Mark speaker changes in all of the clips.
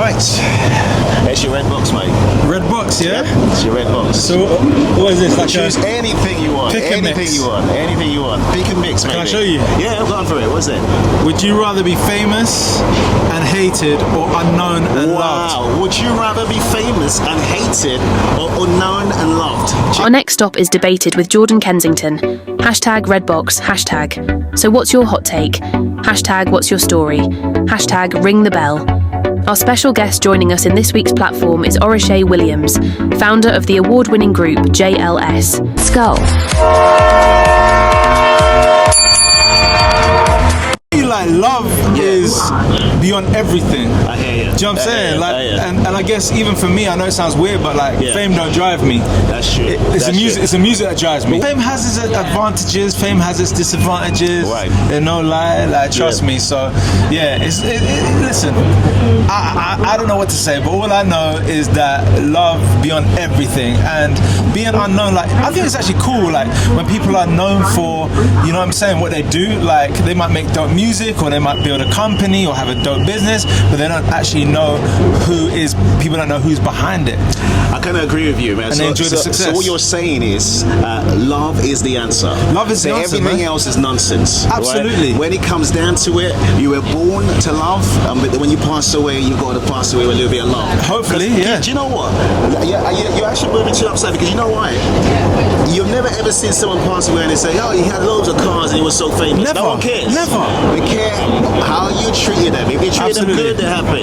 Speaker 1: Right.
Speaker 2: It's your red box, mate.
Speaker 1: Red box, yeah?
Speaker 2: It's your red box.
Speaker 1: So what is this? Like
Speaker 2: choose anything you want.
Speaker 1: Pick and
Speaker 2: Anything
Speaker 1: mix.
Speaker 2: you want. Anything you want. Pick and mix, mate.
Speaker 1: Can I show you?
Speaker 2: Yeah, go on for it. What's it?
Speaker 1: Would you rather be famous and hated or unknown and loved?
Speaker 2: Wow. Would you rather be famous and hated or unknown and loved?
Speaker 3: Our next stop is Debated with Jordan Kensington. Hashtag Redbox, hashtag. So what's your hot take? Hashtag what's your story? Hashtag ring the bell. Our special guest joining us in this week's platform is Oritsé Williams, founder of the award-winning group JLS. Let's go.
Speaker 1: Like love is beyond everything.
Speaker 2: I hear you.
Speaker 1: Do you know what I'm saying? Like,
Speaker 2: I
Speaker 1: and I guess even for me, I know it sounds weird, but like fame don't drive me.
Speaker 2: That's true.
Speaker 1: It's the music that drives me. Fame has its advantages. Fame has its disadvantages.
Speaker 2: Right.
Speaker 1: And no lie, like trust me. So yeah, listen. I don't know what to say, but all I know is that love beyond everything and being unknown. Like I think it's actually cool. Like when people are known for, you know what I'm saying, what they do. Like they might make dope music, or they might build a company or have a dope business, but they don't actually know people don't know who's behind it.
Speaker 2: I kind of agree with you, man.
Speaker 1: And they enjoy the success.
Speaker 2: So what you're saying is love is the answer.
Speaker 1: Love is the answer,
Speaker 2: everything
Speaker 1: man.
Speaker 2: else is nonsense.
Speaker 1: Absolutely.
Speaker 2: Right? When it comes down to it, you were born to love, but when you pass away, you've got to pass away with a little bit of love.
Speaker 1: Hopefully, yeah.
Speaker 2: Do you know what? You're actually moving to the upside, because you know why? You've never ever seen someone pass away and they say, oh, he had loads of cars and he was so famous.
Speaker 1: Never.
Speaker 2: No one cares.
Speaker 1: Never.
Speaker 2: They care how you treated them. If you treat them good, they're happy.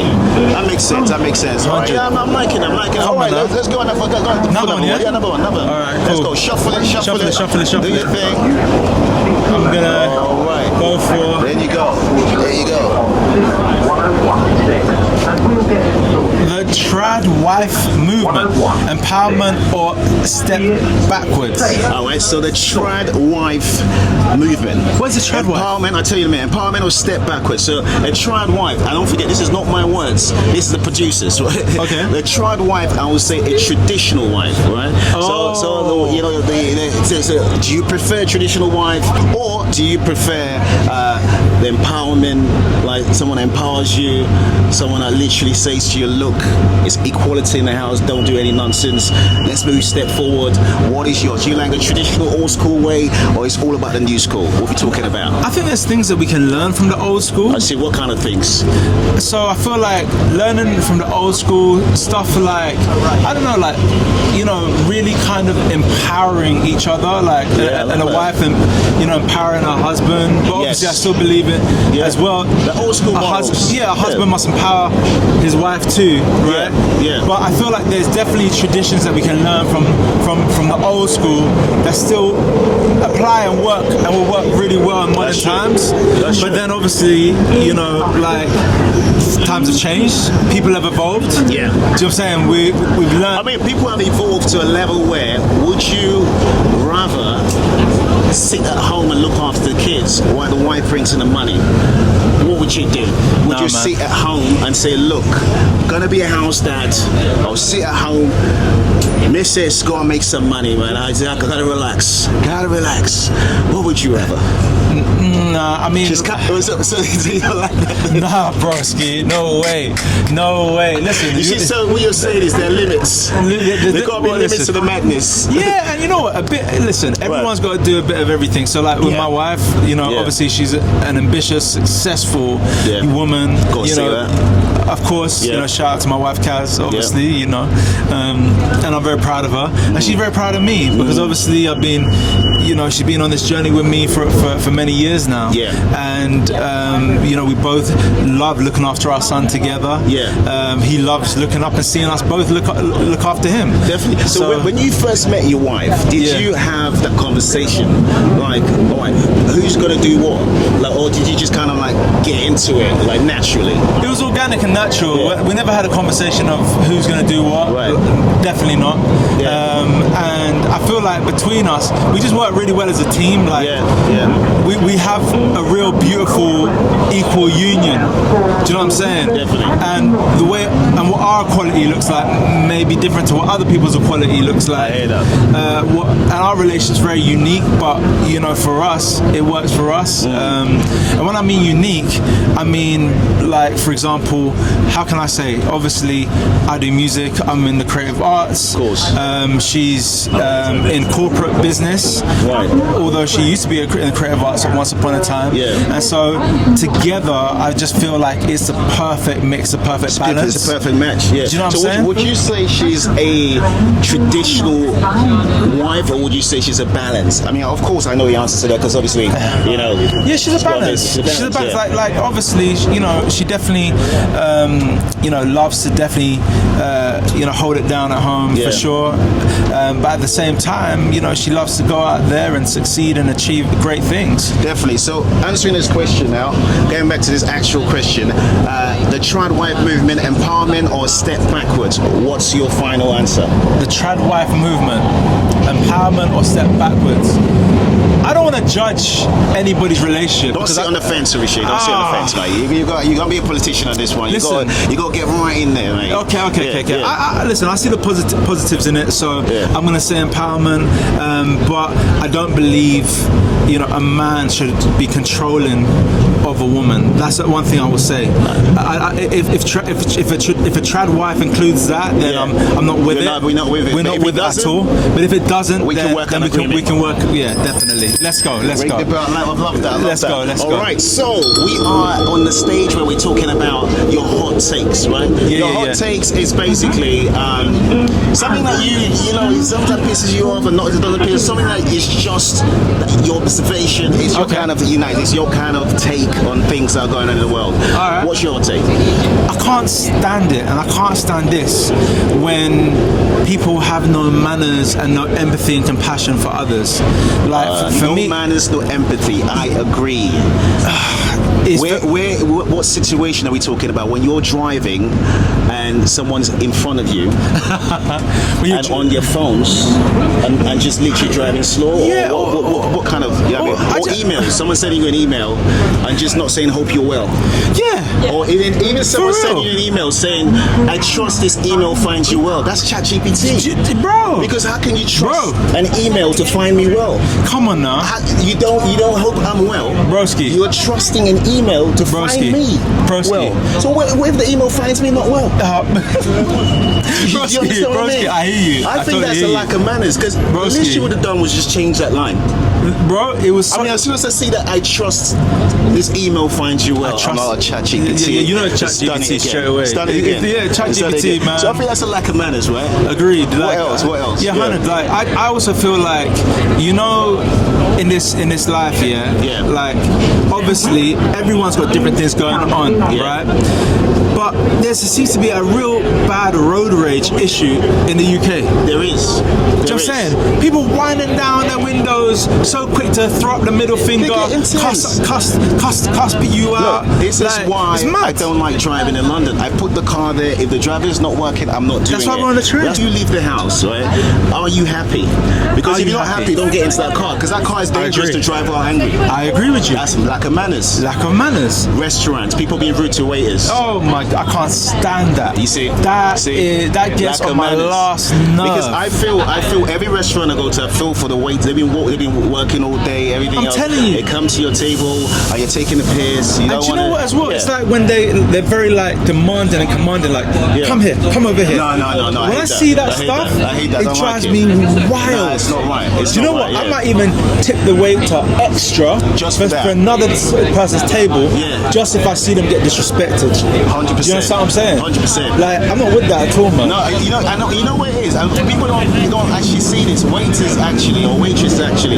Speaker 2: That makes sense. Right? Yeah, I'm liking it. All right, let's go on.
Speaker 1: Another one, yeah?
Speaker 2: Yeah, another one.
Speaker 1: All right,
Speaker 2: Let's
Speaker 1: cool.
Speaker 2: go. Shuffle it. Do your thing.
Speaker 1: I'm gonna go for.
Speaker 2: There you go.
Speaker 1: The trad wife movement, empowerment or step backwards.
Speaker 2: Alright, so the trad wife movement.
Speaker 1: What is a trad wife?
Speaker 2: Empowerment, I tell you, man, empowerment or step backwards. So a trad wife, and don't forget, this is not my words, this is the producers, right?
Speaker 1: Okay.
Speaker 2: The trad wife, I would say a traditional wife, right?
Speaker 1: Oh.
Speaker 2: So you know, do you prefer traditional wife, or do you prefer the empowerment, like someone that empowers you, someone that literally says to you, look, it's equality in the house, don't do any nonsense, let's move a step forward. What is yours? Do you like the traditional old school way, or it's all about the new school? What are we talking about?
Speaker 1: I think there's things that we can learn from the old school.
Speaker 2: I see. What kind of things?
Speaker 1: So I feel like learning from the old school stuff, like I don't know, like, you know, really kind of empowering each other, like and a wife, and you know, empowering her husband. But obviously, I still believe it as well.
Speaker 2: The old school models.
Speaker 1: A husband must empower his wife too, right?
Speaker 2: Yeah.
Speaker 1: But I feel like there's definitely traditions that we can learn from the old school that still apply and work and will work really well in modern times. But then obviously, you know, like times have changed, people have evolved.
Speaker 2: Yeah.
Speaker 1: Do you know what I'm saying? We've learned.
Speaker 2: I mean, people have evolved to a level where, would you rather sit at home and look after the kids while the wife brings in the money? What would you do? Would you sit at home and say, look, I'm gonna be a house dad, I'll sit at home, Mrs. go and make some money, man, I gotta relax. What would you rather?
Speaker 1: Nah, I mean,
Speaker 2: so you don't like that?
Speaker 1: nah, broski, no way. Listen,
Speaker 2: you see, so what you're saying is there are limits. There gotta be limits to the madness.
Speaker 1: Yeah, and you know what? Listen, everyone's got to do a bit of everything. So, like with my wife, you know, obviously she's an ambitious, successful woman. You know, of course, you know, shout out to my wife Kaz, obviously, you know, and I'm very proud of her, and she's very proud of me because obviously I've been, you know, she's been on this journey with me for many years now. Yeah. And you know, we both love looking after our son together. Yeah. He loves looking up and seeing us both look after him.
Speaker 2: Definitely. So when you first met your wife, did you have that conversation? Like, all right, who's gonna do what? Like, or did you just kind of like get into it like naturally?
Speaker 1: It was organic and natural. Yeah. We never had a conversation of who's gonna do what.
Speaker 2: Right.
Speaker 1: Definitely not. Yeah. And I feel like between us, we just work really well as a team. Like, we have a real beautiful equal union. Do you know what I'm saying?
Speaker 2: Definitely.
Speaker 1: And the way and what our our equality looks like may be different to what other people's equality looks like.
Speaker 2: I hear that.
Speaker 1: And our relation's very unique, but you know, for us, it works for us. And when I mean unique, I mean, like, for example, how can I say? Obviously, I do music. I'm in the creative arts.
Speaker 2: Of course.
Speaker 1: She's in corporate business.
Speaker 2: Right.
Speaker 1: Although she used to be in the creative arts once upon a time.
Speaker 2: Yeah.
Speaker 1: And so together, I just feel like it's a perfect mix, a perfect balance.
Speaker 2: It's a perfect match. Yeah.
Speaker 1: Do you know what I'm
Speaker 2: So
Speaker 1: saying?
Speaker 2: would you say she's a traditional wife, or would you say she's a balance? I mean, of course, I know the answer to that because obviously, you know.
Speaker 1: Yeah, she's a balance. She's a balance.
Speaker 2: Yeah.
Speaker 1: Like obviously, you know, she definitely, you know, loves to definitely, you know, hold it down at home for sure. But at the same time, you know, she loves to go out there and succeed and achieve great things.
Speaker 2: Definitely. So answering this question now, going back to this actual question, the trad wife movement, empowerment or step backwards? What's your final answer?
Speaker 1: The trad wife movement, empowerment or step backwards? I don't want to judge anybody's relationship.
Speaker 2: Don't sit on the fence, Oritsé. Don't sit on the fence, mate. You got to be a politician on this one. You got to get right in there, mate.
Speaker 1: Okay.
Speaker 2: Yeah.
Speaker 1: Listen, I see the positives in it, so I'm going to say empowerment, but I don't believe, you know, a man should be controlling of a woman. That's one thing I will say. If a trad wife includes that, then I'm not with it.
Speaker 2: We're not with it.
Speaker 1: We're not with it at all. But if it doesn't,
Speaker 2: we can work on agreement.
Speaker 1: We can work. Yeah, definitely. Let's go.
Speaker 2: I love that.
Speaker 1: Let's go.
Speaker 2: All right, so we are on the stage where we're talking about your hot takes, right? Your hot takes is basically something that you know sometimes pisses you off and not it doesn't piss. Something that is just your observation. It's your kind of it's your kind of take on things that are going on in the world. All right. What's your take?
Speaker 1: I can't stand it, and I can't stand this when people have no manners and no empathy and compassion for others. Like for
Speaker 2: no
Speaker 1: me,
Speaker 2: manners, no empathy. I agree. What situation are we talking about? When you're driving and someone's in front of you and on their phones and just literally driving slow?
Speaker 1: Yeah.
Speaker 2: What kind of? Or email. Someone sending you an email and just not saying "Hope you're well."
Speaker 1: Yeah.
Speaker 2: Or even someone sending you an email saying "I trust this email finds you well." That's ChatGPT,
Speaker 1: bro.
Speaker 2: Because how can you trust an email to find me well?
Speaker 1: Come on now.
Speaker 2: You don't hope I'm well,
Speaker 1: broski.
Speaker 2: You're trusting an email to find me well. So what if the email finds me not well?
Speaker 1: Broski, I hear you.
Speaker 2: I think that's a lack of manners, because the least you would have done was just change that line.
Speaker 1: Bro, it was.
Speaker 2: I mean, as soon as I see that, I trust this email finds you well. I'm not a ChatGPT.
Speaker 1: Yeah, you know ChatGPT straight away.
Speaker 2: Start it again.
Speaker 1: Yeah, ChatGPT, man.
Speaker 2: So I think that's a lack of manners, right?
Speaker 1: Agreed.
Speaker 2: What else?
Speaker 1: Yeah, 100. Like I also feel like, you know, in this life, like obviously everyone's got different things going on, right? But there seems to be a real bad road rage issue in the UK.
Speaker 2: There is.
Speaker 1: Do you know what I'm saying? People winding down their windows, so quick to throw up the middle finger, cuss you out.
Speaker 2: Look, this is why I don't like driving in London. I put the car there. If the driver is not working, I'm not doing it.
Speaker 1: That's why we're on the train.
Speaker 2: Once you leave the house, right? Are you happy? Because if you're not happy, don't get into that car, because that car is dangerous to drive while angry.
Speaker 1: I agree with you.
Speaker 2: That's lack of manners.
Speaker 1: Lack of manners.
Speaker 2: Restaurants, people being rude to waiters.
Speaker 1: Oh my! I can't stand that.
Speaker 2: You see,
Speaker 1: that gets on my last nerve.
Speaker 2: Because I feel every restaurant I go to, I feel for the waiters. They've been working all day. Everything else.
Speaker 1: I'm telling you,
Speaker 2: they come to your table and you're taking the piss. You
Speaker 1: know what as well? It's like when they're very like demanding and commanding, like come here, come over here.
Speaker 2: No.
Speaker 1: When I see that stuff, it drives me wild.
Speaker 2: No, it's not right.
Speaker 1: Do you know what? I might even tip the waiter extra
Speaker 2: just
Speaker 1: for another person's table, just if I see them get disrespected.
Speaker 2: 100%.
Speaker 1: Do you understand what I'm saying?
Speaker 2: 100%.
Speaker 1: Like, I'm not with that at all, man.
Speaker 2: No, you know what it is. People don't actually see this. Waiters actually, or waitresses actually,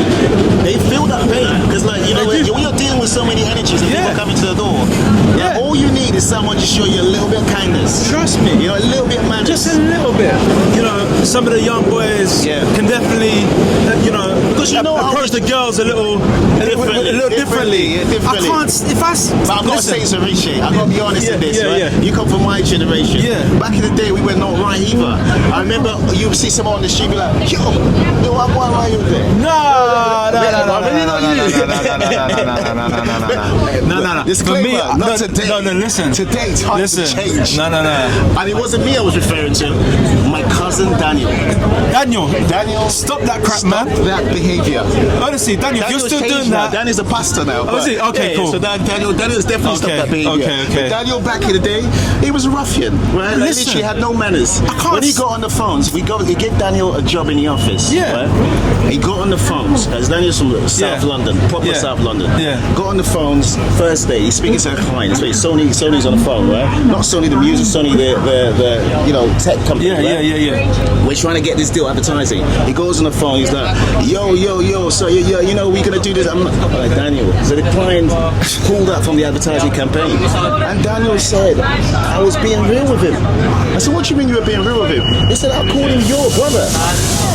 Speaker 2: they feel that pain, because like when you're dealing with so many energies and people coming to the door, like, all you need is someone to show you a little bit of kindness.
Speaker 1: Trust me.
Speaker 2: A little bit of manners.
Speaker 1: Just a little bit. Some of the young boys can definitely, because approach the girls a little differently. I can't. If I.
Speaker 2: But I've got to say, Oritsé, I've got to be honest in this. Right? You come from my generation. Back in the day, we were not right either. I remember you would see someone on the street be like, yo, why are you there?
Speaker 1: No.
Speaker 2: Disclaimer, not today.
Speaker 1: No, listen.
Speaker 2: Today, times have changed.
Speaker 1: No.
Speaker 2: And it wasn't me I was referring to. My cousin Daniel. Daniel,
Speaker 1: stop that crap, man.
Speaker 2: That behaviour.
Speaker 1: Honestly, Daniel, if you're still doing
Speaker 2: now.
Speaker 1: that.
Speaker 2: Daniel's a pastor now.
Speaker 1: Oh, is he? Okay, cool.
Speaker 2: So Daniel's definitely stopped that behaviour.
Speaker 1: Okay.
Speaker 2: But Daniel, back in the day, he was a ruffian, right? Like, literally had no manners. When he got on the phones, he gave Daniel a job in the office. Right? He got on the phones, as Daniel's from South London, proper South London. Got on the phones, first day, he's speaking to a client. Sony's on the phone, right? Not Sony the music, Sony the tech company. We're trying to get this deal advertising. He goes on the phone, he's like, yo, so we're gonna do this. I'm like, Daniel. So the client pulled up from the advertising campaign. And Daniel said, I was being real with him. I said, what do you mean you were being real with him? He said, I called him your brother.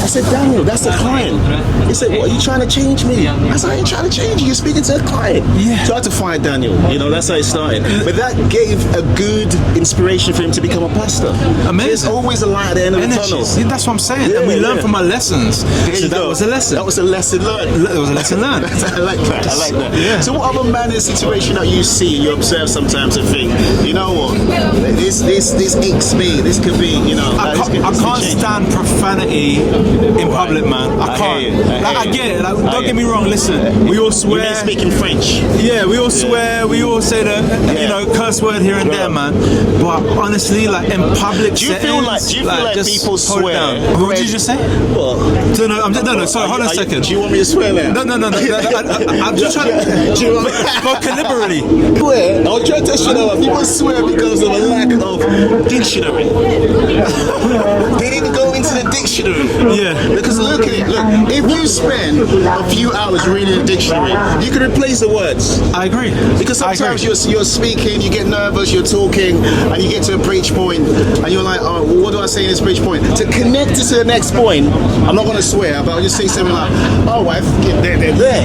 Speaker 2: I said, Daniel, that's the client. He said, what, are you trying to change me? I said, I ain't trying to change you, you're speaking to a client. So I had to find Daniel, that's how it started. But that gave a good inspiration for him to become a pastor.
Speaker 1: Amazing.
Speaker 2: There's always a light at the end of the tunnel.
Speaker 1: See, that's what I'm saying. And we learn from our lessons. So that was a lesson.
Speaker 2: That was a lesson learned.
Speaker 1: It was a lesson learned.
Speaker 2: I like that. So what other manners situation that you see, you observe sometimes and think, you know what, this icks me, this could be,
Speaker 1: I can't stand profanity in public, man. I can't. I get it. Don't get me wrong. Listen, we all swear.
Speaker 2: You're speaking French.
Speaker 1: Yeah, we all swear. We all say the curse word here and there, man. But honestly, like in public,
Speaker 2: do you feel like people swear?
Speaker 1: What did you just say?
Speaker 2: What?
Speaker 1: No. Sorry, hold on a second.
Speaker 2: Do you want me to swear now?
Speaker 1: No. I'm just trying to vocabulary.
Speaker 2: I'll try to test you out. People swear because of a lack of dictionary. They didn't go into the dictionary. Because look at it. Look, if you spend a few hours reading the dictionary, you can replace the words.
Speaker 1: I agree.
Speaker 2: Because sometimes you're speaking, you get nervous, you're talking, and you get to a breach point, and you're like, oh, what do I say in this breach point? To connect it to the next point, I'm not going to swear, but I'll just say something like, oh, wife, they're there.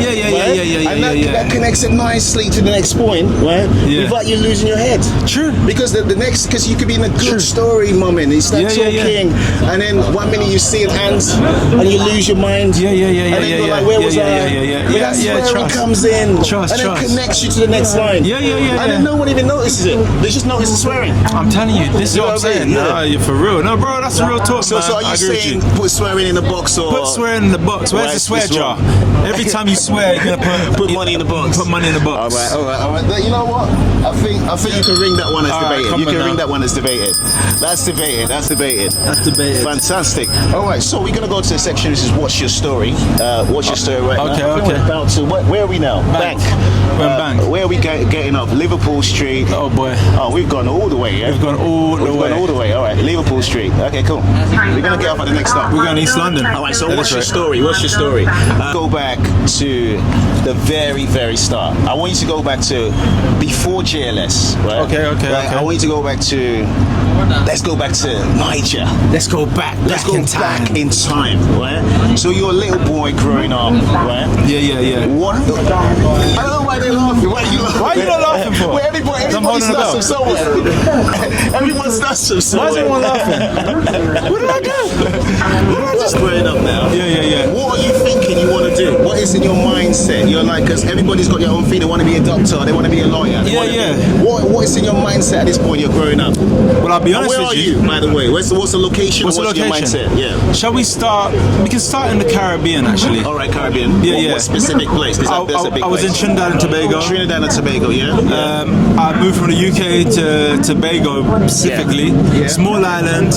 Speaker 2: And that connects it nicely to the next point, right? Without you losing your head.
Speaker 1: True.
Speaker 2: Because because you could be in a good story moment, you start talking, and then 1 minute you see it ends, and you lose your mind. And then you're like, where was I? But that's where it comes in, and then connects you to the next line. And then no one even notices it. They just notice the swearing.
Speaker 1: I'm telling you, this is what I'm saying. No, you're for real. No, bro, that's a real talk,
Speaker 2: so,
Speaker 1: man.
Speaker 2: So are you saying put swearing in the box or?
Speaker 1: Put swearing in the box. Where's the swear jar? Every time you swear, you're gonna
Speaker 2: put money in the box.
Speaker 1: Put money in the box.
Speaker 2: All right. You know what? I think you can ring that one as debated. You can ring that one as debated. That's debated. Fantastic. All right, so we're gonna go to the section. This is what's your story? What's your story right now?
Speaker 1: Okay.
Speaker 2: About to where are we now?
Speaker 1: Bank. Bank.
Speaker 2: Where are we getting up? Liverpool Street.
Speaker 1: Oh boy.
Speaker 2: Oh, we've gone all the way. Yeah?
Speaker 1: We've gone all the way.
Speaker 2: All right, Liverpool Street. Okay, cool. We're gonna get up at the next stop.
Speaker 1: We're going to East London.
Speaker 2: All right. So what's your story? Go back to the very, very start. I want you to go back to before JLS. Right?
Speaker 1: Okay.
Speaker 2: I want you to go back to. Let's go back to Niger.
Speaker 1: Let's go back
Speaker 2: in time, right? So you're a little boy growing up, right?
Speaker 1: Yeah.
Speaker 2: What? I don't know why they're laughing. Why are you laughing?
Speaker 1: Why are you not laughing for?
Speaker 2: Well, everybody starts from somewhere. Everyone starts from somewhere.
Speaker 1: Why is everyone laughing? What did I do?
Speaker 2: You're just growing up now.
Speaker 1: Yeah.
Speaker 2: What are you thinking you want to do? What is in your mindset? You're like, because everybody's got their own thing. They want to be a doctor. They want to be a lawyer. What is in your mindset at this point you're growing up?
Speaker 1: Well, I'll be honest
Speaker 2: with you. Where are you, by the way? What's the location? What's your mindset? Yeah.
Speaker 1: Shall we start? We can start in the Caribbean, actually.
Speaker 2: All right, Caribbean. What specific place? That's a big place.
Speaker 1: I was in Trinidad and Tobago. I moved from the UK to Tobago specifically. Small island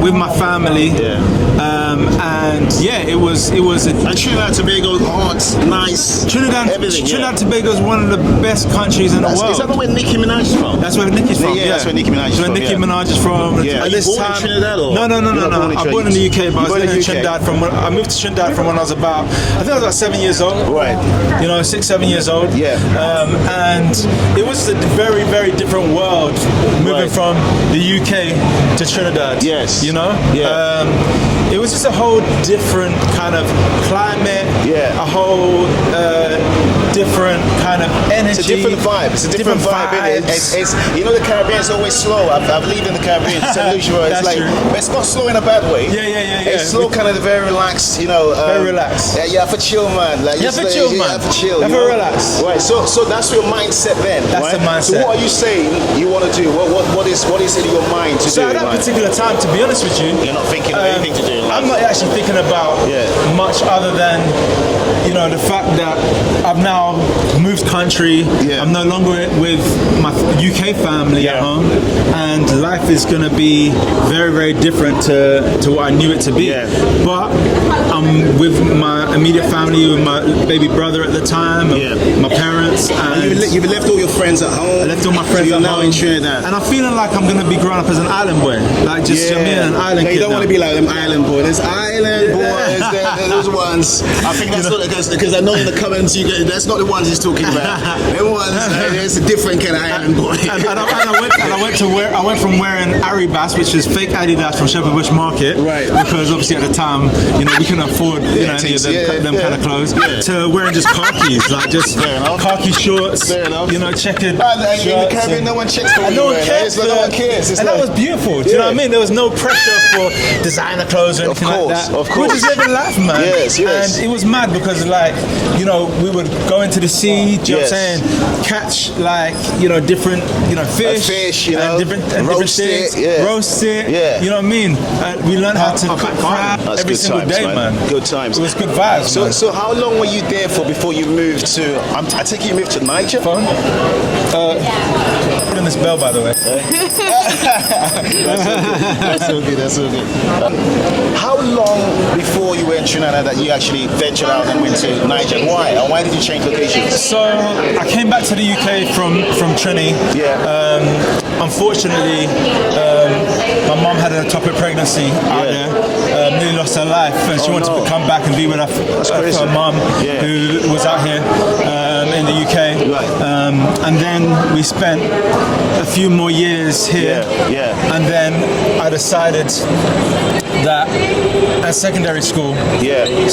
Speaker 1: with my family. And it was.
Speaker 2: And Trinidad and Tobago, hot, nice.
Speaker 1: Trinidad and Tobago is one of the best countries in the world.
Speaker 2: Is that where Nicki Minaj is from?
Speaker 1: That's where Nicki's from.
Speaker 2: That's where Nicki Minaj is from.
Speaker 1: Nicki Minaj is from.
Speaker 2: Yeah. Are you born in Trinidad or?
Speaker 1: No. I'm born in the UK, but I was living in Trinidad I moved to Trinidad from when I was about 7 years old.
Speaker 2: Right.
Speaker 1: 6, 7 years old.
Speaker 2: Yeah.
Speaker 1: And it was a very, very different world moving from the UK to Trinidad.
Speaker 2: Yes.
Speaker 1: It was just a whole different kind of climate.
Speaker 2: Yeah.
Speaker 1: A whole different kind of energy.
Speaker 2: It's a different vibe. It's a different vibe. It's you know, the Caribbean is always slow. I've lived in the Caribbean. It's unusual. It's like, but it's not slow in a bad way.
Speaker 1: Yeah.
Speaker 2: It's slow, kind of very relaxed. You know.
Speaker 1: Very relaxed.
Speaker 2: Yeah, for chill, man. Like,
Speaker 1: yeah, for chill, man.
Speaker 2: Yeah, for chill.
Speaker 1: Yeah, for relax.
Speaker 2: Right. So that's your mindset then.
Speaker 1: That's
Speaker 2: right?
Speaker 1: the mindset.
Speaker 2: So what are you saying you want to do? What is in your mind to do?
Speaker 1: So at that particular time, to be honest with you,
Speaker 2: you're not thinking of anything to do.
Speaker 1: I'm not actually thinking about much other than, you know, the fact that I've now moved country. Yeah. I'm no longer with my UK family at home, and life is going to be very, very different to what I knew it to be. Yeah. But I'm with my immediate family, with my baby brother at the time, my parents. And
Speaker 2: you've left all your friends at home.
Speaker 1: I left all my friends at
Speaker 2: now
Speaker 1: home.
Speaker 2: In Trinidad.
Speaker 1: And I'm feeling like I'm going to be growing up as an island boy. Like, just, I mean, an island kid.
Speaker 2: You don't want to be like them island boys. There's island boys, those ones. I think that's not because I know in the comments that's not the ones he's talking about. Them ones, it's a different kind of island boy.
Speaker 1: I went from wearing Aribas, which is fake Adidas from Shepherd Bush Market, right? Because obviously at the time, you know, we couldn't afford any of them kind of clothes, to wearing just khakis, like just khaki shorts, you know, checkered shirts.
Speaker 2: In the Caribbean, no one checks for what
Speaker 1: no one cares.
Speaker 2: No one cares.
Speaker 1: And that was beautiful. Do you know what I mean? There was no pressure for designer clothes or anything like that.
Speaker 2: Of course.
Speaker 1: We just living life, man.
Speaker 2: Yes.
Speaker 1: And it was mad because, like, you know, we would go into the sea, do you know what I'm saying? Catch, like, you know, different, you know, fish,
Speaker 2: you know,
Speaker 1: and different things, roast it, you know what I mean? We learned how to cook crab every single day, man.
Speaker 2: Good times.
Speaker 1: It was good vibes, man.
Speaker 2: So how long were you there for before you moved to, I think you moved to Niger?
Speaker 1: Phone? Put in this bell, by the way.
Speaker 2: That's so good. How long before you were in Trinidad that you actually ventured out and went to Niger? Why? And why did you change locations?
Speaker 1: So I came back to the UK from Trini. Unfortunately, my mum had an ectopic pregnancy out there. Nearly lost her life, and she wanted to come back and be with her mum, who was out here in the UK. And then we spent a few more years here. And then I decided that at secondary school, at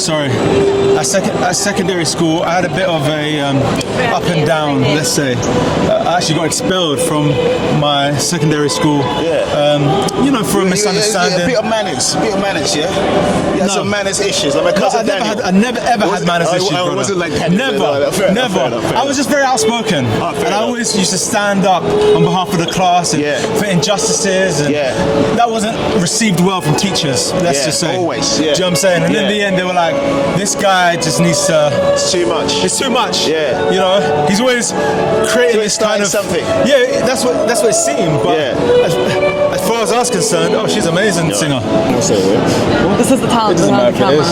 Speaker 1: secondary school, I had a bit of a up and down, let's say. I actually got expelled from my secondary school, you know, for a misunderstanding.
Speaker 2: A bit of manners, yeah? Some manners issues. Like my cousin
Speaker 1: I never ever had manners issues, brother.
Speaker 2: Wasn't like that.
Speaker 1: Never. I was just very outspoken, and I always used to stand up on behalf of the class and for injustices, and that wasn't received well from teachers. Let's just say.
Speaker 2: Always.
Speaker 1: Do you know what I'm saying? And in the end, they were like, "This guy just needs to."
Speaker 2: It's too much.
Speaker 1: It's too much. Yeah. You know, he's always creating this kind of
Speaker 2: something.
Speaker 1: Yeah, that's what it seemed. But as far as I was concerned, she's an amazing singer.
Speaker 4: This is the talent behind the camera.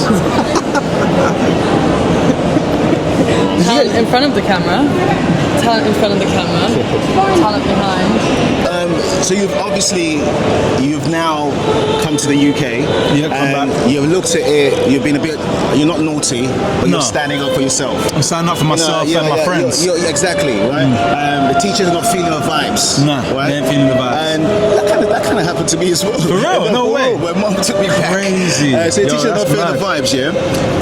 Speaker 4: Talent in front of the camera. Talent in front of the camera. Talent behind.
Speaker 2: So you've now come to the UK. And you've looked at it. You've been you're not naughty, but you're standing up for yourself.
Speaker 1: I'm standing up for myself and my friends.
Speaker 2: Exactly, right? The teachers are not feeling the vibes.
Speaker 1: Nah, right? They ain't feeling the vibes.
Speaker 2: And that kind of happened to me as well.
Speaker 1: For real? No way.
Speaker 2: My mom took me back.
Speaker 1: Crazy.
Speaker 2: So the teachers don't feel the vibes,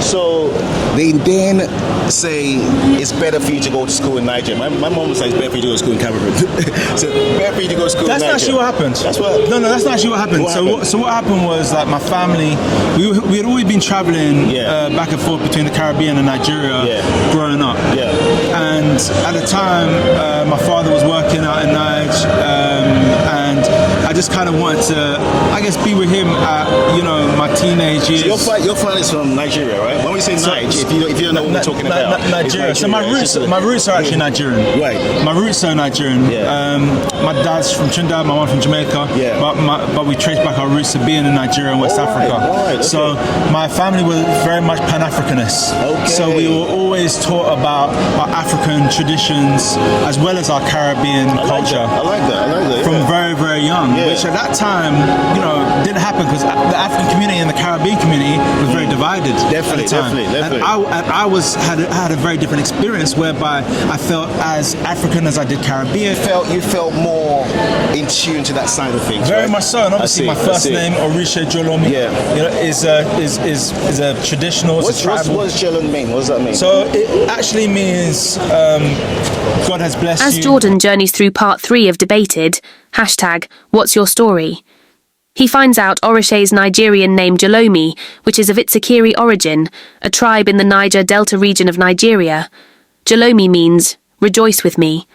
Speaker 2: So they then say it's better for you to go to school in Niger. My mom says it's better for you to go to school in Cameroon. So better for you to go to school in Niger. That's
Speaker 1: not actually what happened. That's not actually what happened. So what happened was, like, my family, we had always been traveling back and forth between the Caribbean and Nigeria growing up. And at the time, my father was working out in Niger, and I just kind of wanted to, I guess, be with him at, you know, my teenage years.
Speaker 2: So your family's from Nigeria, right? When we say Niger, if you don't know what we're talking about,
Speaker 1: Nigeria. So my roots are actually Nigerian.
Speaker 2: Right.
Speaker 1: My roots are Nigerian. My dad's from Trinidad, my mom from Jamaica. But we trace back our roots to being in Nigeria and West Africa.
Speaker 2: Okay.
Speaker 1: So my family was very much Pan-Africanist. Okay. So we were always taught about our African traditions as well as our Caribbean culture.
Speaker 2: I like that.
Speaker 1: From very, very young. which at that time, didn't happen because the African community and the Caribbean community was very divided.
Speaker 2: Definitely.
Speaker 1: And I had a very different experience whereby I felt as African as I did Caribbean.
Speaker 2: You felt more in tune to that side of things.
Speaker 1: Very
Speaker 2: right?
Speaker 1: much so, and obviously my first name, Oritsé Williams, is a traditional.
Speaker 2: What does Jolon mean? What does that mean?
Speaker 1: So it actually means God has blessed
Speaker 3: As
Speaker 1: you.
Speaker 3: Jordan journeys through part 3 of Debated, #What's Your Story? He finds out Oritsé's Nigerian name Jolomi, which is of Itsekiri origin, a tribe in the Niger Delta region of Nigeria. Jolomi means, rejoice with me.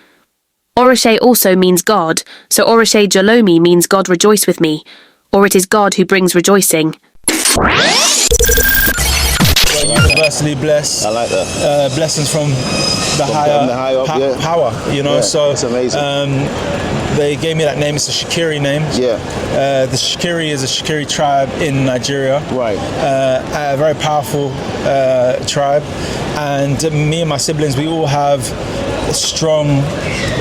Speaker 3: Oritsé also means God, so Oritsé Jolomi means God rejoice with me, or it is God who brings rejoicing.
Speaker 1: Universally blessed.
Speaker 2: I like that.
Speaker 1: Blessings from the higher power, so
Speaker 2: it's amazing.
Speaker 1: They gave me that name. It's a Shikiri name.
Speaker 2: Yeah.
Speaker 1: The Shikiri is a Shikiri tribe in Nigeria.
Speaker 2: Right.
Speaker 1: A very powerful tribe. And me and my siblings, we all have strong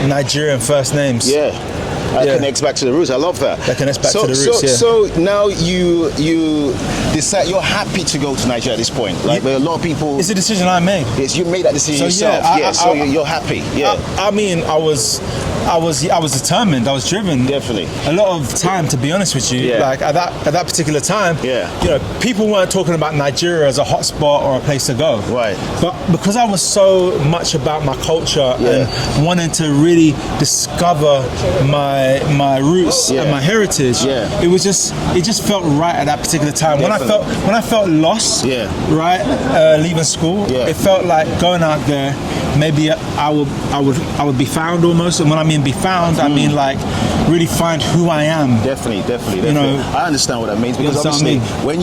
Speaker 1: Nigerian first names.
Speaker 2: Yeah. That connects back to the roots. I love that.
Speaker 1: That connects back to the roots,
Speaker 2: So now you decide you're happy to go to Nigeria at this point. Like, a lot of people...
Speaker 1: It's a decision I made.
Speaker 2: Yes, you made that decision yourself. You're happy. Yeah.
Speaker 1: I mean, I was determined. I was driven.
Speaker 2: Definitely.
Speaker 1: A lot of time, to be honest with you.
Speaker 2: Yeah.
Speaker 1: Like at that particular time.
Speaker 2: Yeah.
Speaker 1: People weren't talking about Nigeria as a hotspot or a place to go.
Speaker 2: Right.
Speaker 1: But because I was so much about my culture and wanting to really discover my roots and my heritage, it just felt right at that particular time.
Speaker 2: Definitely.
Speaker 1: When I felt lost, leaving school, it felt like going out there. Maybe I would be found almost, and when I mean be found, I mean like really find who I am.
Speaker 2: Definitely. I understand what that means, because obviously when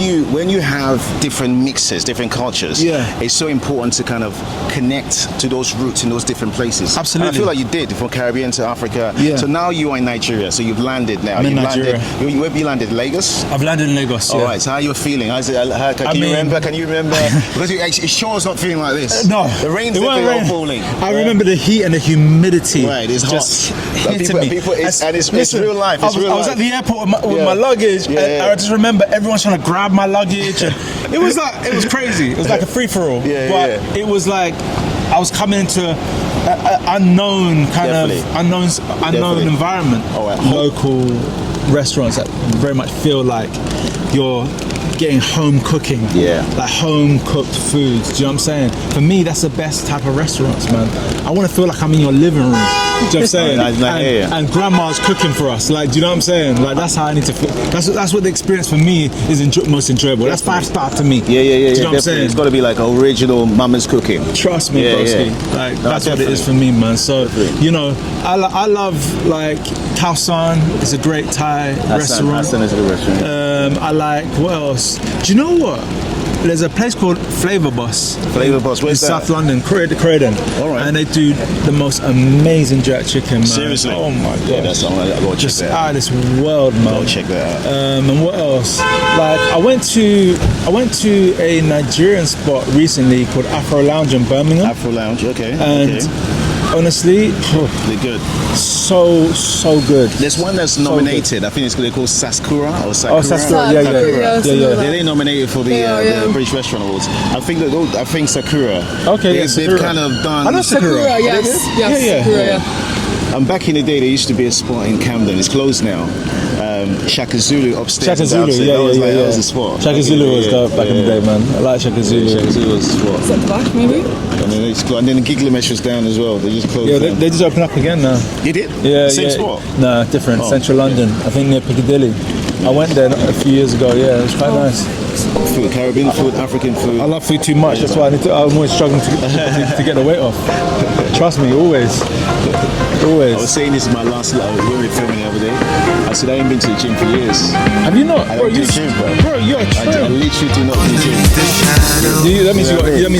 Speaker 2: you have different mixes, different cultures, it's so important to kind of connect to those roots in those different places.
Speaker 1: Absolutely.
Speaker 2: And I feel like you did from Caribbean to Africa. Yeah. So now you are in Nigeria. So you've landed now.
Speaker 1: I'm in Nigeria.
Speaker 2: Where have you landed? Lagos.
Speaker 1: I've landed in Lagos.
Speaker 2: All right. So how are you feeling? Can you remember? Because it sure is not feeling like this.
Speaker 1: No,
Speaker 2: the rain's definitely falling.
Speaker 1: I remember the heat and the humidity.
Speaker 2: Right, it's
Speaker 1: just
Speaker 2: hot.
Speaker 1: hitting me.
Speaker 2: It's real life.
Speaker 1: I was at the airport with my luggage, and I just remember everyone trying to grab my luggage, and it was crazy. It was like a free for all. It was like I was coming into an unknown unknown environment. Local restaurants that very much feel like you're getting home cooking, like home cooked foods. Do you know what I'm saying? For me, that's the best type of restaurants, man. I want to feel like I'm in your living room. Do you know what I'm saying? And grandma's cooking for us. Like, do you know what I'm saying? Like, that's how I need to feel. That's what the experience for me is most enjoyable. That's 5-star to me.
Speaker 2: Yeah.
Speaker 1: Do you know what I'm saying?
Speaker 2: It's got to be like original mama's cooking.
Speaker 1: Trust me, broski. Like, that's what it is for me, man. So, I love like Khao San. It's a great Thai restaurant.
Speaker 2: Hassan is a good restaurant.
Speaker 1: I like, what else? Do you know what? There's a place called Flavor Bus.
Speaker 2: Flavor Bus, where's
Speaker 1: in
Speaker 2: that?
Speaker 1: South London, Croydon.
Speaker 2: All right.
Speaker 1: And they do the most amazing jerk chicken, man.
Speaker 2: Seriously?
Speaker 1: Oh my god.
Speaker 2: Yeah, that's something I gotta check that out.
Speaker 1: Out of this world, man.
Speaker 2: I'll check that out.
Speaker 1: And what else? Like I went to a Nigerian spot recently called Afro Lounge in Birmingham.
Speaker 2: Afro Lounge, okay.
Speaker 1: And honestly,
Speaker 2: they're good.
Speaker 1: So good.
Speaker 2: There's one that's nominated. I think it's called Sakura or Sakura.
Speaker 1: Oh, Sakura. Yeah.
Speaker 2: They're nominated for the British Restaurant Awards. I think Sakura.
Speaker 1: Okay,
Speaker 2: they've kind of done.
Speaker 1: I know Sakura.
Speaker 4: Yes. Sakura.
Speaker 2: And back in the day, there used to be a spot in Camden. It's closed now. Shaka Zulu upstairs.
Speaker 1: Shaka Zulu,
Speaker 2: that was the spot.
Speaker 1: Shaka Zulu was dope back in the day, man. I like Shaka Zulu.
Speaker 2: Shaka Zulu was the spot.
Speaker 4: Is that the back, maybe?
Speaker 2: And then the Giglemesh was down as well. They just closed down.
Speaker 1: They just opened up again now.
Speaker 2: You did?
Speaker 1: Yeah,
Speaker 2: Same spot?
Speaker 1: No, different. Central London. I think near Piccadilly. I went there a few years ago. Yeah, it was quite nice.
Speaker 2: Food, Caribbean food, African food.
Speaker 1: I love food too much. That's why I'm always struggling to get the weight off. Trust me, always.
Speaker 2: I was saying this in my last we were filming the other day. I said I ain't been to the gym for years.
Speaker 1: Have you not?
Speaker 2: I don't do the gym, bro.
Speaker 1: Bro, you're a tramp.
Speaker 2: I literally do not do the gym.
Speaker 1: That means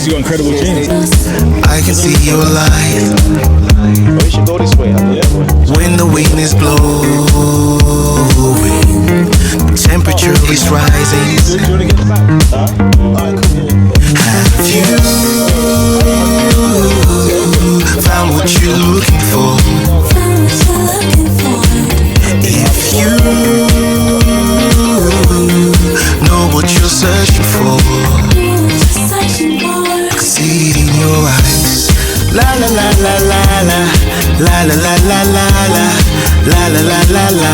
Speaker 1: you got incredible genes.
Speaker 5: I can see your light.
Speaker 2: We should go this way.
Speaker 5: When the wind is blowing, the temperature is rising.
Speaker 1: Do you want to get back?
Speaker 5: Have you found what you're looking for? If you La la la la la.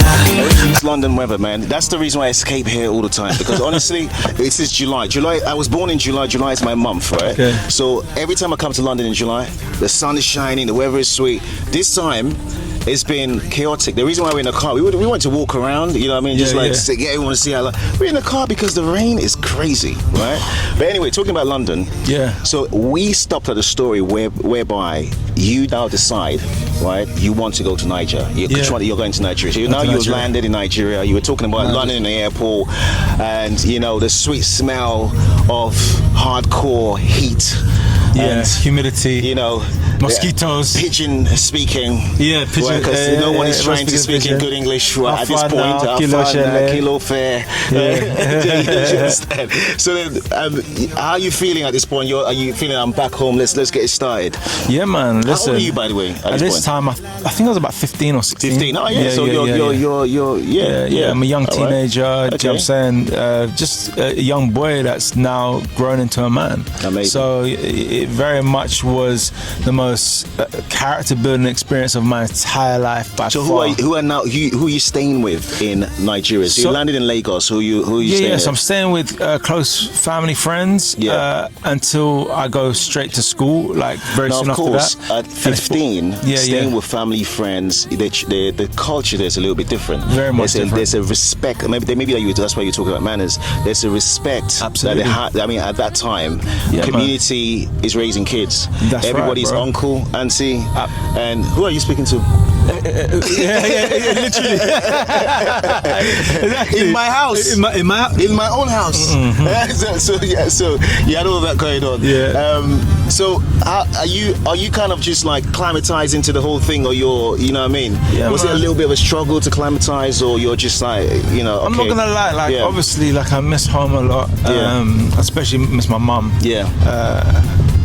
Speaker 2: It's London weather, man. That's the reason why I escape here all the time. Because honestly, this is July. I was born in July. July is my month, right?
Speaker 1: Okay.
Speaker 2: So every time I come to London in July, the sun is shining, the weather is sweet. This time, it's been chaotic. The reason why we're in the car, we went to walk around, you know what I mean? Just everyone to see how. We're in the car because the rain is crazy, right? But anyway, talking about London.
Speaker 1: Yeah.
Speaker 2: So we stopped at a story whereby you now decide, right? You want to go to Niger. You're going to Nigeria. So now you've landed in Nigeria. You were talking about London in the airport, and you know the sweet smell of hardcore heat.
Speaker 1: Yeah, and humidity.
Speaker 2: You know,
Speaker 1: mosquitoes.
Speaker 2: Pigeon speaking.
Speaker 1: Yeah, pigeon.
Speaker 2: Because no one is trying to speak in good English at this point. Kilo fair. So then, how are you feeling at this point? Are you feeling I'm back home? Let's get it started.
Speaker 1: Yeah, man. Listen.
Speaker 2: How old are you, by the way?
Speaker 1: At this time, I think I was about 15 or 16.
Speaker 2: 15. Oh yeah. So you're
Speaker 1: I'm a young teenager.
Speaker 2: Right.
Speaker 1: Do you know what I'm saying? Just a young boy that's now grown into a man.
Speaker 2: Amazing.
Speaker 1: So it very much was the most character building experience of my entire life by far.
Speaker 2: Who are you staying with in Nigeria? So you landed in Lagos. Who are you staying with?
Speaker 1: So I'm staying with close family friends until I go straight to school, like very soon after that.
Speaker 2: At 15, staying with family friends, the culture there's a little bit different.
Speaker 1: Very much different.
Speaker 2: There's a respect. Maybe that's why you're talking about manners. There's a respect.
Speaker 1: Absolutely.
Speaker 2: That at that time, community is raising kids.
Speaker 1: That's
Speaker 2: everybody's
Speaker 1: right,
Speaker 2: uncle, auntie, and who are you speaking to?
Speaker 1: Literally. Exactly.
Speaker 2: In my house. In my own house.
Speaker 1: Mm-hmm.
Speaker 2: so you had all that going on.
Speaker 1: Yeah.
Speaker 2: So are you kind of just like climatized into the whole thing, or you know what I mean?
Speaker 1: Yeah,
Speaker 2: was it a little bit of a struggle to climatize, or you're just like, you know? Okay.
Speaker 1: I'm not gonna lie, obviously, I miss home a lot. Especially miss my mum.
Speaker 2: Yeah.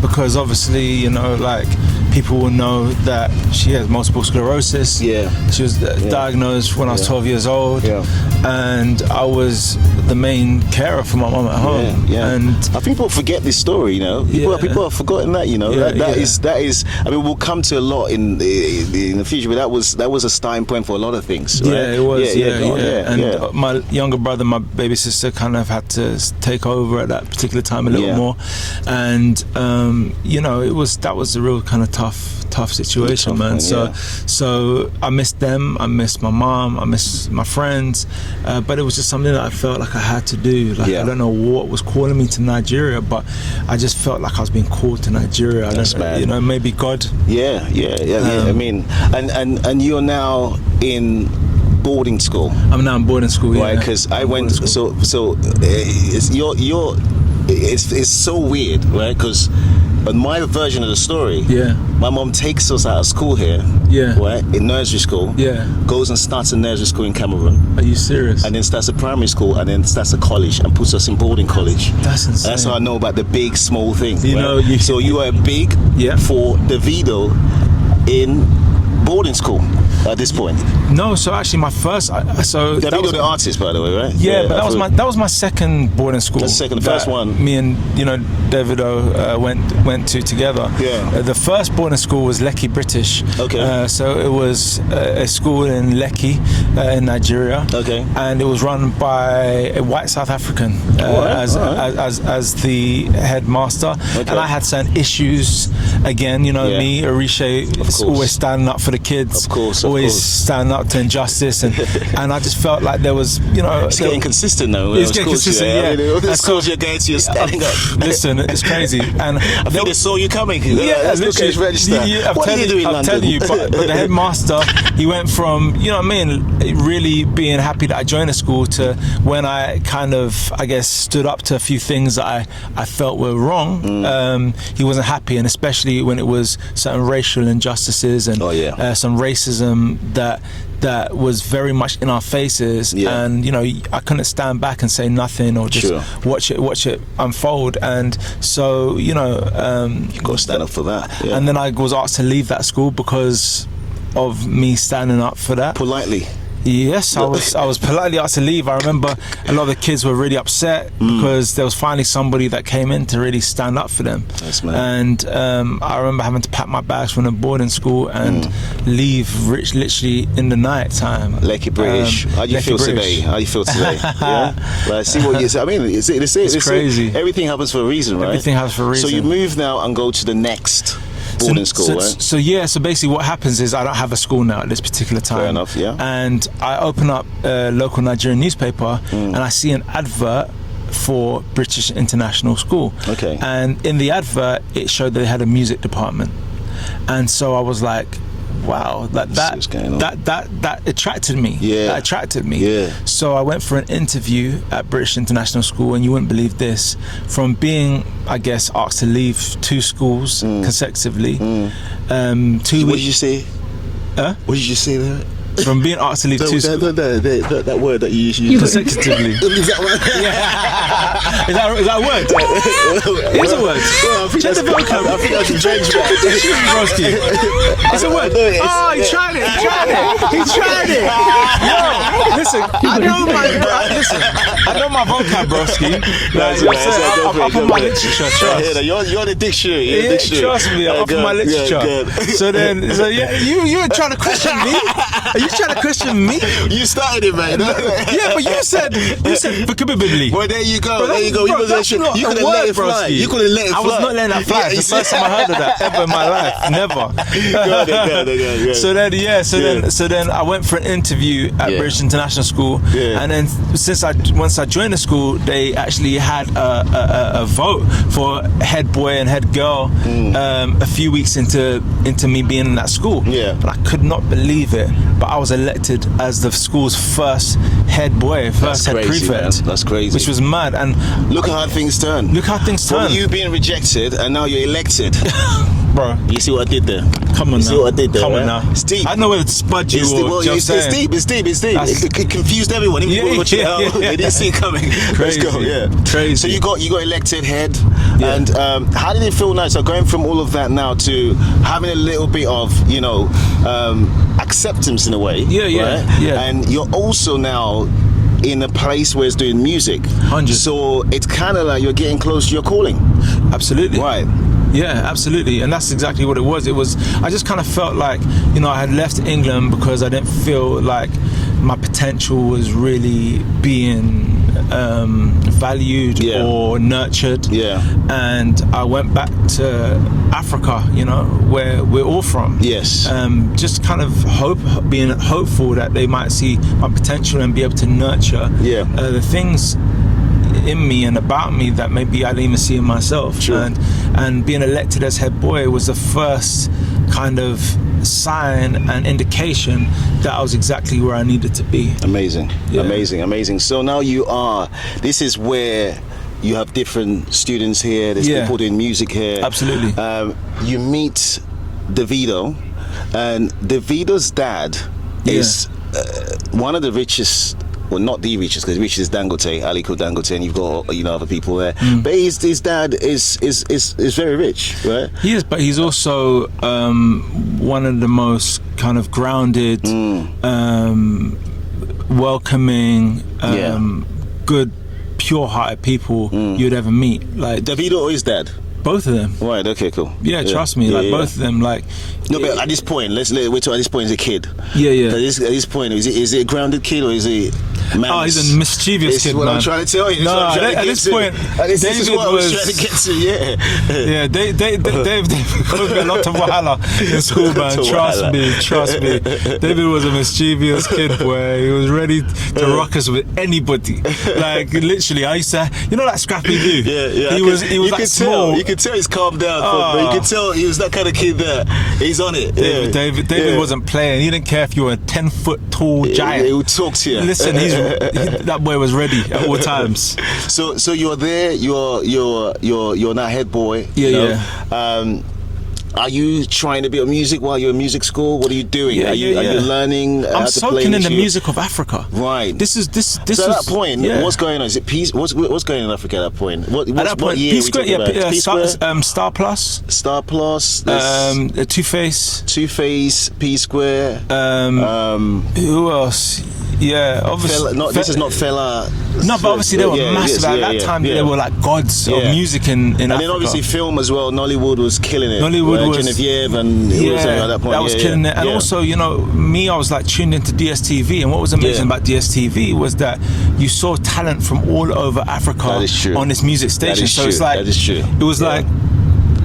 Speaker 1: Because obviously, you know, people will know that she has multiple sclerosis.
Speaker 2: Yeah.
Speaker 1: She was diagnosed when I was 12 years old. Yeah. And I was the main carer for my mum at home.
Speaker 2: Yeah.
Speaker 1: And
Speaker 2: I think people forget this story, you know. People have forgotten that, you know. That is. I mean, we'll come to a lot in the future, but that was a starting point for a lot of things. Right?
Speaker 1: Yeah, it was. And my younger brother, my baby sister, kind of had to take over at that particular time a little more. And you know, that was a real kind of tough situation, man. So I missed them, I missed my mom, I missed my friends, but it was just something that I felt like I had to do. I don't know what was calling me to Nigeria, but I just felt like I was being called to Nigeria. You know, maybe God.
Speaker 2: Yeah. I mean, and you're now in boarding school.
Speaker 1: I'm now in boarding school,
Speaker 2: right? Because I went. So it's so weird, right? Because on my version of the story, my mom takes us out of school here, right, in nursery school, goes and starts a nursery school in Cameroon.
Speaker 1: Are you serious?
Speaker 2: And then starts a primary school, and then starts a college, and puts us in boarding college.
Speaker 1: That's insane.
Speaker 2: That's how I know about the big, small thing.
Speaker 1: You know,
Speaker 2: so you are big for Davido in boarding school at this point.
Speaker 1: No, so actually my first. So
Speaker 2: Davido the artist, by the way, right?
Speaker 1: Yeah, but that was my second boarding school.
Speaker 2: That's the first one.
Speaker 1: Me and Davido went to together.
Speaker 2: Yeah.
Speaker 1: The first boarding school was Lekki British.
Speaker 2: Okay.
Speaker 1: So it was a school in Lekki, in Nigeria. Okay. And it was run by a white South African as the headmaster. Okay. And I had certain issues. Again, you know me, Oritsé, always standing up for the kids.
Speaker 2: Of course.
Speaker 1: Always standing up to injustice, and I just felt like there was, you know,
Speaker 2: it's getting consistent though.
Speaker 1: It's getting consistent,
Speaker 2: all the schools you're going to, you're standing up.
Speaker 1: Listen, it's crazy, and
Speaker 2: I think they saw you coming.
Speaker 1: Yeah,
Speaker 2: literally register.
Speaker 1: What are you doing in London? I'm telling you, but the headmaster, he went from, you know what I mean, really being happy that I joined the school to when I kind of, I guess, stood up to a few things that I felt were wrong. He wasn't happy, and especially when it was certain racial injustices and some racism that was very much in our faces, and you know, I couldn't stand back and say nothing or just watch it unfold. And so, you know,
Speaker 2: you got to stand up for that.
Speaker 1: And then I was asked to leave that school because of me standing up for that
Speaker 2: politely.
Speaker 1: Yes, I was politely asked to leave. I remember a lot of the kids were really upset because there was finally somebody that came in to really stand up for them.
Speaker 2: Yes, man.
Speaker 1: And I remember having to pack my bags from the boarding school and leave literally in the night time.
Speaker 2: Lucky British. How do you feel today? How do you feel today? Yeah. Like, see what you say. I mean, it's
Speaker 1: crazy.
Speaker 2: Everything happens for a reason, right?
Speaker 1: Everything happens for a reason.
Speaker 2: So you move now and go to the next boarding school, right?
Speaker 1: So basically what happens is I don't have a school now at this particular time.
Speaker 2: Fair enough, yeah.
Speaker 1: And I open up a local Nigerian newspaper and I see an advert for British International School.
Speaker 2: Okay.
Speaker 1: And in the advert it showed they had a music department. And so I was like, wow, that attracted me.
Speaker 2: Yeah.
Speaker 1: That attracted me.
Speaker 2: Yeah.
Speaker 1: So I went for an interview at British International School, and you wouldn't believe this. From being, I guess, asked to leave 2 schools consecutively, 2
Speaker 2: What did you say?
Speaker 1: Huh?
Speaker 2: What did you say there?
Speaker 1: From being asked to leave 2 schools
Speaker 2: that word that you use
Speaker 1: consecutively.
Speaker 2: Is that right?
Speaker 1: Yeah. Is that a word? It is a word.
Speaker 2: Well, I think
Speaker 1: Check the vocab.
Speaker 2: I think I should change
Speaker 1: Check the dictionary, broski. It's a word. Oh, he tried it. Yo, listen, I know my vocab, broski. I'm up on my literature. Trust.
Speaker 2: You're the dictionary. You're the dictionary.
Speaker 1: Trust me, I'm up on my literature. So you're trying to question me? Are you trying to question me?
Speaker 2: You started it, man.
Speaker 1: Yeah, but you said vocabulary.
Speaker 2: Well, there you go.
Speaker 1: Bro,
Speaker 2: There you go.
Speaker 1: bro,
Speaker 2: You
Speaker 1: that's not
Speaker 2: could have
Speaker 1: a
Speaker 2: let
Speaker 1: word,
Speaker 2: it fly.
Speaker 1: broski.
Speaker 2: You could have let it fly.
Speaker 1: I was not letting that fly. It's the first time I heard of that ever in my life. Never.
Speaker 2: Go on.
Speaker 1: So then I went for an interview at British International School, and then once I joined the school, they actually had a vote for head boy and head girl a few weeks into me being in that school.
Speaker 2: Yeah.
Speaker 1: And I could not believe it, but I was elected as the school's first head boy, first head
Speaker 2: crazy,
Speaker 1: prefect.
Speaker 2: man. That's crazy.
Speaker 1: Which was mad. And
Speaker 2: look how things turn.
Speaker 1: From
Speaker 2: you being rejected and now you're elected.
Speaker 1: Bro,
Speaker 2: You see what I did there?
Speaker 1: come on
Speaker 2: You
Speaker 1: now.
Speaker 2: see what I did there?
Speaker 1: Come on
Speaker 2: right?
Speaker 1: now.
Speaker 2: It's deep.
Speaker 1: I know where to spud you.
Speaker 2: It's deep.
Speaker 1: Or,
Speaker 2: Well,
Speaker 1: you know
Speaker 2: it's
Speaker 1: what I'm saying?
Speaker 2: deep. It confused everyone. Even people watching it out, they didn't see it coming.
Speaker 1: Crazy.
Speaker 2: Let's go. Yeah.
Speaker 1: Crazy.
Speaker 2: So you got elected head,
Speaker 1: Yeah.
Speaker 2: and how did it feel now? So going from all of that now to having a little bit of acceptance in a way.
Speaker 1: Yeah.
Speaker 2: And you're also now in a place where it's doing music.
Speaker 1: 100.
Speaker 2: So it's kind of like you're getting close to your calling.
Speaker 1: Absolutely.
Speaker 2: Right.
Speaker 1: Yeah, absolutely. And that's exactly what it was. I just kind of felt like, I had left England because I didn't feel like my potential was really being valued or nurtured.
Speaker 2: Yeah.
Speaker 1: And I went back to Africa, where we're all from.
Speaker 2: Yes.
Speaker 1: Just kind of being hopeful that they might see my potential and be able to nurture the things in me and about me that maybe I didn't even see in myself.
Speaker 2: Sure.
Speaker 1: And being elected as head boy was the first kind of sign and indication that I was exactly where I needed to be.
Speaker 2: Amazing.
Speaker 1: Yeah.
Speaker 2: Amazing. So now this is where you have different students here, there's people doing music here.
Speaker 1: Absolutely.
Speaker 2: You meet Davido, and Davido's dad is one of the richest. Well, not the richest, because the richest is Dangote, Aliko Dangote, and you've got other people there. But his dad is very rich, right?
Speaker 1: He is, but he's also one of the most kind of grounded, welcoming, good, pure-hearted people you'd ever meet. Like
Speaker 2: Davido or his dad?
Speaker 1: Both of them.
Speaker 2: Right. Okay. Cool.
Speaker 1: Yeah, trust me. Both of them. Like.
Speaker 2: No, but at this point, we're talking. At this point, he's a kid.
Speaker 1: Yeah.
Speaker 2: At this point, is it a grounded kid or is he?
Speaker 1: Oh, he's a mischievous kid,
Speaker 2: what
Speaker 1: man.
Speaker 2: I'm trying to tell you.
Speaker 1: No, at this point,
Speaker 2: this is what I was trying to get to.
Speaker 1: Yeah, they've caused me a lot of wahala in school, man. Trust me. David was a mischievous kid, boy. He was ready to rock us with anybody. Like literally, I used to, that Scrappy Doo.
Speaker 2: Yeah.
Speaker 1: He was like small.
Speaker 2: You could tell he's calmed down. But you could tell he was that kind of kid that he's on it.
Speaker 1: David wasn't playing. He didn't care if you were a 10-foot tall giant.
Speaker 2: He would talk to you.
Speaker 1: Listen, that boy was ready at all times.
Speaker 2: So you're there. You're now head boy.
Speaker 1: Yeah.
Speaker 2: Are you trying to build music while you're in music school? What are you doing? Are you learning
Speaker 1: I'm
Speaker 2: how to play
Speaker 1: soaking in the
Speaker 2: instrument?
Speaker 1: music of Africa.
Speaker 2: Right.
Speaker 1: This is
Speaker 2: So at that point, what's going on? Is it peace? What's going on in Africa at that point? What year
Speaker 1: Peace
Speaker 2: are we talking about? Peace Square?
Speaker 1: Star Plus,
Speaker 2: Star Plus,
Speaker 1: Two Face,
Speaker 2: P Square.
Speaker 1: Who else? Yeah, obviously.
Speaker 2: This is not Fela.
Speaker 1: No, but obviously they were massive at that time. They were like gods of music in Africa.
Speaker 2: And then obviously film as well. Nollywood was killing it.
Speaker 1: Nollywood was
Speaker 2: Genevieve and it was at that point.
Speaker 1: That was killing it. And also, you know, I was like tuned into DSTV, and what was amazing about DSTV was that you saw talent from all over Africa on this music station. So it's like
Speaker 2: that is true.
Speaker 1: It was like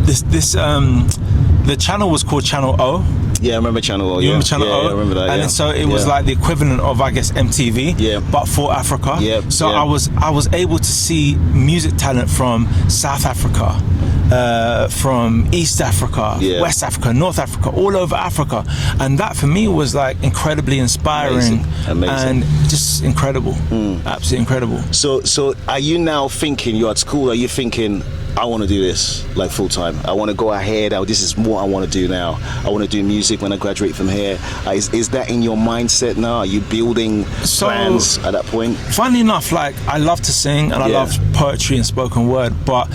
Speaker 1: this. The channel was called Channel O.
Speaker 2: Yeah, I remember Channel O.
Speaker 1: You remember Channel O?
Speaker 2: I remember that.
Speaker 1: And so it was like the equivalent of, I guess, MTV, but for Africa. I was able to see music talent from South Africa, from East Africa, West Africa, North Africa, all over Africa, and that for me was like incredibly inspiring. Amazing. And just incredible, absolutely incredible.
Speaker 2: So are you now thinking? You're at school. Are you thinking, I want to do this like full time? I want to go ahead. This is what I want to do now. I want to do music when I graduate from here. Is that in your mindset now? Are you building plans at that point?
Speaker 1: Funny enough, like I love to sing and I love poetry and spoken word, but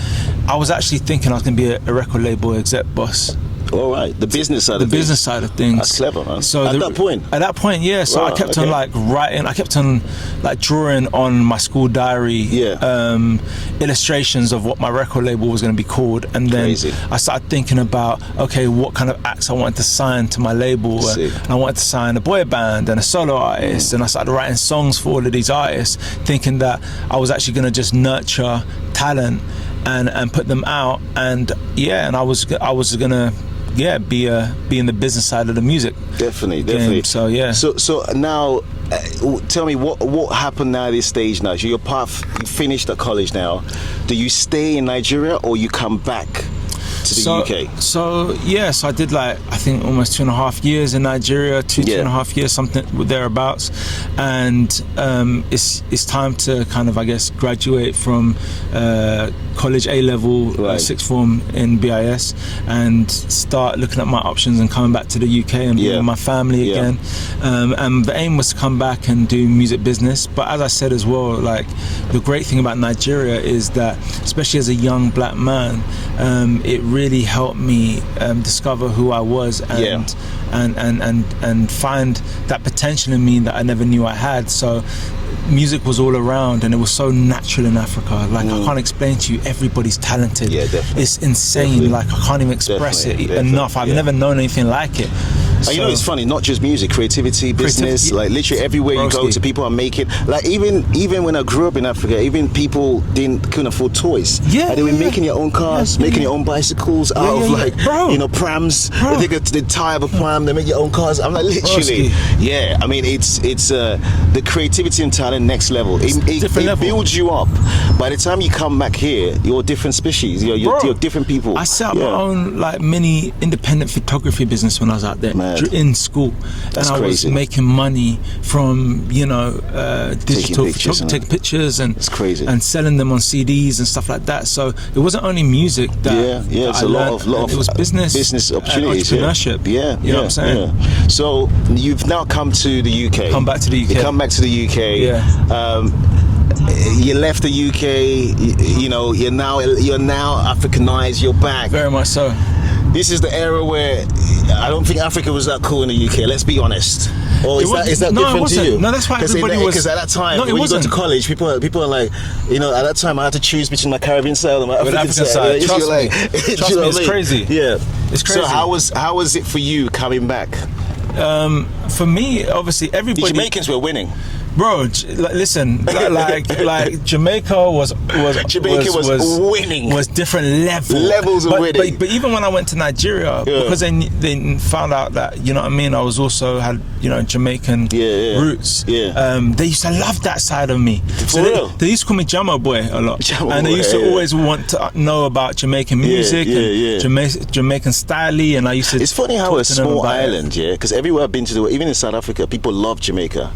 Speaker 1: I was actually thinking I was going to be a record label exec boss.
Speaker 2: All right, the business side of things.
Speaker 1: The business side of things.
Speaker 2: That's clever, man.
Speaker 1: So
Speaker 2: at that point?
Speaker 1: At that point, yeah. So I kept on like writing. I kept on like drawing on my school diary illustrations of what my record label was going to be called, and then I started thinking about what kind of acts I wanted to sign to my label. And I wanted to sign a boy band and a solo artist, and I started writing songs for all of these artists, thinking that I was actually going to just nurture talent and put them out, and I was gonna be in the business side of the music.
Speaker 2: Definitely.
Speaker 1: So yeah.
Speaker 2: So now, tell me what happened now at this stage now. So you finished at college now. Do you stay in Nigeria or you come back to the UK? So
Speaker 1: I did like I think almost 2.5 years in Nigeria, 2.5 years, something thereabouts, and it's time to kind of, I guess, graduate from college A-level, sixth form in BIS, and start looking at my options and coming back to the UK and being with my family again. And the aim was to come back and do music business. But as I said as well, like the great thing about Nigeria is that, especially as a young black man, it really helped me discover who I was and find that potential in me that I never knew I had. So music was all around, and it was so natural in Africa. Like I can't explain to you, everybody's talented. It's insane. Like I can't even express it enough. I've never known anything like it.
Speaker 2: You know, it's funny, not just music, creativity, business, like literally everywhere you go to, people are making, like even when I grew up in Africa, even people couldn't afford toys. And they were making your own cars, making your own bicycles out of like, prams. They take the tire of a pram, they make your own cars. I'm like, literally, I mean, it's the creativity and talent next level. It builds you up. By the time you come back here, you're a different species. You're different people.
Speaker 1: I set up my own like mini independent photography business when I was out there. In school.
Speaker 2: That's
Speaker 1: and I was making money from digital photography, taking pictures and selling them on CDs and stuff like that. So it wasn't only music that
Speaker 2: it's a lot of
Speaker 1: it was business
Speaker 2: opportunities,
Speaker 1: entrepreneurship.
Speaker 2: You know what I'm saying? So you've now come to the UK.
Speaker 1: Come back to the UK.
Speaker 2: You come back to the UK. You left the UK. You're now Africanized. You're back.
Speaker 1: Very much so.
Speaker 2: This is the era where I don't think Africa was that cool in the UK. Let's be honest. Or is that different to you?
Speaker 1: No, that's why everybody was.
Speaker 2: Because at that time, when you go to college, people are like, at that time I had to choose between my Caribbean side and my African side.
Speaker 1: Trust me, it's crazy.
Speaker 2: Yeah,
Speaker 1: it's crazy.
Speaker 2: So how was it for you coming back?
Speaker 1: For me, obviously, everybody.
Speaker 2: The Jamaicans were winning.
Speaker 1: Bro, listen, like Jamaica was
Speaker 2: winning.
Speaker 1: Was different
Speaker 2: levels of winning.
Speaker 1: But even when I went to Nigeria, because they found out that, you know what I mean, I was also had Jamaican roots. They used to love that side of me. They used to call me Jamo Boy a lot, and they used to always want to know about Jamaican music and Jamaican style. And I used to.
Speaker 2: It's funny how a small island, because everywhere I've been to, even in South Africa, people love Jamaica.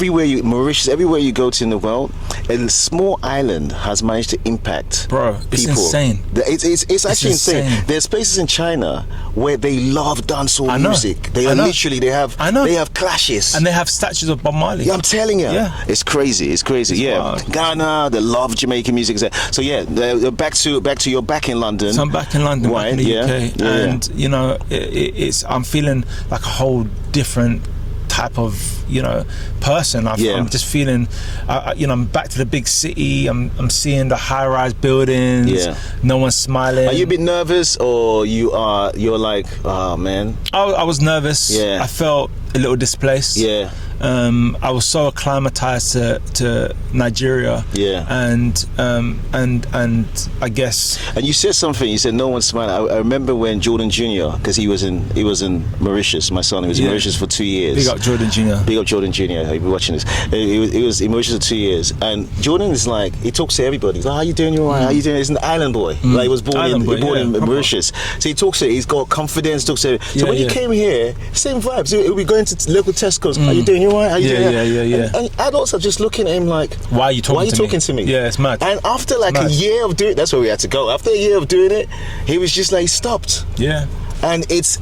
Speaker 2: Mauritius, everywhere you go to in the world, a small island has managed to impact
Speaker 1: it's
Speaker 2: people.
Speaker 1: insane.
Speaker 2: It's actually insane. There's places in China where they love dancehall music. They have clashes.
Speaker 1: And they have statues of Bob Marley.
Speaker 2: Yeah, I'm telling you.
Speaker 1: Yeah.
Speaker 2: It's crazy. It's
Speaker 1: wild.
Speaker 2: Ghana, they love Jamaican music. So yeah, back to you're back in London.
Speaker 1: So I'm back in London,
Speaker 2: right?
Speaker 1: back in the UK. And you know, I'm feeling like a whole different type of person. I'm just feeling I'm back to the big city. I'm seeing the high-rise buildings. No one's smiling.
Speaker 2: Are you a bit nervous, or you're like, oh man?
Speaker 1: I was nervous. I felt a little displaced. I was so acclimatized to Nigeria. And I guess.
Speaker 2: And you said something. You said no one's smiling. I remember when Jordan Jr., because he was in Mauritius. My son, he was in Mauritius for 2 years.
Speaker 1: Big up Jordan Jr.
Speaker 2: Big up Jordan Jr. He'll be watching this. He was in Mauritius for 2 years, and Jordan is like, he talks to everybody. He's like, how you doing? You alright? How you doing? He's an island boy. Like, he was born in Mauritius. So he talks to. He's got confidence. Talks to. So when you came here, same vibes. He'll be going to local Tesco's. How you doing? You alright? How you doing? And adults are just looking at him like,
Speaker 1: why are you talking
Speaker 2: to me?
Speaker 1: Yeah, it's mad.
Speaker 2: And after like a year of doing it, that's where we had to go. After a year of doing it, he was just like, he stopped. And it's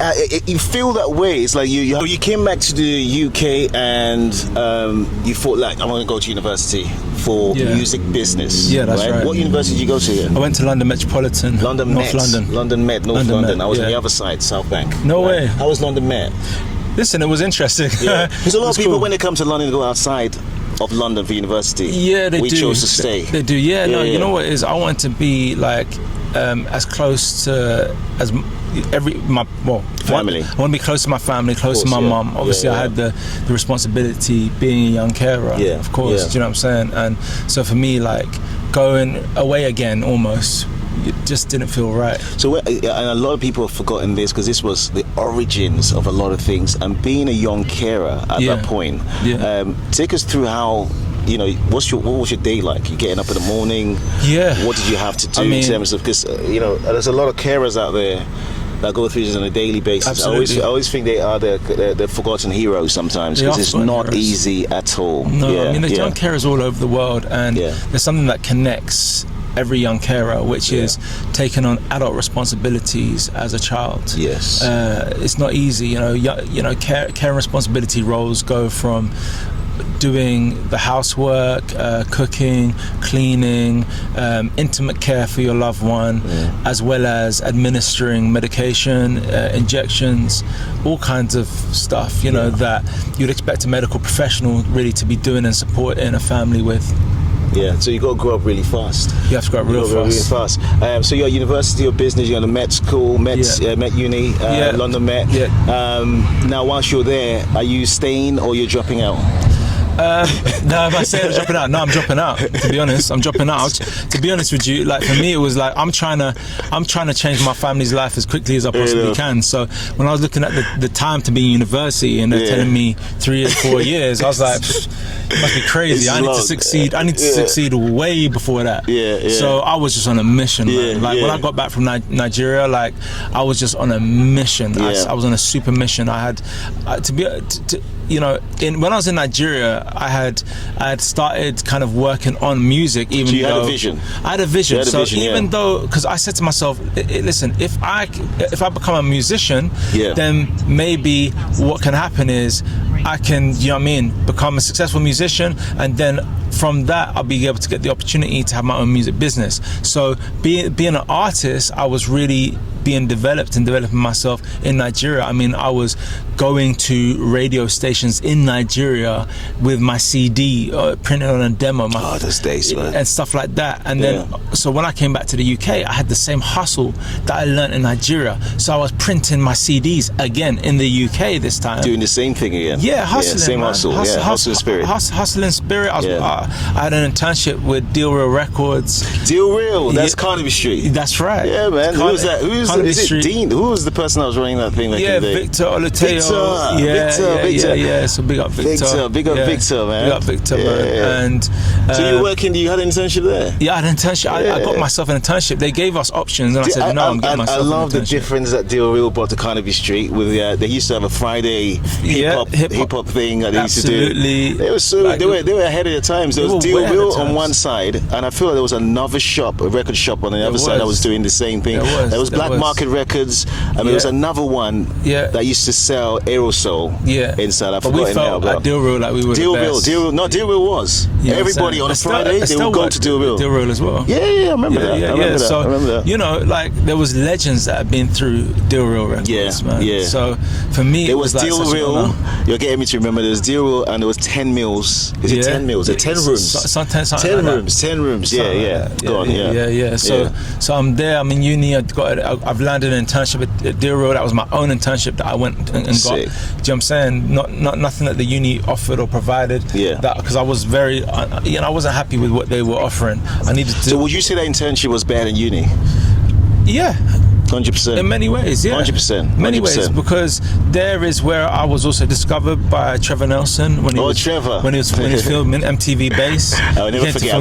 Speaker 2: you feel that way. It's like you came back to the UK and you thought like, I'm going to go to university for music business.
Speaker 1: That's right.
Speaker 2: What university did you go to here?
Speaker 1: I went to London Metropolitan.
Speaker 2: North London. I was on the other side, South Bank.
Speaker 1: No way.
Speaker 2: How was London Met?
Speaker 1: Listen, it was interesting.
Speaker 2: There's a lot of people when they come to London go outside of London for university.
Speaker 1: They
Speaker 2: chose to stay.
Speaker 1: They do. You know what it is? I want to be like as close to as family. I want to be close to my family, close to my mum. Obviously, I had the responsibility being a young carer. Of course. Do you know what I'm saying? And so for me, like going away again, almost. It just didn't feel right. So,
Speaker 2: and a lot of people have forgotten this because this was the origins of a lot of things. And being a young carer at that point, take us through how. What was your day like? You getting up in the morning? What did you have to do in terms of? Because there's a lot of carers out there that go through this on a daily basis. I always think they are the forgotten heroes sometimes, because it's not easy at all.
Speaker 1: No, I mean there's young carers all over the world, and there's something that connects every young carer, which is taking on adult responsibilities as a child. It's not easy. Care and responsibility roles go from doing the housework, cooking, cleaning, intimate care for your loved one, as well as administering medication, injections, all kinds of stuff, that you'd expect a medical professional really to be doing and supporting a family with.
Speaker 2: So you got to grow up really fast.
Speaker 1: You have to grow up really fast.
Speaker 2: So you're at University of Business, you're in the Met School, Met Uni, London Met. Now, whilst you're there, are you staying or you're dropping out?
Speaker 1: No, if I say I'm dropping out, no, I'm dropping out. To be honest, I'm dropping out. To be honest with you, like for me, it was like I'm trying to change my family's life as quickly as I possibly can. So when I was looking at the time to be in university and they're telling me 3 years, 4 years, I was like, it must be crazy. I need to succeed. I need to succeed way before that. So I was just on a mission. Man. Like when I got back from Nigeria, like I was just on a mission. I was on a super mission. I had when I was in Nigeria, I had started kind of working on music. Even
Speaker 2: so you
Speaker 1: though
Speaker 2: had a vision.
Speaker 1: I had a vision. Even though, because I said to myself, listen, if I become a musician, then maybe what can happen is I can, become a successful musician, and then from that I'll be able to get the opportunity to have my own music business. So being an artist, I was really being developed and developing myself in Nigeria. I mean, I was going to radio stations in Nigeria with my CD printed on a demo,
Speaker 2: those days, man,
Speaker 1: and stuff like that. And then, so when I came back to the UK, I had the same hustle that I learned in Nigeria. So I was printing my CDs again in the UK this time,
Speaker 2: doing the same thing again.
Speaker 1: Hustling,
Speaker 2: same
Speaker 1: man.
Speaker 2: hustle spirit.
Speaker 1: Hustling spirit. I had an internship with Deal Real Records.
Speaker 2: Deal Real, that's Carnaby Street.
Speaker 1: That's right.
Speaker 2: Yeah, man. Who was that? Is it
Speaker 1: Street.
Speaker 2: Dean? Who was the person that was running that thing back in the day?
Speaker 1: Victor Oluteo. Yeah. So big up Victor.
Speaker 2: Big up Victor, man.
Speaker 1: Big up Victor, man. And
Speaker 2: so you working? You had an internship there?
Speaker 1: Yeah, I had an internship. I got myself an internship. They gave us options, and I said no. I'm getting myself.
Speaker 2: I love the difference that Deal Real brought to Carnaby Street. With they used to have a Friday hip hop thing that they used to do. They were they were ahead of their times. There was Deal Real on one side, and I feel like there was another shop, a record shop on the other side that was doing the same thing. There was Black Market Records, and there was another one that used to sell aerosol inside. I forgot now.
Speaker 1: But Deal Real like we were
Speaker 2: Deal
Speaker 1: the
Speaker 2: Real,
Speaker 1: best.
Speaker 2: Deal Real was. Everybody on a Friday they would go to Deal Real.
Speaker 1: Deal Real as well.
Speaker 2: Yeah, I remember that. I remember that.
Speaker 1: So you know, like there was legends that have been through Deal Real records, man.
Speaker 2: Yeah.
Speaker 1: So for me,
Speaker 2: there was
Speaker 1: like
Speaker 2: Deal Real. You're getting me to remember. There's Deal Real, and there was 10 Mills. Is it 10 Mills? 10 rooms. 10 rooms. Yeah. Go on.
Speaker 1: Yeah. So I'm there. I'm in uni. I've landed an internship at Deal Real. That was my own internship that I went and got. Do you know what I'm saying? Not nothing that the uni offered or provided. That because I was very, I wasn't happy with what they were offering. I needed to.
Speaker 2: So would you say that internship was better than uni?
Speaker 1: Yeah.
Speaker 2: 100%.
Speaker 1: In many ways, yeah.
Speaker 2: 100%.
Speaker 1: Many ways, because there is where I was also discovered by Trevor Nelson when he was filming MTV Base.
Speaker 2: I'll never forget.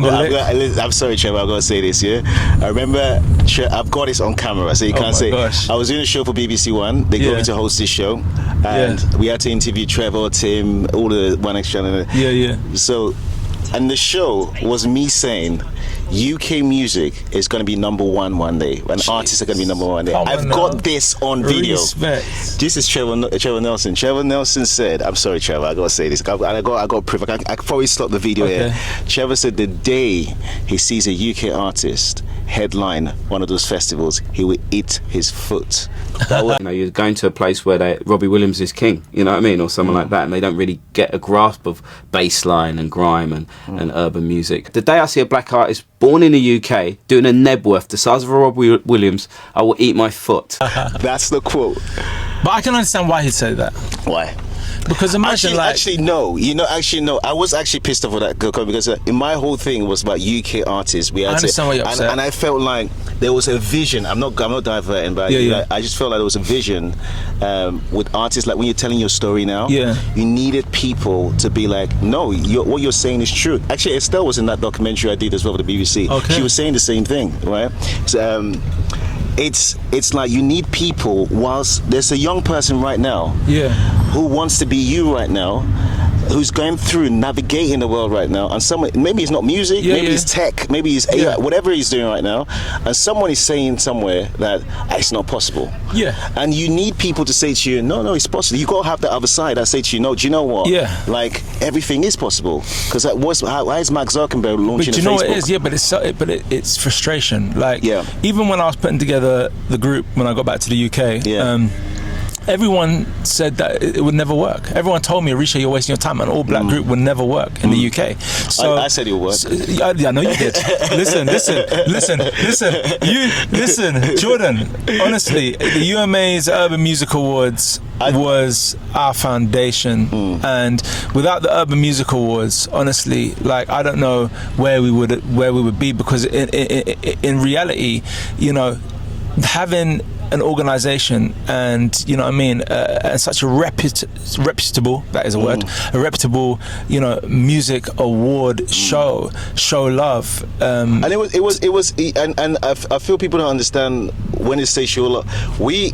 Speaker 2: I'm sorry, Trevor. I've got to say this. Yeah, I remember. I've got this on camera, so you can't say.
Speaker 3: Gosh.
Speaker 2: I was doing a show for BBC One. They got me to host this show, and we had to interview Trevor, Tim, all the One Extra. So, and the show was me saying, UK music is going to be number one day. And artists are going to be number one day. I've got this on video.
Speaker 1: Respect.
Speaker 2: This is Trevor Nelson. Trevor Nelson said, I'm sorry, Trevor, I got to say this. I got proof. I could probably stop the video here. Trevor said the day he sees a UK artist headline one of those festivals, he will eat his foot.
Speaker 6: You're going to a place where Robbie Williams is king, you know what I mean, or someone like that, and they don't really get a grasp of bass line and grime and urban music. The day I see a black artist born in the UK doing a Nebworth the size of a Robbie Williams, I will eat my foot.
Speaker 2: That's the quote.
Speaker 1: But I can understand why he'd say that.
Speaker 2: Why?
Speaker 1: Because imagine
Speaker 2: actually no. I was actually pissed off with that because my whole thing was about UK artists. I understand why you're upset. And I felt like there was a vision. I'm not diverting, but I just felt like there was a vision with artists. Like when you're telling your story now, you needed people to be like, no, what you're saying is true. Actually, Estelle was in that documentary I did as well for the BBC. She was saying the same thing, right? So, it's like you need people. Whilst there's a young person right now who wants to be you right now, who's going through navigating the world right now, and someone, maybe it's not music, maybe it's tech, maybe it's AI, whatever he's doing right now, and someone is saying somewhere that it's not possible. And you need people to say to you, no, it's possible. You got to have the other side that say to you, no, do you know what? Like everything is possible. Because why is Mark Zuckerberg launching a Facebook?
Speaker 1: But you know what it is? But it's frustration. Like even when I was putting together the group when I got back to the UK. Everyone said that it would never work. Everyone told me, Oritsé, you're wasting your time. An all-black group would never work in the UK. So
Speaker 2: I said it would work.
Speaker 1: I know you did. Listen. Jordan, honestly, the UMA's Urban Music Awards was our foundation. And without the Urban Music Awards, honestly, like I don't know where we would be, because in reality, having an organization and and such a reputable, that is a word, a reputable music award show love, and
Speaker 2: it was and I feel people don't understand when they say show love. We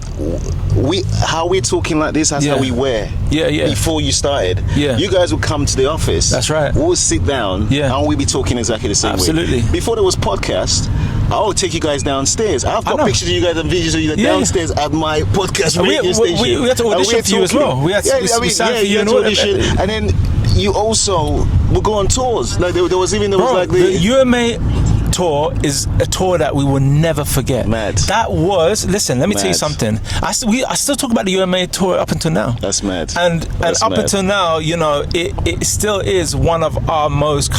Speaker 2: how we're talking like this, that's how we were before you started. You guys would come to the office,
Speaker 1: that's right,
Speaker 2: we'll sit down and we'll be talking exactly the same way. Before there was podcast, I'll take you guys downstairs. I've got pictures of you guys and videos of you downstairs at my podcast radio station.
Speaker 1: We had to audition for you as well. We had to sign for you and audition.
Speaker 2: And then you also will go on tours. Like there was
Speaker 1: the UMA tour is a tour that we will never forget.
Speaker 2: Mad.
Speaker 1: That was, listen, let me tell you something. I still talk about the UMA tour up until now.
Speaker 2: That's mad.
Speaker 1: And up until now, it still is one of our most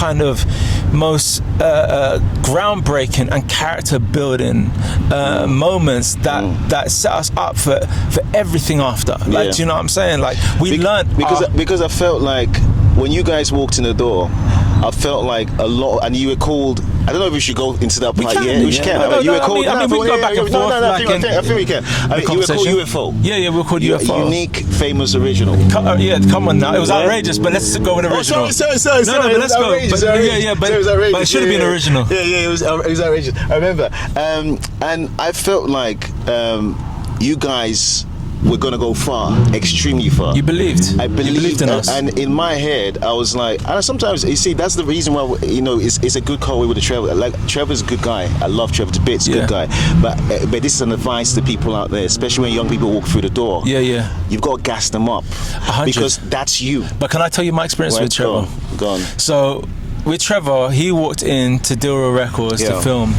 Speaker 1: groundbreaking and character building moments that set us up for everything after. Like, do you know what I'm saying? Like we learned
Speaker 2: because I felt like when you guys walked in the door, I felt like a lot, and you were called. I don't know if we should go into that part.
Speaker 1: We
Speaker 2: can.
Speaker 1: No,
Speaker 2: You were called.
Speaker 1: I mean, we go back and forth.
Speaker 2: I feel we can. You were called UFO.
Speaker 1: Yeah, we were called UFO.
Speaker 2: Unique, famous, original.
Speaker 1: Come on now. It was outrageous, but let's go with original.
Speaker 2: Sorry.
Speaker 1: No, but let's go. But it should have been original.
Speaker 2: Yeah, it was outrageous. I remember. And I felt like you guys were gonna go far, extremely far.
Speaker 1: You believed.
Speaker 2: I believed.
Speaker 1: You believed in us.
Speaker 2: And in my head, I was like, and sometimes you see, that's the reason why it's a good call with Trevor. Like Trevor's a good guy. I love Trevor to bits. Good guy. But this is an advice to people out there, especially when young people walk through the door.
Speaker 1: Yeah.
Speaker 2: You've got to gas them up
Speaker 1: 100.
Speaker 2: because that's you.
Speaker 1: But can I tell you my experience with Trevor?
Speaker 2: Go on.
Speaker 1: So with Trevor, he walked into Dilro Records to film,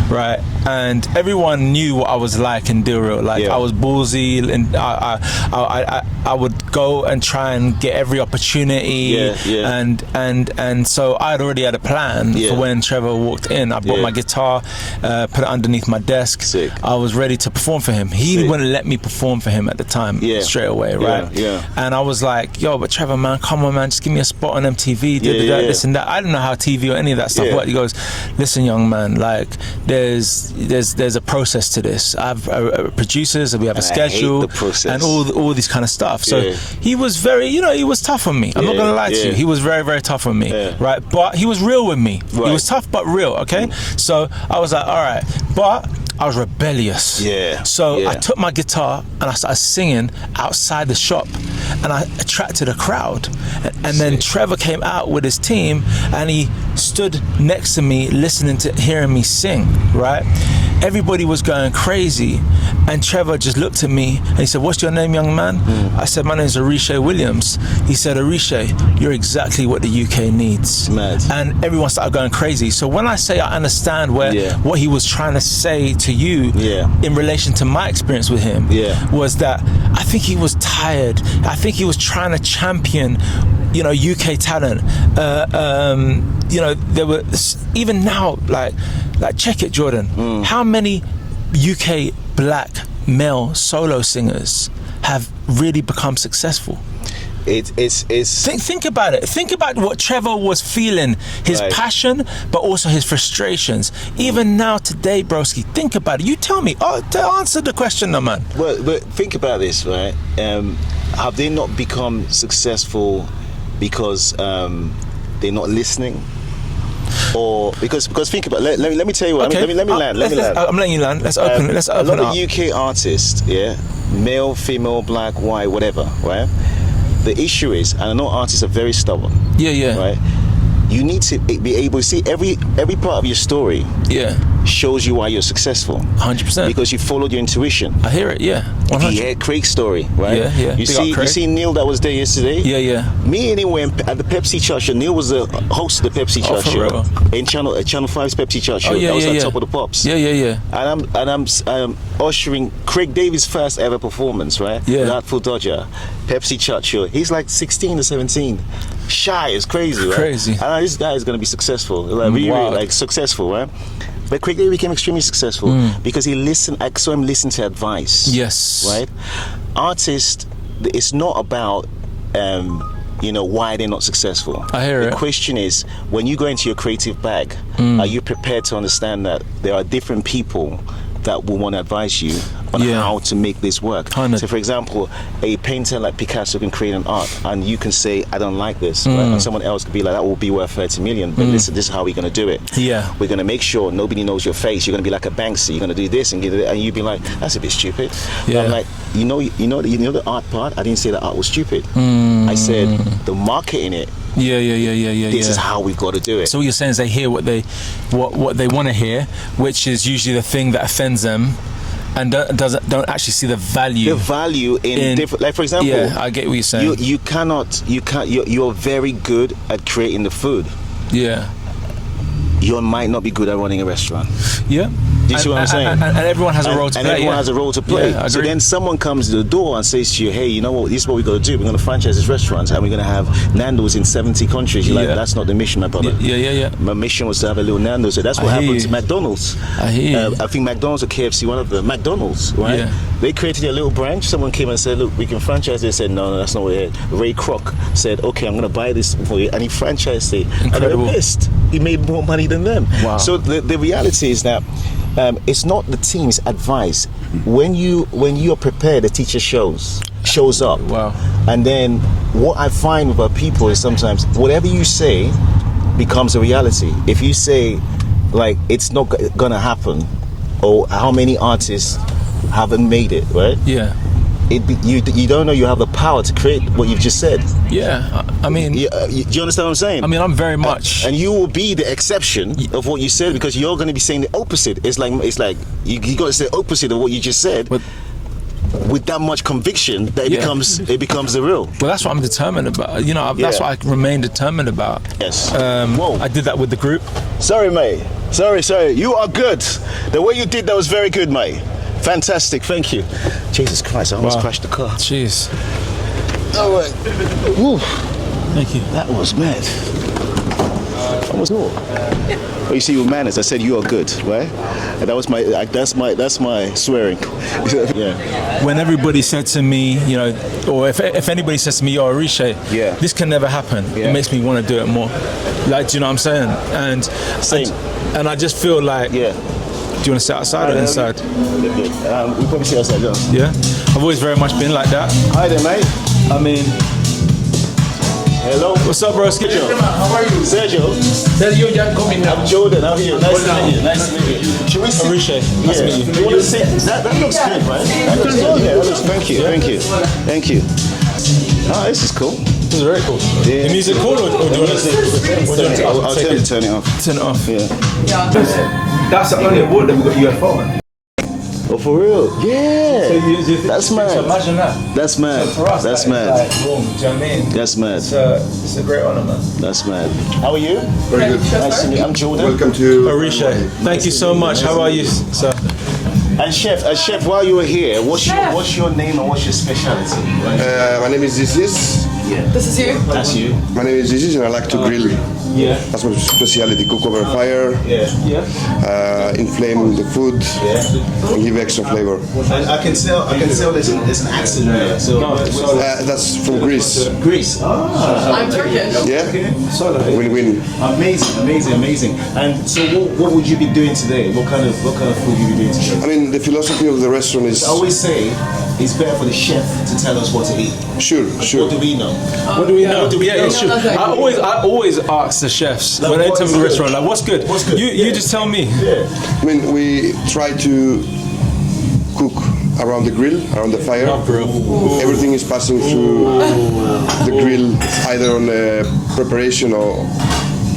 Speaker 1: right? And everyone knew what I was like in Dilro. Like I was ballsy, and I would go and try and get every opportunity. And so I had already had a plan for when Trevor walked in. I brought my guitar, put it underneath my desk.
Speaker 2: Sick.
Speaker 1: I was ready to perform for him. He wouldn't let me perform for him at the time straight away, right? And I was like, yo, but Trevor, man, come on, man, just give me a spot on MTV, this and that. I didn't know how TV or any of that stuff worked. He goes, listen, young man, like there's a process to this. I have producers, and we have a schedule, and all this kind of stuff. So he was very, he was tough on me. I'm not gonna lie to you. He was very, very tough on me, right? But he was real with me. He was tough but real. Okay, so I was like, all right, but I was rebellious. So I took my guitar and I started singing outside the shop, and I attracted a crowd. And then Trevor came out with his team, and he stood next to me, hearing me sing, right? Everybody was going crazy, and Trevor just looked at me and he said, what's your name, young man? I said, my name is Oritsé Williams. He said, Oritsé, you're exactly what the UK needs.
Speaker 2: Mad.
Speaker 1: And everyone started going crazy. So when I say I understand what he was trying to say to you in relation to my experience with him, was that I think he was tired. I think he was trying to champion UK talent. There were, even now, like check it, Jordan. How many UK black male solo singers have really become successful? Think about it. Think about what Trevor was feeling, his passion, but also his frustrations. Even now, today, broski, think about it. You tell me. To answer the question, no, man.
Speaker 2: Well, but think about this, right? Have they not become successful because they're not listening? Or because think about it, let me tell you what. Let me land.
Speaker 1: I'm letting you land. Let's open it.
Speaker 2: A lot of UK artists, male, female, black, white, whatever, right? The issue is, and I know artists are very stubborn. Right? You need to be able to see every part of your story. Shows you why you're successful.
Speaker 1: 100%.
Speaker 2: Because you followed your intuition.
Speaker 1: I hear it. 100%.
Speaker 2: You hear Craig's story, right? You see Neil that was there yesterday. Me anyway at the Pepsi chart show. Neil was the host of the Pepsi chart show in Channel 5's Pepsi chart show. That was at Top of the Pops. And I'm ushering Craig Davis' first ever performance, right? With Artful Dodger, Pepsi chart show. He's like 16 or 17. Shy, it's crazy, right?
Speaker 1: Crazy.
Speaker 2: And this guy is going to be successful, really successful, right? But Craig David became extremely successful because he listened. I saw him listen to advice. Right. Artists, it's not about why they're not successful.
Speaker 1: I hear it.
Speaker 2: The question is, when you go into your creative bag, are you prepared to understand that there are different people that will want to advise you on how to make this work?
Speaker 1: 100.
Speaker 2: So for example, a painter like Picasso can create an art and you can say, I don't like this, right? And someone else could be like, that will be worth 30 million, but listen, this is how we're going to do it. We're going to make sure nobody knows your face. You're going to be like a Banksy. You're going to do this and you'd be like, that's a bit stupid. I'm like, you know the art part? I didn't say the art was stupid. I said the market in it. This is how we've got to do it.
Speaker 1: So what you're saying is they hear what they want to hear, which is usually the thing that offends them, and don't actually see the value.
Speaker 2: The value in different, like for example.
Speaker 1: I get what you're saying.
Speaker 2: You're very good at creating the food. You might not be good at running a restaurant. Do you see what I'm saying?
Speaker 1: And everyone has a role to play.
Speaker 2: And everyone has a role to play.
Speaker 1: Yeah,
Speaker 2: so then someone comes to the door and says to you, hey, you know what, this is what we're going to do. We're going to franchise this restaurant and we're going to have Nando's in 70 countries. You're like, that's not the mission, my brother.
Speaker 1: Yeah.
Speaker 2: My mission was to have a little Nando's. So that's what happened to McDonald's.
Speaker 1: I hear you.
Speaker 2: I think McDonald's or KFC, one of the McDonald's, right? Yeah. They created a little branch. Someone came and said, look, we can franchise this. They said, no, that's not what it is. Ray Kroc said, okay, I'm going to buy this for you. And he franchised it.
Speaker 1: Incredible.
Speaker 2: And they were pissed. He made more money than them.
Speaker 1: Wow.
Speaker 2: So the reality is that it's not the team's advice. When you are prepared, the teacher shows up.
Speaker 1: Wow.
Speaker 2: And then what I find with our people is sometimes whatever you say becomes a reality. If you say like it's not gonna happen, or how many artists haven't made it, right?
Speaker 1: Yeah.
Speaker 2: You don't know you have the power to create what you've just said.
Speaker 1: Yeah, I mean,
Speaker 2: do you understand what I'm saying?
Speaker 1: I mean, I'm very much,
Speaker 2: and you will be the exception of what you said because you're going to be saying the opposite. It's like you got to say the opposite of what you just said. But with that much conviction that it becomes the real.
Speaker 1: Well, that's what I'm determined about. You know, that's what I remain determined about.
Speaker 2: Yes.
Speaker 1: I did that with the group.
Speaker 2: Sorry, mate. Sorry. You are good. The way you did that was very good, mate. Fantastic, thank you. Jesus Christ, I almost crashed the car.
Speaker 1: Jeez.
Speaker 2: All right. Woo.
Speaker 1: Thank you.
Speaker 2: That was mad. Almost all. Oh, you see, with manners, I said you are good, right? And that was that's my swearing. Yeah.
Speaker 1: When everybody said to me, you know, or if anybody says to me, "Yo, Oritsé, this can never happen," it makes me want to do it more. Like, do you know what I'm saying? And
Speaker 2: same.
Speaker 1: And I just feel like, do you want to sit outside or inside?
Speaker 2: We probably sit outside,
Speaker 1: yeah. I've always very much been like that.
Speaker 2: Hi there, mate.
Speaker 1: I mean,
Speaker 2: hello.
Speaker 1: What's up, bro?
Speaker 2: Sergio. How are you? Sergio, you're coming now. I'm Jordan. How are you? Nice to meet you. Nice to meet you. Should we sit?
Speaker 1: Oritsé. Nice to meet you.
Speaker 2: You want to sit? That looks good, right? That looks good. Yeah, that looks. Thank you. Oh, this is cool.
Speaker 1: This is very cool. Yeah. The music cool or do you want to
Speaker 2: I'll tell you to turn it off.
Speaker 1: Turn it off.
Speaker 2: Yeah.
Speaker 1: That's the only award that we got UFO on.
Speaker 2: Oh, for real? Yeah.
Speaker 1: So
Speaker 2: that's mad.
Speaker 1: So imagine that.
Speaker 2: That's mad.
Speaker 1: So for us,
Speaker 2: that's mad.
Speaker 1: Like, boom, do you know what I mean?
Speaker 2: That's mad.
Speaker 1: It's a great honor, man.
Speaker 2: That's mad. How are you?
Speaker 7: Very good.
Speaker 2: Nice to meet you. I'm Jordan.
Speaker 7: Welcome to
Speaker 1: Oritsé. Thank you so much. How are you, sir?
Speaker 2: And chef, while you were here, what's your name and what's your specialty?
Speaker 7: my name is Zisis.
Speaker 2: Yeah.
Speaker 4: This is you?
Speaker 2: That's you.
Speaker 7: My name is Zisis and I like to grill.
Speaker 1: Yeah.
Speaker 7: That's my specialty. Cook over fire.
Speaker 2: Yeah.
Speaker 7: Inflame the food.
Speaker 2: Yeah.
Speaker 7: And give extra flavor.
Speaker 2: And I can tell there's an accent there. So
Speaker 7: that's from Greece.
Speaker 2: Greece.
Speaker 4: I'm Turkish.
Speaker 7: Yeah.
Speaker 2: Okay.
Speaker 7: Win-win.
Speaker 2: Amazing. And so what would you be doing today? What kind of food would you be doing today?
Speaker 7: I mean, the philosophy of the restaurant is.
Speaker 2: I always say it's better for the chef to tell us what to eat.
Speaker 7: Sure.
Speaker 2: What do we know?
Speaker 1: What do we know? Yeah, it's true. I always ask the chefs when they tell me the restaurant, like, what's good? You just tell me.
Speaker 2: Yeah.
Speaker 7: I mean, we try to cook around the grill, around the fire. Everything is passing through the grill, either on preparation or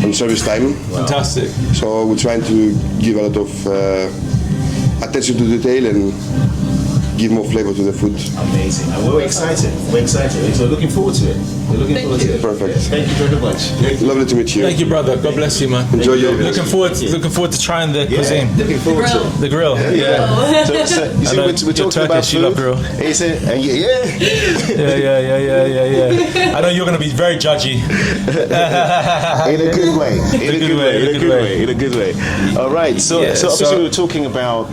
Speaker 7: on service time.
Speaker 1: Fantastic.
Speaker 7: So we're trying to give a lot of attention to detail and give more flavor to the food.
Speaker 2: Amazing. And we're excited. So looking forward to it. We're looking forward to it.
Speaker 7: Perfect.
Speaker 2: Thank you very much.
Speaker 7: Lovely to meet you.
Speaker 1: Thank you, brother. God bless you, man.
Speaker 7: Enjoy your
Speaker 1: Looking forward to trying the cuisine.
Speaker 2: Looking forward to it.
Speaker 1: The grill. Yeah.
Speaker 2: So you see, we're talking about
Speaker 1: Turkish, you love grill.
Speaker 2: He said, yeah.
Speaker 1: I know you're going to be very judgy.
Speaker 2: In a good way. All right. So obviously we were talking about,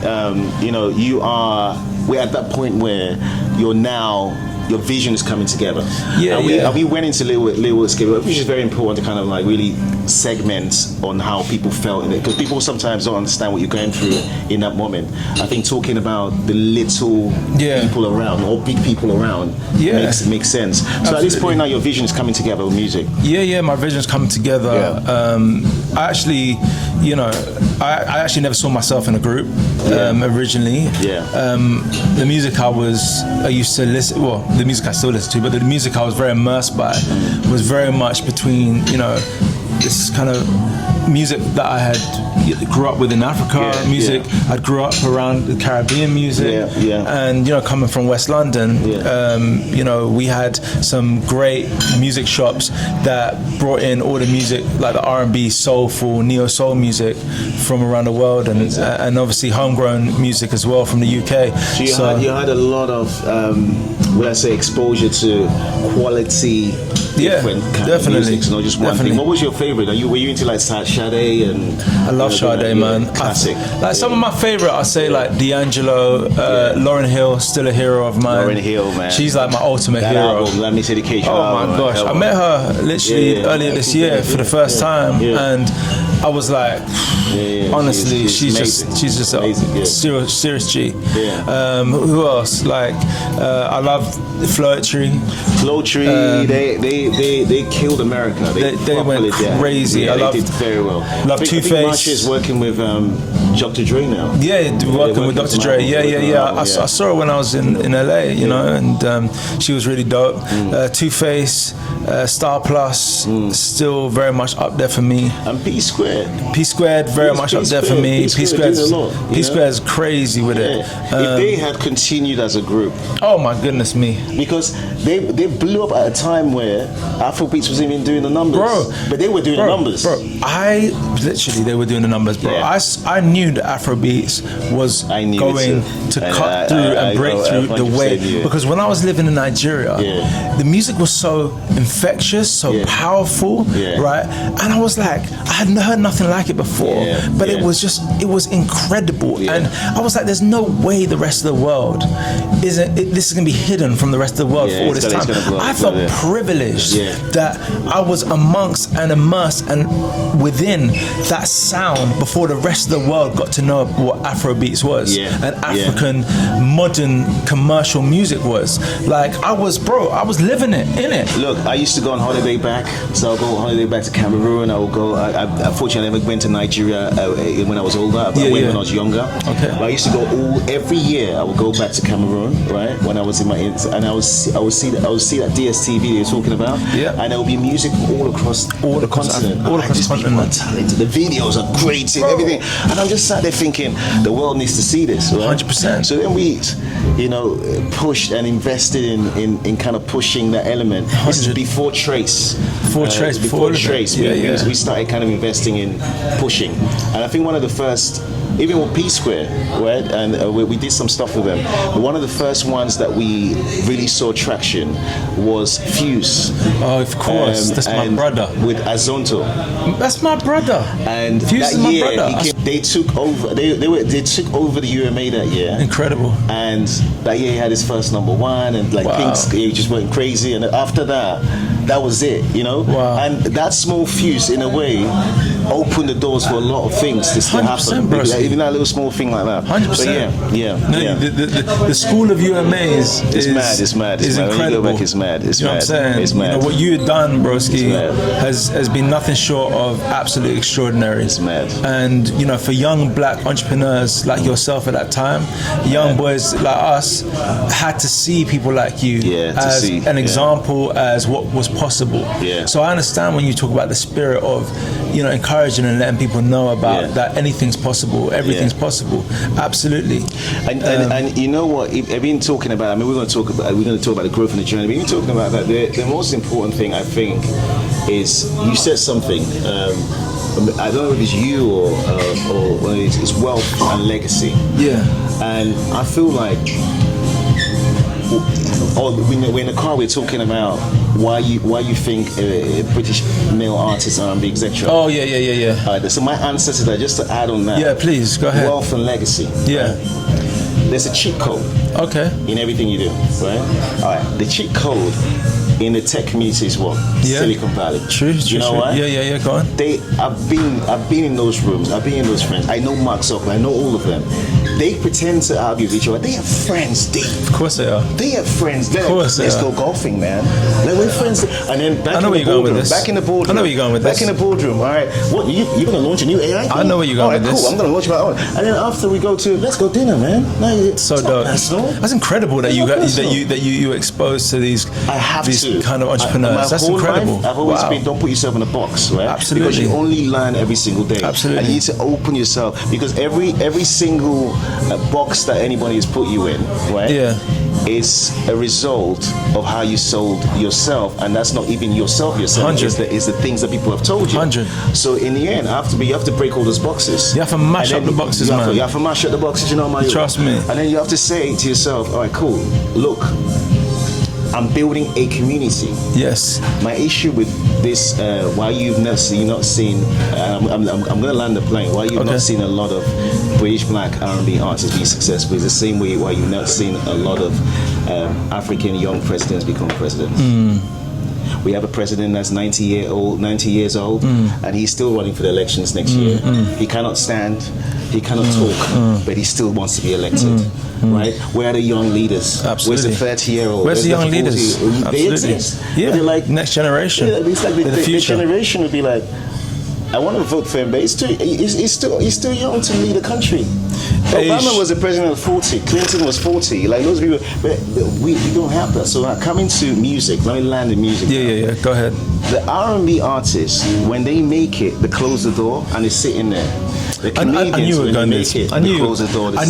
Speaker 2: we're at that point where your vision is coming together. And we went into little escape, which is very important to kind of like really segment on how people felt in it, because people sometimes don't understand what you're going through in that moment. I think talking about the little people around or big people around makes sense. So
Speaker 1: Absolutely.
Speaker 2: at this point now, your vision is coming together with music.
Speaker 1: My vision's coming together. I actually I never saw myself in a group originally. The music I used to listen, well, the music I still listen to, but the music I was very immersed by was very much between, this kind of music that I had grew up with in Africa, music I grew up around the Caribbean music, and coming from West London, we had some great music shops that brought in all the music like the R&B, soulful, neo soul music from around the world, and obviously homegrown music as well from the UK.
Speaker 2: So you had a lot of exposure to quality, different kind of music, not just one thing. What was your favorite? Were you into like Sade and?
Speaker 1: I love Sade, man.
Speaker 2: Classic.
Speaker 1: Some of my favorite, I say like D'Angelo, Lauryn Hill, still a hero of mine.
Speaker 2: Lauryn Hill, man.
Speaker 1: She's like my ultimate hero.
Speaker 2: Album, Let Me Take the Cage.
Speaker 1: Oh my gosh, I met her literally earlier this year for the first time, and I was like, honestly, she's just a serious G. Who else? Like, I love Floetry.
Speaker 2: They killed America.
Speaker 1: They went crazy.
Speaker 2: Yeah, they did very well.
Speaker 1: Love Two-Face.
Speaker 2: Marsha is working with Dr. Dre now.
Speaker 1: Yeah, working with Dr. Dre. I saw her when I was in LA, and she was really dope. Two-Face, Star Plus, still very much up there for me.
Speaker 2: And P Squared,
Speaker 1: very much up there for me. P Squared's crazy with it.
Speaker 2: If they had continued as a group,
Speaker 1: oh my goodness me,
Speaker 2: because they blew up at a time where Afrobeats wasn't even doing the numbers, but they were doing the numbers.
Speaker 1: They were doing the numbers, bro. I knew that Afrobeats was going to cut through and break through the way, because when I was living in Nigeria, the music was so infectious, so powerful, right? And I was like, I had heard nothing like it before, but it was incredible, and I was like, there's no way the rest of the world this is gonna be hidden from the rest of the world for all this time. I felt privileged that I was amongst and immersed and within that sound before the rest of the world got to know what Afrobeats was and African modern commercial music was. Like I was living it, in it.
Speaker 2: Look, I used to go on holiday back, so I'll go on holiday back to Cameroon. Unfortunately, I never went to Nigeria when I was older, but I went when I was younger. Okay. But I used to go every year. I would go back to Cameroon, right? When I was in my and I would see that DSTV they were talking about, and there would be music all across the continent. All across the continent. Talented. The videos are great and everything, and I'm just sat there thinking the world needs to see this, right?
Speaker 1: 100%.
Speaker 2: So then we, pushed and invested in kind of pushing that element. This is before Trace.
Speaker 1: Before Trace.
Speaker 2: We started kind of investing in pushing, and I think one of the first, even with P Square, right, and we did some stuff with them, but one of the first ones that we really saw traction was Fuse.
Speaker 1: Oh, of course, that's my brother.
Speaker 2: With Azonto.
Speaker 1: That's my brother.
Speaker 2: And
Speaker 1: Fuse
Speaker 2: that
Speaker 1: is my
Speaker 2: year,
Speaker 1: brother.
Speaker 2: they took over. They took over the UMA that year.
Speaker 1: Incredible.
Speaker 2: And that year he had his first #1, and like Pink's, he just went crazy. And after that was it, Wow. And that small Fuse, in a way, opened the doors for a lot of things to still happen.
Speaker 1: Bro.
Speaker 2: Even that little small thing like that.
Speaker 1: 100%. The school of UMA is mad.
Speaker 2: It's mad.
Speaker 1: It's incredible.
Speaker 2: When you go back, it's mad. It's mad.
Speaker 1: What I'm saying?
Speaker 2: It's mad.
Speaker 1: What you had done, broski, has been nothing short of absolutely extraordinary.
Speaker 2: It's mad.
Speaker 1: And for young black entrepreneurs like yourself at that time, young boys like us had to see people like you as an example as what was possible.
Speaker 2: Yeah.
Speaker 1: So I understand when you talk about the spirit of encouraging and letting people know about that anything's possible, everything's possible. Absolutely.
Speaker 2: And you know what? I've been talking about. We're going to talk about the growth and the journey. But you're talking about that. The most important thing, I think, is you said something. I don't know if it's you or it's wealth and legacy.
Speaker 1: Yeah.
Speaker 2: And I feel like. We're in the car. We're talking about why you think British male artists are big, etc.
Speaker 1: Oh yeah.
Speaker 2: Alright, so my answer to that, just to add on that.
Speaker 1: Yeah, please go ahead.
Speaker 2: Wealth and legacy.
Speaker 1: Yeah.
Speaker 2: There's a cheat code.
Speaker 1: Okay.
Speaker 2: In everything you do, right? All right. The cheat code in the tech community is what?
Speaker 1: Yeah.
Speaker 2: Silicon Valley.
Speaker 1: True.
Speaker 2: You know why?
Speaker 1: Yeah. Go on.
Speaker 2: I've been in those rooms. I've been in those friends. I know Mark Zuckerberg. I know all of them. They pretend to argue with each other. They have friends, Dave.
Speaker 1: Of course they are.
Speaker 2: They have friends.
Speaker 1: Let's
Speaker 2: go golfing, man. Like we're friends. And then back in the boardroom. Back in the boardroom.
Speaker 1: I know where you're going with this.
Speaker 2: Back in the boardroom. All right. What you're gonna launch a new AI thing?
Speaker 1: I know where you're going with this.
Speaker 2: Cool. I'm gonna launch my own. And then after we go to let's go dinner, man. No,
Speaker 1: so dope. That's incredible that you exposed to these
Speaker 2: do.
Speaker 1: kind of entrepreneurs. That's incredible.
Speaker 2: Life, I've always been, don't put yourself in a box, right?
Speaker 1: Absolutely.
Speaker 2: Because you only learn every single day.
Speaker 1: Absolutely.
Speaker 2: And you need to open yourself, because every single box that anybody has put you in, right?
Speaker 1: Yeah.
Speaker 2: Is a result of how you sold yourself, and that's not even yourself.
Speaker 1: 100.
Speaker 2: It's the things that people have told you.
Speaker 1: 100.
Speaker 2: So in the end, you have to break all those boxes.
Speaker 1: You have to mash up the boxes, man.
Speaker 2: You have to mash up the boxes, you know, man.
Speaker 1: Trust me.
Speaker 2: And then you have to say to yourself, all right, cool. Look, I'm building a community.
Speaker 1: Yes.
Speaker 2: My issue with this, why you're not seen, I'm going to land the plane. Why you've not seen a lot of British black R&B artists be successful is the same way why you've not seen a lot of African young presidents become presidents. We have a president that's 90 years old, and he's still running for the elections next year. He cannot stand, he cannot talk, but he still wants to be elected. Right? Where are the young leaders?
Speaker 1: Absolutely.
Speaker 2: Where's the 30-year-old?
Speaker 1: Where's the young leaders?
Speaker 2: They
Speaker 1: Absolutely.
Speaker 2: exist.
Speaker 1: Yeah.
Speaker 2: They're like
Speaker 1: next generation.
Speaker 2: Yeah, it's like the
Speaker 1: future.
Speaker 2: generation would be like, I want to vote for him, but he's still young to lead a country. Obama was the president at 40. Clinton was 40. Like those people, but we don't have that. So coming to music, let me land in music.
Speaker 1: Yeah. Go ahead.
Speaker 2: The R&B artists, when they make it, they close the door and they sit in there. The comedians,
Speaker 1: I knew we were going this. I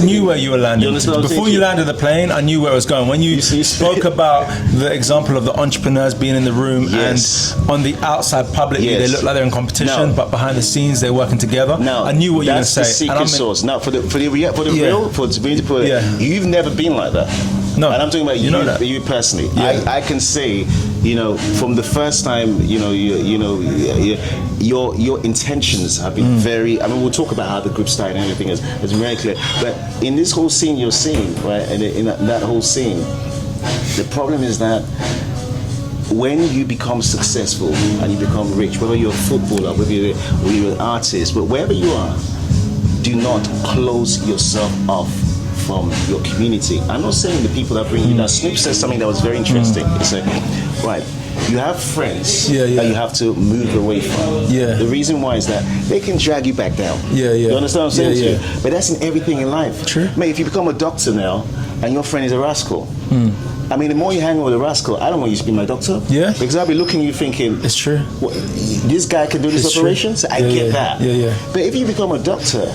Speaker 1: knew where you were landing. Before you landed the plane, I knew where it was going. When you spoke about the example of the entrepreneurs being in the room and on the outside publicly they look like they're in competition, but behind the scenes they're working together. I knew what you were going to say.
Speaker 2: That's the secret sauce. Now, for the real, you've never been like that.
Speaker 1: No,
Speaker 2: and I'm talking about you personally.
Speaker 1: Yeah.
Speaker 2: I can say, from the first time, your intentions have been very. I mean, we'll talk about how the group started and everything is very clear. But in this whole scene you're seeing, right, and in that whole scene, the problem is that when you become successful and you become rich, whether you're a footballer, whether you're an artist, but wherever you are, do not close yourself off from your community. I'm not saying the people that bring you down. Snoop says something that was very interesting. He said, right, you have friends that you have to move away from. The reason why is that they can drag you back down. You understand what I'm saying to you? But that's in everything in life.
Speaker 1: True.
Speaker 2: Mate, if you become a doctor now and your friend is a rascal, I mean, the more you hang with a rascal, I don't want you to be my doctor. Because I'll be looking at you thinking,
Speaker 1: it's true.
Speaker 2: This guy can do this operation, so I get that. But if you become a doctor,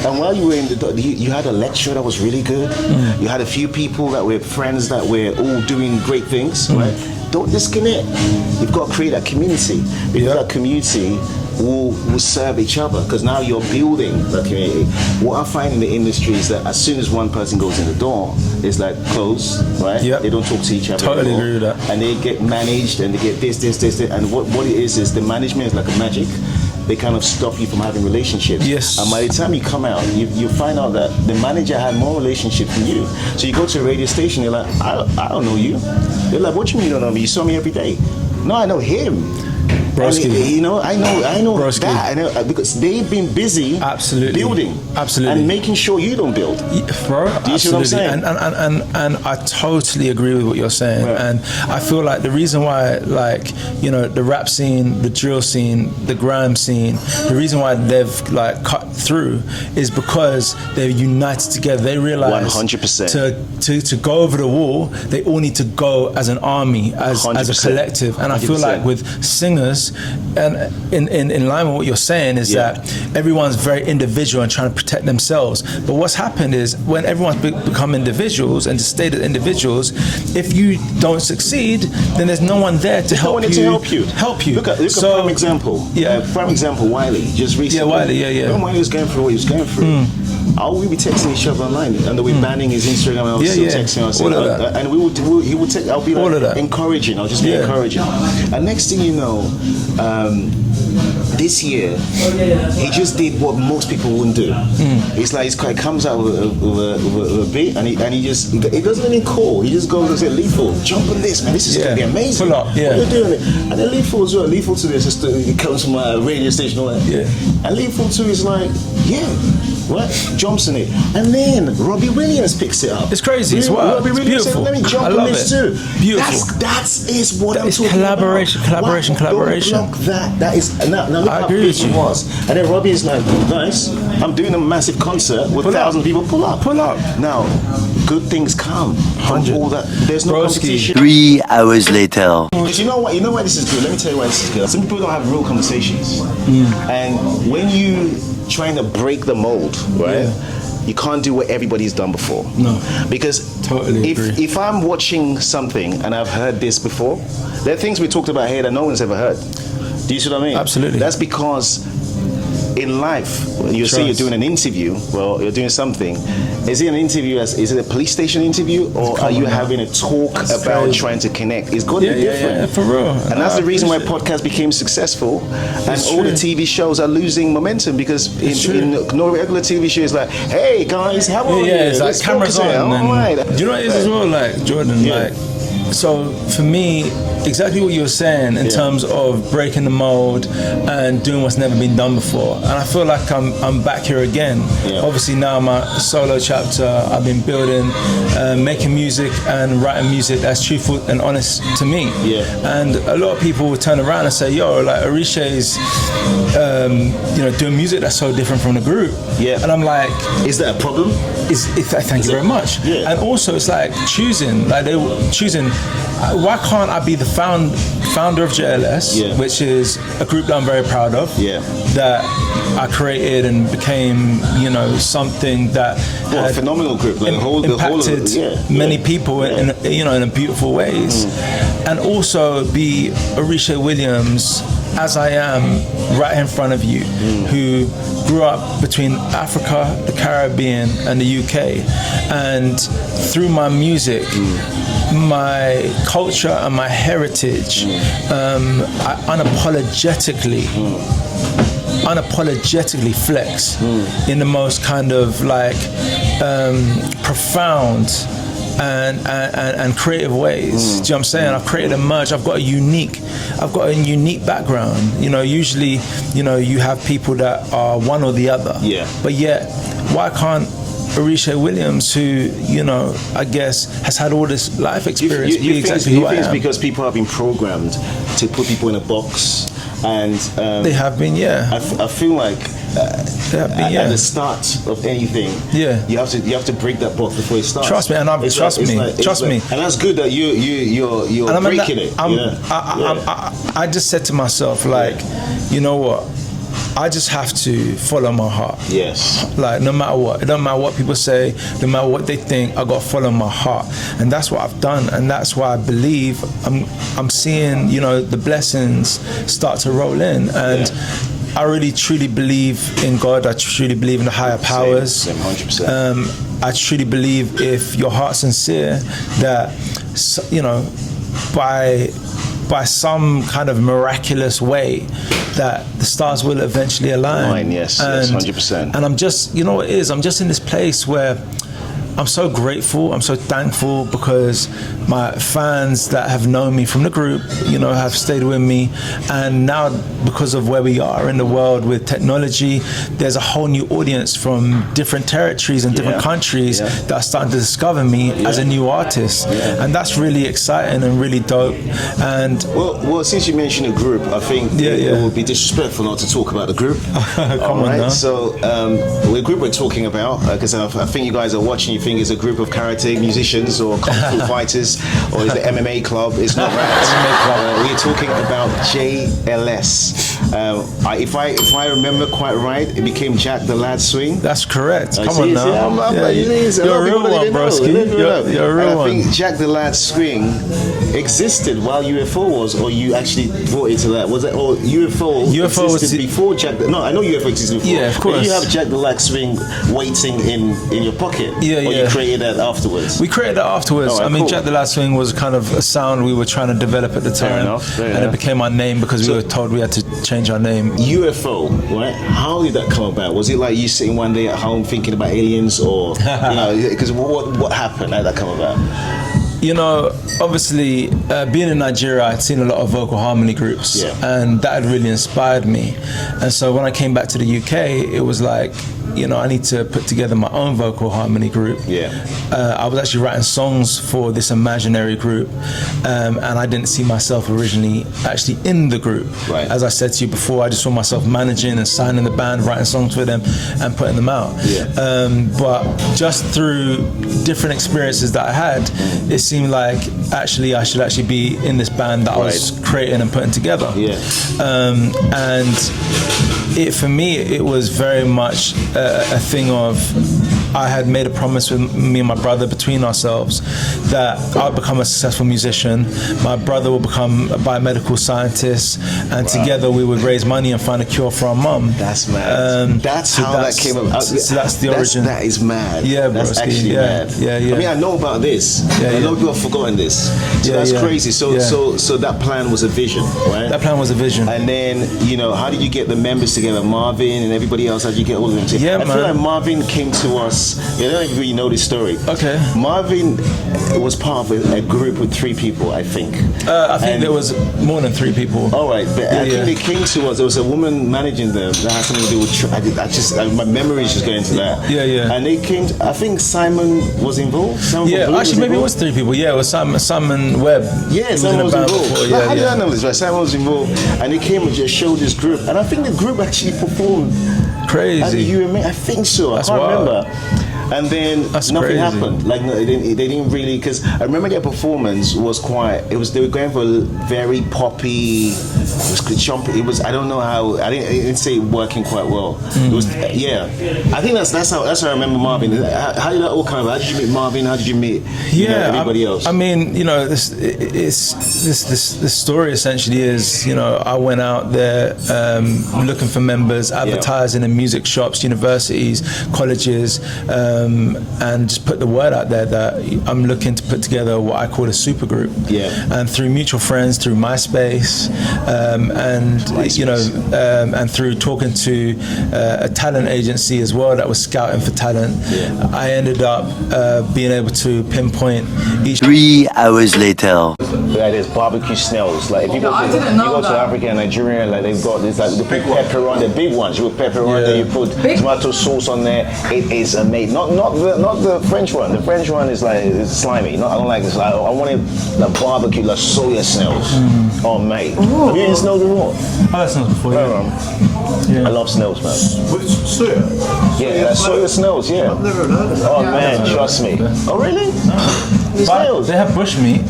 Speaker 2: and while you were in you had a lecturer that was really good. You had a few people that were friends that were all doing great things, right? Don't disconnect. You've got to create that community, because that community will serve each other, because now you're building the community. What I find in the industry is that as soon as one person goes in the door, it's like close, right? They don't talk to each other
Speaker 1: Totally
Speaker 2: anymore.
Speaker 1: agree with that.
Speaker 2: And they get managed, and they get this, and what it is the management is like a magic. They kind of stop you from having relationships. And by the time you come out, you find out that the manager had more relationships than you. So you go to a radio station, you're like, I don't know you. They're like, what you mean you don't know me? You saw me every day. No, I know him.
Speaker 1: Broski.
Speaker 2: I know
Speaker 1: Broski.
Speaker 2: that. I know, because they've been busy building. And making sure you don't build.
Speaker 1: Bro,
Speaker 2: do you see what I'm saying?
Speaker 1: And I totally agree with what you're saying. And I feel like the reason why, the rap scene, the drill scene, the grime scene, the reason why they've cut through is because they're united together. They realize
Speaker 2: 100%.
Speaker 1: To go over the wall, they all need to go as an army, as a collective. And I feel like with singers, and in line with what you're saying, is that everyone's very individual and trying to protect themselves. But what's happened is when everyone's become individuals and stayed as individuals, if you don't succeed, then there's no one there to help you. Look at prime example. Prime example, Wiley, just recently. When Wiley was going through what he was going through, we be texting each other online, and we're banning his Instagram, and I was still texting us, and he would take. I'll be like encouraging. I'll just be encouraging. And next thing you know, this year he just did what most people wouldn't do. It's like he comes out with a beat, and he doesn't even call. He just goes and says, "Lethal, jump on this, man. This is gonna be amazing. Pull up,
Speaker 2: what you're doing it." And then Lethal as well. Lethal to this, he comes from a radio station, all that. And Lethal too is like, what? Jumps in it. And then Robbie Williams picks it up.
Speaker 1: It's crazy. It's wild.
Speaker 2: Robbie Williams
Speaker 1: beautiful.
Speaker 2: said, let me jump on this too. Beautiful. That is what I'm talking
Speaker 1: collaboration.
Speaker 2: about. Don't block that. That is now Look
Speaker 1: I
Speaker 2: how
Speaker 1: agree
Speaker 2: big
Speaker 1: with
Speaker 2: he
Speaker 1: you.
Speaker 2: was. And then Robbie is like, guys, I'm doing a massive concert with 1,000 people. Pull up.
Speaker 1: Pull up.
Speaker 2: Now, good things come from
Speaker 1: 100.
Speaker 2: all that. There's no
Speaker 1: Broski.
Speaker 2: competition.
Speaker 8: 3 hours later.
Speaker 2: But you know what? You know why this is good? Let me tell you why this is good. Some people don't have real conversations. And when you trying to break the mold, right?
Speaker 1: Yeah.
Speaker 2: You can't do what everybody's done before.
Speaker 1: No.
Speaker 2: Because
Speaker 1: Totally agree.
Speaker 2: if I'm watching something and I've heard this before, there are things we talked about here that no one's ever heard. Do you see what I mean?
Speaker 1: Absolutely.
Speaker 2: That's because in life, when you say you're
Speaker 1: Trust.
Speaker 2: doing an interview, well, you're doing something. Is it an interview? Is it a police station interview, or are you having a talk about
Speaker 1: crazy.
Speaker 2: trying to connect? It's got to be different.
Speaker 1: Yeah, for real.
Speaker 2: And that's the reason why podcasts became successful, and
Speaker 1: It's
Speaker 2: all the
Speaker 1: true.
Speaker 2: TV shows are losing momentum because
Speaker 1: It's
Speaker 2: in no regular TV show is like, hey guys, how are you?
Speaker 1: Yeah, it's like
Speaker 2: Let's
Speaker 1: cameras
Speaker 2: focus
Speaker 1: on.
Speaker 2: here.
Speaker 1: And
Speaker 2: All right.
Speaker 1: do you know what it is as well, like Jordan?
Speaker 2: Yeah.
Speaker 1: Like, so for me, exactly what you were saying in terms of breaking the mold and doing what's never been done before. And I feel like I'm back here again.
Speaker 2: Yeah.
Speaker 1: Obviously now my solo chapter, I've been building, making music and writing music that's truthful and honest to me.
Speaker 2: Yeah.
Speaker 1: And a lot of people will turn around and say, yo, like Oritsé's, doing music that's so different from the group.
Speaker 2: Yeah.
Speaker 1: And I'm like,
Speaker 2: Is that a problem?
Speaker 1: thank you very much.
Speaker 2: Yeah.
Speaker 1: And also it's like choosing, why can't I be the founder of JLS,
Speaker 2: Yeah.
Speaker 1: which is a group that I'm very proud of,
Speaker 2: Yeah.
Speaker 1: that I created and became, something that
Speaker 2: Well, a
Speaker 1: had
Speaker 2: phenomenal group. Like
Speaker 1: impacted many people in a beautiful ways, and also be Oritsé Williams as I am right in front of you, who grew up between Africa, the Caribbean, and the UK, and through my music, my culture and my heritage, I unapologetically flex in the most kind of like profound and creative ways. Do you know what I'm saying? I've created a merge. I've got a unique background. Usually, you have people that are one or the other.
Speaker 2: Yeah.
Speaker 1: But yet, why can't Oritsé Williams, who I guess has had all this life experience, be exactly who I
Speaker 2: think it's
Speaker 1: am?
Speaker 2: because people have been programmed to put people in a box, and
Speaker 1: They have been, yeah.
Speaker 2: I feel like
Speaker 1: They have been, yeah.
Speaker 2: at the start of anything,
Speaker 1: Yeah.
Speaker 2: you have to break that box before it starts.
Speaker 1: Trust me, and trust me.
Speaker 2: and that's good that you're
Speaker 1: And
Speaker 2: breaking it.
Speaker 1: I just said to myself, like, you know what? I just have to follow my heart.
Speaker 2: Yes.
Speaker 1: Like, no matter what. It doesn't matter what people say, no matter what they think, I got to follow my heart. And that's what I've done. And that's why I believe I'm seeing, the blessings start to roll in. And I really, truly believe in God. I truly believe in the higher powers.
Speaker 2: Same, 100%.
Speaker 1: I truly believe if your heart's sincere, that, by some kind of miraculous way, that the stars will eventually align.
Speaker 2: Yes, 100%.
Speaker 1: And I'm just, what it is? I'm just in this place where I'm so grateful, I'm so thankful, because my fans that have known me from the group, have stayed with me. And now, because of where we are in the world with technology, there's a whole new audience from different territories and different countries that are starting to discover me as a new artist. And that's really exciting and really dope. And
Speaker 2: well, since you mentioned a group, I think it would be disrespectful not to talk about the group.
Speaker 1: Come on now.
Speaker 2: So the group we're talking about, because I think you guys are watching, you think it's a group of karate musicians or kung fu fighters, or is it MMA club? It's not that. We're talking about JLS. If I remember quite right, it became Jack the Lad Swing.
Speaker 1: That's correct. Come on
Speaker 2: See,
Speaker 1: now.
Speaker 2: you're
Speaker 1: a real one, broski. You're a real
Speaker 2: and I
Speaker 1: one.
Speaker 2: think Jack the Lad Swing existed while UFO was, or you actually brought it to that? Was it, or UFO existed before Jack? No, I know UFO existed before.
Speaker 1: Yeah, of course.
Speaker 2: But you have Jack the Lad Swing waiting in your pocket. Or you created that afterwards?
Speaker 1: We created that afterwards.
Speaker 2: Right,
Speaker 1: I mean,
Speaker 2: cool.
Speaker 1: Jack the Lad Swing was kind of a sound we were trying to develop at the time.
Speaker 2: Fair
Speaker 1: and
Speaker 2: enough.
Speaker 1: it became our name because we were told we had to change our name.
Speaker 2: UFO, right? How did that come about? Was it like you sitting one day at home thinking about aliens, or because what happened? How did that come about?
Speaker 1: you know, obviously, being in Nigeria, I'd seen a lot of vocal harmony groups, and that had really inspired me. And so when I came back to the UK, it was like, you know, I need to put together my own vocal harmony group. I was actually writing songs for this imaginary group, and I didn't see myself originally actually in the group. As I said to you before, I just saw myself managing and signing the band, writing songs for them, and putting them out. But just through different experiences that I had, it seemed like actually I should actually be in this band that I was creating and putting together. And for me, it was very much a thing of, I had made a promise with me and my brother between ourselves that I'll become a successful musician, my brother will become a biomedical scientist, and together we would raise money and find a cure for our mum.
Speaker 2: That's mad. That's how that came about.
Speaker 1: So that's the origin.
Speaker 2: That is mad.
Speaker 1: Yeah, bro.
Speaker 2: That's actually mad.
Speaker 1: I
Speaker 2: mean, I know about this. A lot of people have forgotten this. So that's crazy. So that plan was a vision, right?
Speaker 1: That plan was a vision.
Speaker 2: And then, you know, how did you get the members together? Marvin and everybody else, how did you get all of them together? I feel like Marvin came to us. I don't know if you know this story.
Speaker 1: Okay.
Speaker 2: Marvin was part of a group with 3 people, I think.
Speaker 1: I think there was more than 3 people.
Speaker 2: All right, but I think they came to us. There was a woman managing them that had something to do with. My memory is just going to that. And they came. I think Simon was involved.
Speaker 1: Actually, maybe it was 3 people. Yeah, it was Simon Webb.
Speaker 2: Yeah, Simon was involved. How did I know this? Right, Simon was involved, and they came and just showed this group, and I think the group actually performed.
Speaker 1: Crazy.
Speaker 2: I think so.
Speaker 1: That's
Speaker 2: I can't
Speaker 1: wild.
Speaker 2: remember. And then nothing happened. Like they didn't really, because I remember their performance was quite. They were going for a very poppy. It was. I don't know how. I didn't say it working quite well. It was. I think that's how I remember Marvin. How did that all come about? How did you meet Marvin? How did you meet everybody else?
Speaker 1: I mean, you know, this story essentially is, you know, I went out there looking for members, advertising in music shops, universities, colleges. And just put the word out there that I'm looking to put together what I call a super group. And through mutual friends, through MySpace, and through talking to a talent agency as well that was scouting for talent, I ended up being able to pinpoint each.
Speaker 8: 3 hours later.
Speaker 2: There's barbecue snails. Like if you go to Africa and Nigeria, like they've got this, like the big pepper on the big ones. You put pepper on there, you put tomato sauce on there. It is amazing. Not the French one. The French one is like it's slimy. I don't like this. I wanted the barbecue, like soya snails. Oh mate, have you eaten snails before?
Speaker 1: I've had snails before.
Speaker 2: I love snails, man.
Speaker 7: With soya?
Speaker 2: Yeah, like soya snails. Yeah.
Speaker 7: I've never heard of that.
Speaker 2: Oh man, trust me. Oh really? Snails.
Speaker 1: They have bushmeat.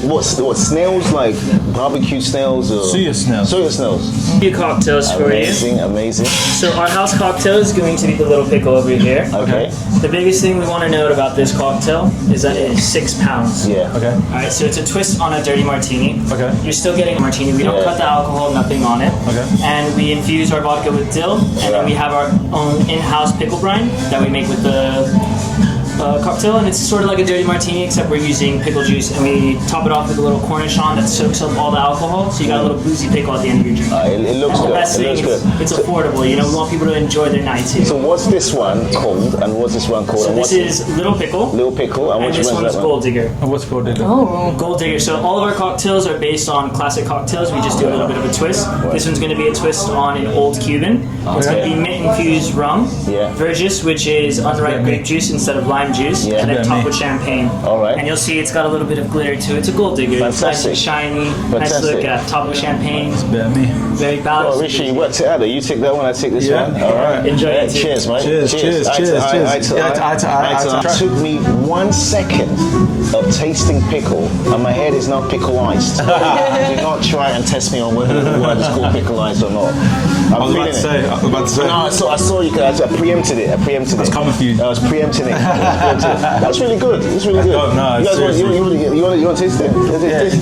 Speaker 2: What snails, like barbecue snails or
Speaker 1: soya snails?
Speaker 2: Soya snails.
Speaker 9: A few cocktails for you.
Speaker 2: Amazing.
Speaker 9: So our house cocktail is going to be the little pickle over here.
Speaker 2: Okay.
Speaker 9: The biggest thing we want to note about this cocktail is that it is 6 pounds.
Speaker 2: Yeah.
Speaker 1: Okay.
Speaker 9: All right. So it's a twist on a dirty martini.
Speaker 1: Okay.
Speaker 9: You're still getting a martini. We don't cut the alcohol, nothing on it.
Speaker 1: Okay.
Speaker 9: And we infuse our vodka with dill, and then we have our own in-house pickle brine that we make with the cocktail, and it's sort of like a dirty martini, except we're using pickle juice, and we top it off with a little cornichon that soaks up all the alcohol, so you got a little boozy pickle at the end of your drink.
Speaker 2: It looks good.
Speaker 9: Best thing, it's affordable. You know, we want people to enjoy their nights here.
Speaker 2: So what's this one called, and what's this one called?
Speaker 9: So this is Little Pickle.
Speaker 2: Little Pickle,
Speaker 9: and this one is Gold Digger.
Speaker 1: And what's Gold Digger?
Speaker 9: Gold Digger. So all of our cocktails are based on classic cocktails. We just do a little bit of a twist. This one's going to be a twist on an old Cuban. It's going to be mint infused rum, Vergis, which is unripe grape juice instead of lime juice, and then topped with champagne.
Speaker 2: All right.
Speaker 9: And you'll see it's got a little bit of glitter to it. It's a Gold Digger. It's nice and shiny. Nice look at top with champagne. Very balanced.
Speaker 2: Well, Rishi, you worked it out. You take that one, I take this one. All right.
Speaker 9: Enjoy it.
Speaker 2: Cheers, mate.
Speaker 1: Cheers.
Speaker 2: It took me 1 second of tasting pickle, and my head is now pickle iced. Do not try and test me on whether the word is called pickle iced or not. I was about to say. No, I saw you guys. I preempted it.
Speaker 1: That's coming for you.
Speaker 2: I was preempting it. That's really good. It's really good.
Speaker 1: No,
Speaker 2: you guys want to taste it?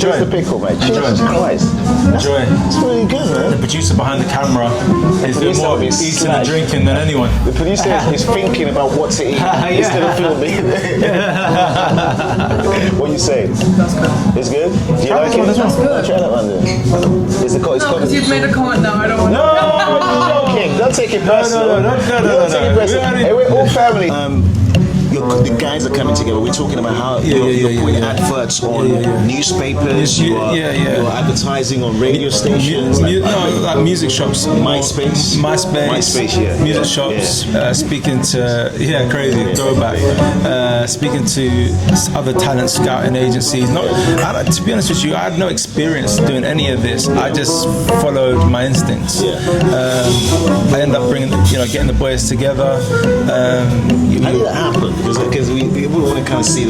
Speaker 2: Taste the pickle, mate. Jesus Christ.
Speaker 1: Enjoy.
Speaker 2: It's really good, man.
Speaker 1: The producer behind the camera is doing more eating and drinking than anyone.
Speaker 2: The producer is thinking about what to eat instead of filming. What you say?
Speaker 4: That's good.
Speaker 2: It's good? Do you like it?
Speaker 4: That's good.
Speaker 2: Try that one then. It's
Speaker 4: because you've made a comment now. I don't want to.
Speaker 2: No, you're joking. Don't take it personal.
Speaker 1: No.
Speaker 2: Don't take it personal. Hey, we're all family. the guys are coming together. We're talking about how you're putting adverts on newspapers. You are advertising on radio stations.
Speaker 1: Like music shops,
Speaker 2: MySpace,
Speaker 1: music shops. Speaking to crazy throwback. Speaking to other talent scouting agencies. To be honest with you, I had no experience doing any of this. I just followed my instincts. I ended up getting the boys together.
Speaker 2: How did that happen? Because we want to kind of see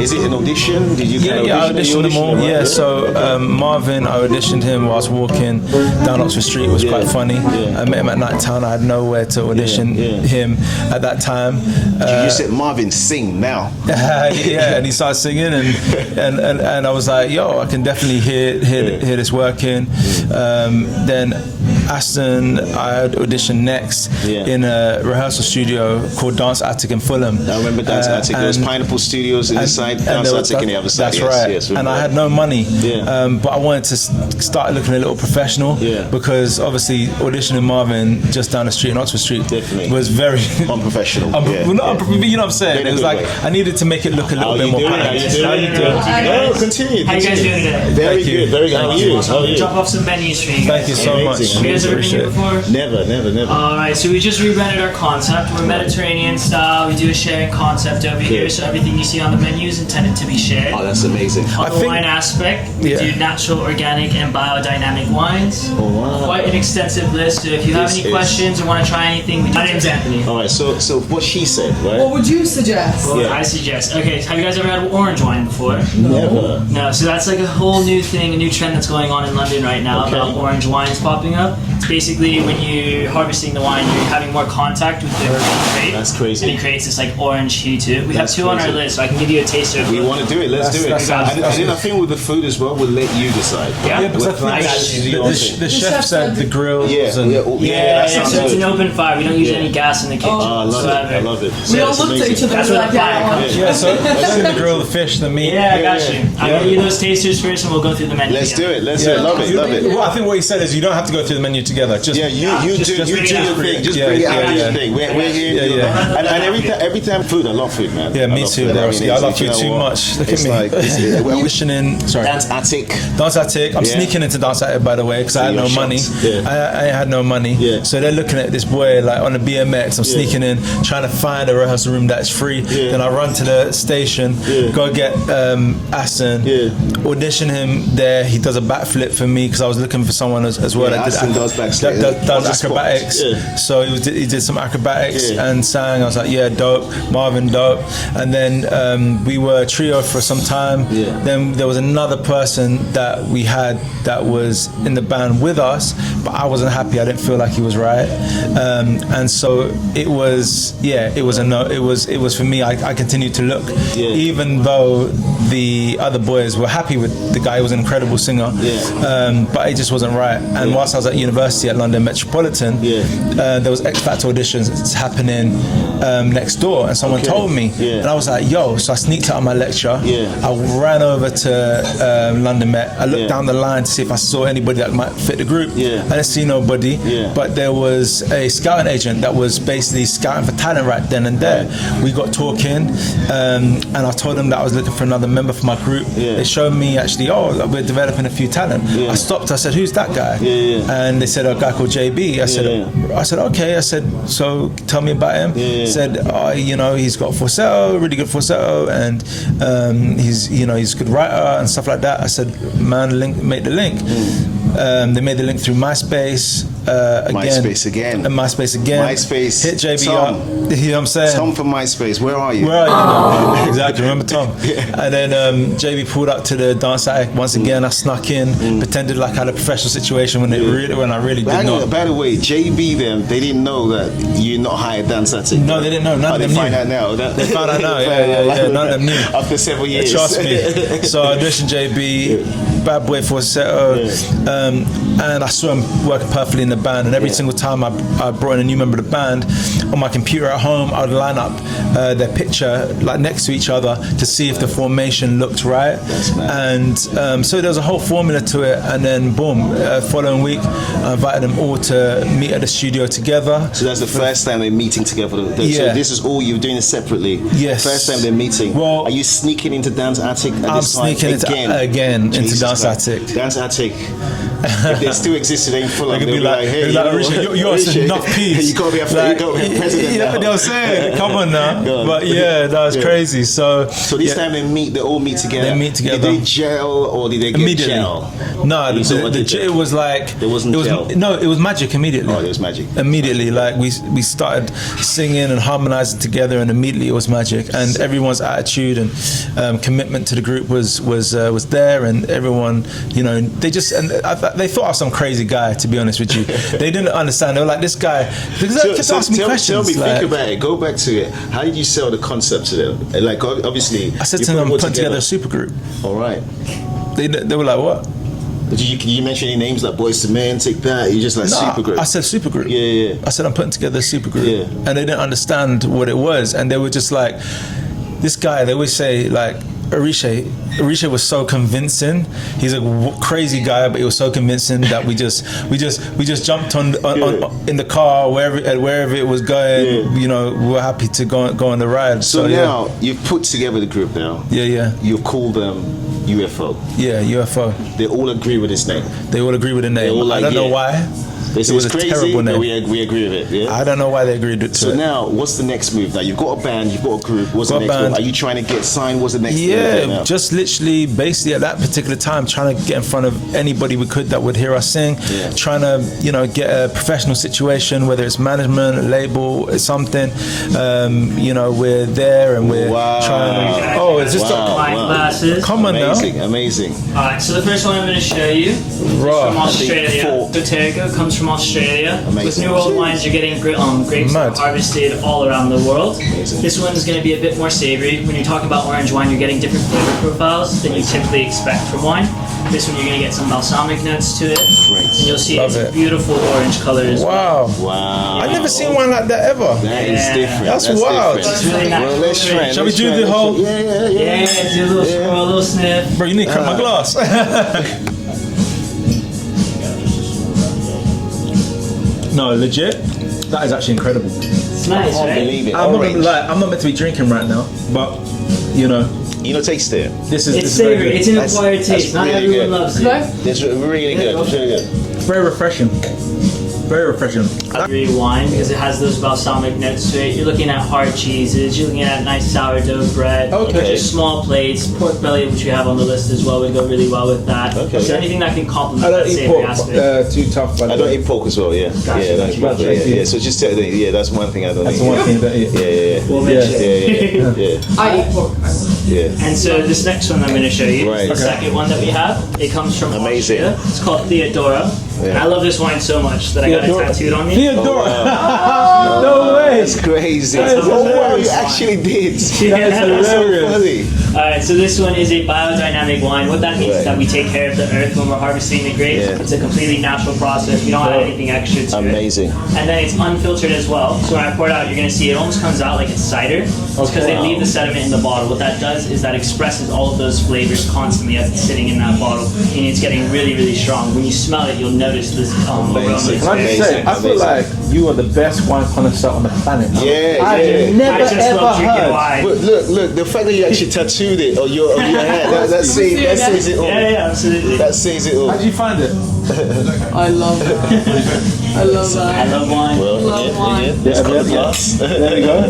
Speaker 2: is it an audition? Did you?
Speaker 1: I auditioned them all. Right? So Marvin, I auditioned him whilst walking down Oxford Street. It was quite funny. I met him at night town. I had nowhere to audition him at that time.
Speaker 2: You said, Marvin, sing now.
Speaker 1: And he started singing, and I was like, yo, I can definitely hear this working. Then Aston, I auditioned next in a rehearsal studio called Dance Attic in Fulham.
Speaker 2: I remember Dance Attic. There was Pineapple Studios in the side, Dance Attic in the other side.
Speaker 1: That's right.
Speaker 2: Yes,
Speaker 1: and I had no money, but I wanted to start looking a little professional because obviously auditioning Marvin just down the street in Oxford Street was very
Speaker 2: unprofessional.
Speaker 1: You know what I'm saying? It was like I needed to make it look a little bit more professional.
Speaker 2: How you doing? Continue.
Speaker 9: How you guys doing today?
Speaker 2: Very good. Very good. How are you?
Speaker 9: Drop off some menus for you guys.
Speaker 1: Thank you so much.
Speaker 9: You guys ever been here before?
Speaker 2: Never.
Speaker 9: Alright, so we just rebranded our concept. We're Mediterranean style. We do a sharing concept over here, so everything you see on the menu is intended to be shared.
Speaker 2: Oh, that's amazing.
Speaker 9: On the wine aspect, we do natural, organic, and biodynamic wines.
Speaker 2: Oh, wow.
Speaker 9: Quite an extensive list. So if you have any questions or want to try anything, my name's Anthony.
Speaker 2: Alright, so what she said, right?
Speaker 4: What would you suggest?
Speaker 9: Well, I suggest. Okay, have you guys ever had orange wine before?
Speaker 2: Never.
Speaker 9: No, so that's like a whole new thing, a new trend that's going on in London right now about orange wines popping up. It's basically when you're harvesting the wine, you're having more contact with the grape.
Speaker 2: That's crazy.
Speaker 9: And it creates this like orange hue to it. We have two on our list, so I can give you a taster.
Speaker 2: We want to do it. Let's do it. And then I think with the food as well, we'll let you decide.
Speaker 1: Yeah, because I think the chef said the grills.
Speaker 9: So it's an open fire. We don't use any gas in the kitchen.
Speaker 2: I love it.
Speaker 4: We all looked at each other
Speaker 9: That's where the fire comes.
Speaker 1: So the grill, the fish, the meat.
Speaker 9: Yeah, I got you. I'll give you those tasters first, and we'll go through the menu.
Speaker 2: Let's do it. Love it.
Speaker 1: Well, I think what he said is you don't have to go through the menu together. Just
Speaker 2: you do your thing. Just bring it out your thing. We're here. And every time food, I love food, man.
Speaker 1: Yeah, me too, bro. I love food too much. Look at me. We're auditioning.
Speaker 2: Dance Attic.
Speaker 1: I'm sneaking into Dance Attic, by the way, because I had no money. I had no money. So they're looking at this boy like on a BMX. I'm sneaking in, trying to find a rehearsal room that's free. Then I run to the station, go get Aston, audition him there. He does a backflip for me because I was looking for someone as well that does acrobatics. So he did some acrobatics and sang. I was like, yeah, dope. Marvin, dope. And then we were a trio for some time. Then there was another person that we had that was in the band with us, but I wasn't happy. I didn't feel like he was right. And so it was a no. It was for me. I continued to look, even though the other boys were happy with the guy. He was an incredible singer, but it just wasn't right. And whilst I was at university at London Metropolitan, there was X Factor auditions happening next door, and someone told me, and I was like, yo. So I sneaked out of my lecture. I ran over to London Met. I looked down the line to see if I saw anybody that might fit the group. I didn't see nobody, but there was a scouting agent that was basically scouting for talent right then and there. We got talking, and I told them that I was looking for another member for my group. They showed me actually, we're developing a few talent. I stopped. I said, who's that guy? And they said, a guy called JB. I said, okay. I said, so tell me about him. He said, he's got falsetto, really good falsetto, and he's a good writer and stuff like that. I said, man, make the link. They made the link through MySpace. MySpace again. Hit JB
Speaker 2: Tom.
Speaker 1: up. You know what I'm saying?
Speaker 2: Tom from MySpace. Where are you?
Speaker 1: Exactly. Remember Tom? And then JB pulled up to the dance attic once again. I snuck in, pretended like I had a professional situation when I really did not.
Speaker 2: By the way, JB them, they didn't know that you're not hired dance attic.
Speaker 1: No, they didn't know. None of them knew.
Speaker 2: They find out now.
Speaker 1: They found out now. Yeah. None of them knew.
Speaker 2: After several years.
Speaker 1: Trust me. So I auditioned JB, bad boy falsetto, and I saw him working perfectly in the the band, and every single time I brought in a new member of the band, on my computer at home, I'd line up their picture like next to each other to see if the formation looked right. And so there was a whole formula to it, and then boom, following week, I invited them all to meet at the studio together.
Speaker 2: So that's the first time they're meeting together. So this is all you're doing it separately.
Speaker 1: Yes.
Speaker 2: First time they're meeting.
Speaker 1: Well,
Speaker 2: are you sneaking into Dance Attic at
Speaker 1: I'm
Speaker 2: this time?
Speaker 1: sneaking again into Dance Attic.
Speaker 2: Dance Attic. If they still existed in Fulham, they'll be like, hey,
Speaker 1: you're enough peace.
Speaker 2: You gotta be a president.
Speaker 1: Yeah, they'll say, come on now. But yeah, that was crazy. So
Speaker 2: this time they all meet together.
Speaker 1: They meet together.
Speaker 2: Did they gel or did they get
Speaker 1: immediately
Speaker 2: gel?
Speaker 1: No, it was like
Speaker 2: it wasn't gel.
Speaker 1: No, it was magic immediately.
Speaker 2: Oh, it was magic.
Speaker 1: Immediately, like we started singing and harmonizing together, and immediately it was magic. And everyone's attitude and commitment to the group was there, and everyone, they just they thought I was some crazy guy. To be honest with you, they didn't understand. They were like, this guy, because they kept asking me questions.
Speaker 2: Tell me, think about it. Go back to it. How did you sell the concept to them? Like, obviously,
Speaker 1: I said to them, put together a supergroup.
Speaker 2: All right.
Speaker 1: They were like, what?
Speaker 2: Did you mention any names like Boys to Men, Take That? You just like supergroup?
Speaker 1: I said supergroup.
Speaker 2: Yeah.
Speaker 1: I said I'm putting together a supergroup.
Speaker 2: Yeah.
Speaker 1: And they didn't understand what it was, and they were just like, this guy. They always say like, Oritsé was so convincing. He's a crazy guy, but he was so convincing that we just jumped on in the car wherever it was going. We were happy to go on the ride.
Speaker 2: So now you've put together the group now.
Speaker 1: Yeah.
Speaker 2: You call them UFO.
Speaker 1: Yeah, UFO.
Speaker 2: They all agree with this name.
Speaker 1: They all agree with the name.
Speaker 2: Like,
Speaker 1: I don't know why.
Speaker 2: It was crazy, terrible name. But we agree with it. Yeah?
Speaker 1: I don't know why they agreed to it.
Speaker 2: So now, what's the next move? Now you've got a band, you've got a group. What's the next move? Are you trying to get signed? What's the next move?
Speaker 1: Yeah, just literally, basically at that particular time, trying to get in front of anybody we could that would hear us sing. Yeah. Trying to, get a professional situation, whether it's management, a label, something. We're there and we're trying to. Oh, it's just
Speaker 9: glasses.
Speaker 1: Come on
Speaker 2: Amazing.
Speaker 9: All right, so the first one I'm going to show you is from Australia. Bottega comes from Australia.
Speaker 2: Amazing.
Speaker 9: With New World wines, you're getting grapes harvested all around the world.
Speaker 2: Amazing.
Speaker 9: This one is going to be a bit more savory. When you're talking about orange wine, you're getting different flavor profiles than you typically expect from wine. This one, you're going to get some balsamic notes to it.
Speaker 2: Great.
Speaker 9: And you'll see it's a beautiful orange color as well.
Speaker 2: Wow.
Speaker 1: I've never seen one like that ever.
Speaker 2: That is different.
Speaker 1: That's wild.
Speaker 9: It's really nice.
Speaker 2: Well, let's try.
Speaker 1: Shall we do the whole?
Speaker 9: Yeah, do a little swirl, a little sniff.
Speaker 1: Bro, you need to crack my glass. No, legit. That is actually incredible.
Speaker 9: It's nice, right?
Speaker 2: Believe it.
Speaker 1: I'm not meant to be drinking right now, but
Speaker 2: you taste it.
Speaker 9: It's savory. It's an acquired taste. Not everyone loves it.
Speaker 2: It's really good. It's really good.
Speaker 1: Very refreshing. Very refreshing.
Speaker 9: Wine because it has those balsamic notes to it. You're looking at hard cheeses. You're looking at nice sourdough bread.
Speaker 1: Okay.
Speaker 9: Just small plates. Pork belly, which we have on the list as well, would go really well with that. Okay. So anything that can complement that savory aspect.
Speaker 1: Too tough.
Speaker 2: I don't eat pork as well. Yeah.
Speaker 9: Gotcha.
Speaker 2: Yeah. So just that's one thing I don't eat.
Speaker 1: That's one thing you don't eat.
Speaker 2: Yeah.
Speaker 9: We'll mention.
Speaker 2: Yeah.
Speaker 4: I eat pork.
Speaker 2: Yeah.
Speaker 9: And so this next one I'm going to show you is the second one that we have. It comes from Austria. It's called Theodora. Yeah. And I love this wine so much that I got it tattooed on me.
Speaker 1: Theodora!
Speaker 2: Oh,
Speaker 1: no way!
Speaker 2: That's crazy. Wow, you actually did.
Speaker 1: That's
Speaker 2: so funny.
Speaker 9: Alright, so this one is a biodynamic wine. What that means is that we take care of the earth when we're harvesting the grapes. Yeah. It's a completely natural process. We don't add anything extra to it.
Speaker 2: Amazing.
Speaker 9: And then it's unfiltered as well. So when I pour it out, you're going to see it almost comes out like it's cider. It's because they leave the sediment in the bottle. What that does is that expresses all of those flavors constantly as it's sitting in that bottle. And it's getting really, really strong. When you smell it, you'll notice this aroma.
Speaker 1: Can I just say, I feel like you are the best wine connoisseur on the planet.
Speaker 2: I've
Speaker 1: never ever heard.
Speaker 2: Look, the fact that you actually tattooed it on your head, that says it all.
Speaker 9: Yeah, absolutely.
Speaker 2: That says it all.
Speaker 1: How did you find it?
Speaker 4: I love that. I love that.
Speaker 9: I love wine.
Speaker 4: Love wine.
Speaker 1: There you go.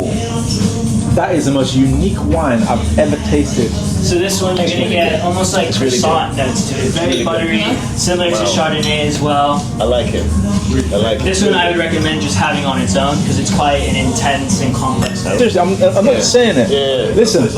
Speaker 1: That is the most unique wine I've ever tasted.
Speaker 9: So this one you're going to get almost like croissant notes to it. Very buttery, similar to Chardonnay as well.
Speaker 2: I like it.
Speaker 9: This one I would recommend just having on its own because it's quite an intense and complex.
Speaker 1: Seriously, I'm not just saying it. Listen,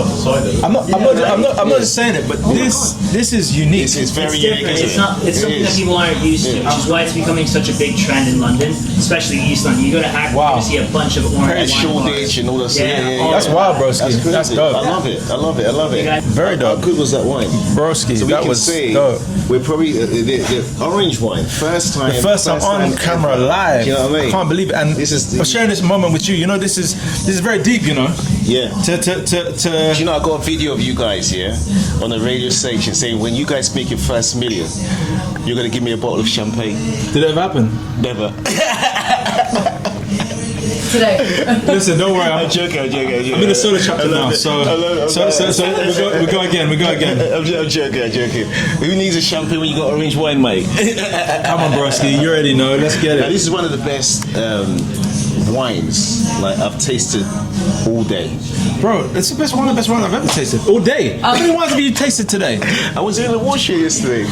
Speaker 1: I'm not just saying it, but this is unique.
Speaker 2: It's very unique.
Speaker 9: It's something that people aren't used to, which is why it's becoming such a big trend in London, especially East London. You go to Hackney, you see a bunch of orange wine bars.
Speaker 2: Shoreditch and all those.
Speaker 1: That's wild, broski. That's dope.
Speaker 2: I love it. I love it. I love it.
Speaker 1: Very dope.
Speaker 2: How good was that wine?
Speaker 1: Broski,
Speaker 2: So we
Speaker 1: that
Speaker 2: can
Speaker 1: was
Speaker 2: see
Speaker 1: dope.
Speaker 2: we're probably the orange wine. First time
Speaker 1: on camera
Speaker 2: ever.
Speaker 1: live.
Speaker 2: You know what I mean?
Speaker 1: I can't believe it. And I'm sharing this moment with you. You know, this is very deep. You know.
Speaker 2: Yeah.
Speaker 1: To.
Speaker 2: Do you know, I got a video of you guys here on a radio station saying when you guys make your first million, you're gonna give me a bottle of champagne.
Speaker 1: Did it ever happen?
Speaker 2: Never.
Speaker 4: Today.
Speaker 1: Listen, don't worry. I'm
Speaker 2: joking. I'm
Speaker 1: in the solo chapter now, so we go again.
Speaker 2: I'm joking. Who needs a champagne when you got orange wine, mate?
Speaker 1: Come on, broski, you already know. Let's get it.
Speaker 2: Now, this is one of the best wines like I've tasted all day.
Speaker 1: Bro, it's one of the best wines I've ever tasted. All day. How many wines have you tasted today?
Speaker 2: I was in the wash yesterday.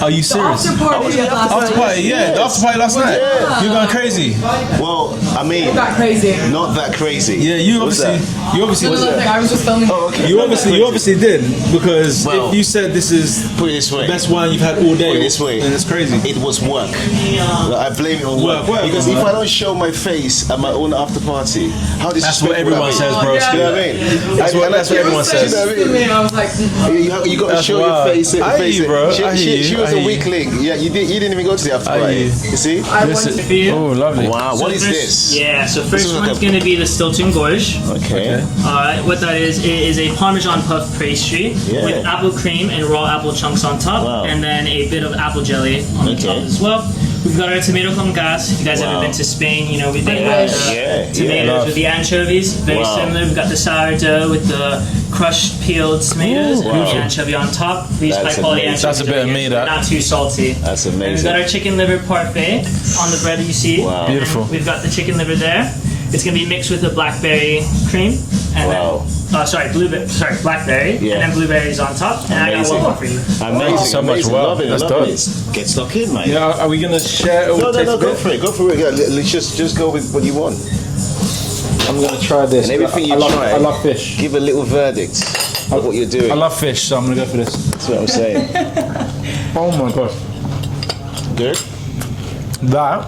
Speaker 1: Are you serious?
Speaker 4: After party,
Speaker 1: After party, yeah. The after party last night.
Speaker 2: Yeah.
Speaker 1: You're going crazy.
Speaker 2: Well, I mean,
Speaker 4: Not that crazy.
Speaker 2: not that crazy.
Speaker 1: Yeah, you
Speaker 2: What's
Speaker 1: obviously.
Speaker 4: No, nothing. I was just filming.
Speaker 2: Oh, okay.
Speaker 1: You obviously did, because
Speaker 2: Well,
Speaker 1: if you said this is
Speaker 2: Put it this way.
Speaker 1: the best wine you've had all day,
Speaker 2: Put it this way.
Speaker 1: then it's crazy.
Speaker 2: It was work. I blame it on work.
Speaker 1: Work,
Speaker 2: because
Speaker 1: man.
Speaker 2: if I don't show my face at my own after party, how
Speaker 1: That's what
Speaker 2: disrespectful
Speaker 1: everyone
Speaker 2: would
Speaker 1: says,
Speaker 2: that be?
Speaker 1: bro.
Speaker 4: Yeah.
Speaker 2: You know what I mean?
Speaker 1: That's what everyone says.
Speaker 2: You know what I mean?
Speaker 4: I was like,
Speaker 2: You got to
Speaker 1: That's
Speaker 2: show
Speaker 1: wild.
Speaker 2: your face.
Speaker 1: I hear you, bro. I hear
Speaker 2: She
Speaker 1: you.
Speaker 2: was
Speaker 1: I
Speaker 2: a
Speaker 1: hear
Speaker 2: weak
Speaker 1: you.
Speaker 2: link. Yeah, you didn't even go to the after
Speaker 1: I
Speaker 2: party.
Speaker 1: hear you.
Speaker 2: You see?
Speaker 1: Listen. Oh, lovely.
Speaker 2: Wow,
Speaker 9: So
Speaker 2: what is
Speaker 9: first-
Speaker 2: this?
Speaker 9: Yeah, so
Speaker 2: This
Speaker 9: first
Speaker 2: is like
Speaker 9: one's
Speaker 2: a-
Speaker 9: going to be the Stilton Gorge.
Speaker 2: Okay.
Speaker 9: What that is, it is a Parmesan puff pastry
Speaker 2: Yeah.
Speaker 9: with apple cream and raw apple chunks on top,
Speaker 2: Wow.
Speaker 9: and then a bit of apple jelly on the
Speaker 2: Okay.
Speaker 9: top as well. We've got our tomato con gas. If you guys
Speaker 2: Wow.
Speaker 9: ever been to Spain, you know we did
Speaker 2: Yeah,
Speaker 9: tomatoes with the anchovies. Very
Speaker 2: Wow.
Speaker 9: similar. We've got the sourdough with the crushed peeled tomatoes and
Speaker 2: Wow.
Speaker 9: the anchovy on top. These
Speaker 2: That's
Speaker 9: high quality
Speaker 2: amazing.
Speaker 9: anchovies.
Speaker 1: That's a bit
Speaker 9: are
Speaker 1: of me,
Speaker 9: good,
Speaker 1: that.
Speaker 9: not too salty.
Speaker 2: That's
Speaker 9: And we've
Speaker 2: amazing.
Speaker 9: got our chicken liver parfait on the bread that you see.
Speaker 2: Wow.
Speaker 9: And
Speaker 1: Beautiful.
Speaker 9: We've got the chicken liver there. It's gonna be mixed with a blackberry cream, and
Speaker 2: Wow.
Speaker 9: then blackberry,
Speaker 2: Yeah.
Speaker 9: and then blueberries on top. And I got
Speaker 2: Amazing.
Speaker 9: one more for you.
Speaker 2: Amazing.
Speaker 1: so much.
Speaker 2: Amazing.
Speaker 1: Wow.
Speaker 2: Love it.
Speaker 1: That's
Speaker 2: love
Speaker 1: dope.
Speaker 2: it. Get stuck in, mate.
Speaker 1: Yeah, are we gonna share?
Speaker 2: No, go for it. Go for it. Yeah, let's just go with what you want.
Speaker 1: I'm gonna try this.
Speaker 2: And everything you try,
Speaker 1: I love fish.
Speaker 2: give a little verdict of what you're doing.
Speaker 1: I love fish, so I'm gonna go for this.
Speaker 2: That's what I'm saying.
Speaker 1: Oh my gosh,
Speaker 2: Good.
Speaker 1: that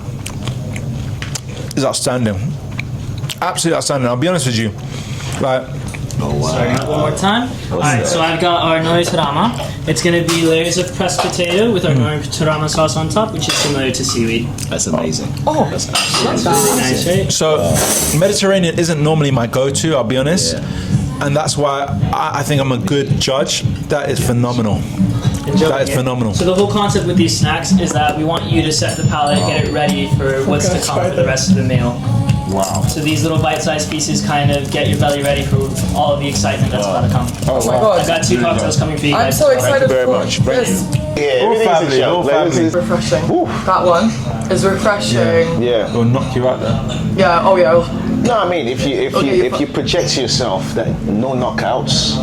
Speaker 1: is outstanding. Absolutely outstanding. I'll be honest with you. Like,
Speaker 9: Sorry, one more time. Alright, so I've got our nori tarama. It's gonna be layers of pressed potato with our nori tarama sauce on top, which is similar to seaweed.
Speaker 2: That's amazing.
Speaker 9: It's really nice, right?
Speaker 1: so Mediterranean isn't normally my go-to. I'll be honest, and that's why I think I'm a good judge. That is phenomenal. That is phenomenal.
Speaker 9: So the whole concept with these snacks is that we want you to set the palate, get it ready for what's to come for the rest of the meal.
Speaker 2: Wow.
Speaker 9: So these little bite-sized pieces kind of get your belly ready for all of the excitement that's about to come.
Speaker 4: oh my god.
Speaker 9: I've got 2 cocktails coming for you
Speaker 4: I'm
Speaker 9: guys.
Speaker 4: so excited
Speaker 2: very
Speaker 4: for
Speaker 2: much. Thank
Speaker 4: this.
Speaker 2: Yeah,
Speaker 1: All
Speaker 2: everything's a
Speaker 1: family,
Speaker 2: joke.
Speaker 1: all
Speaker 2: Like,
Speaker 1: family.
Speaker 2: this is-
Speaker 4: Refreshing. That one is refreshing.
Speaker 2: Yeah.
Speaker 1: It'll knock you out there.
Speaker 4: Yeah. Oh yeah.
Speaker 2: No, I mean, if you project yourself that no knockouts.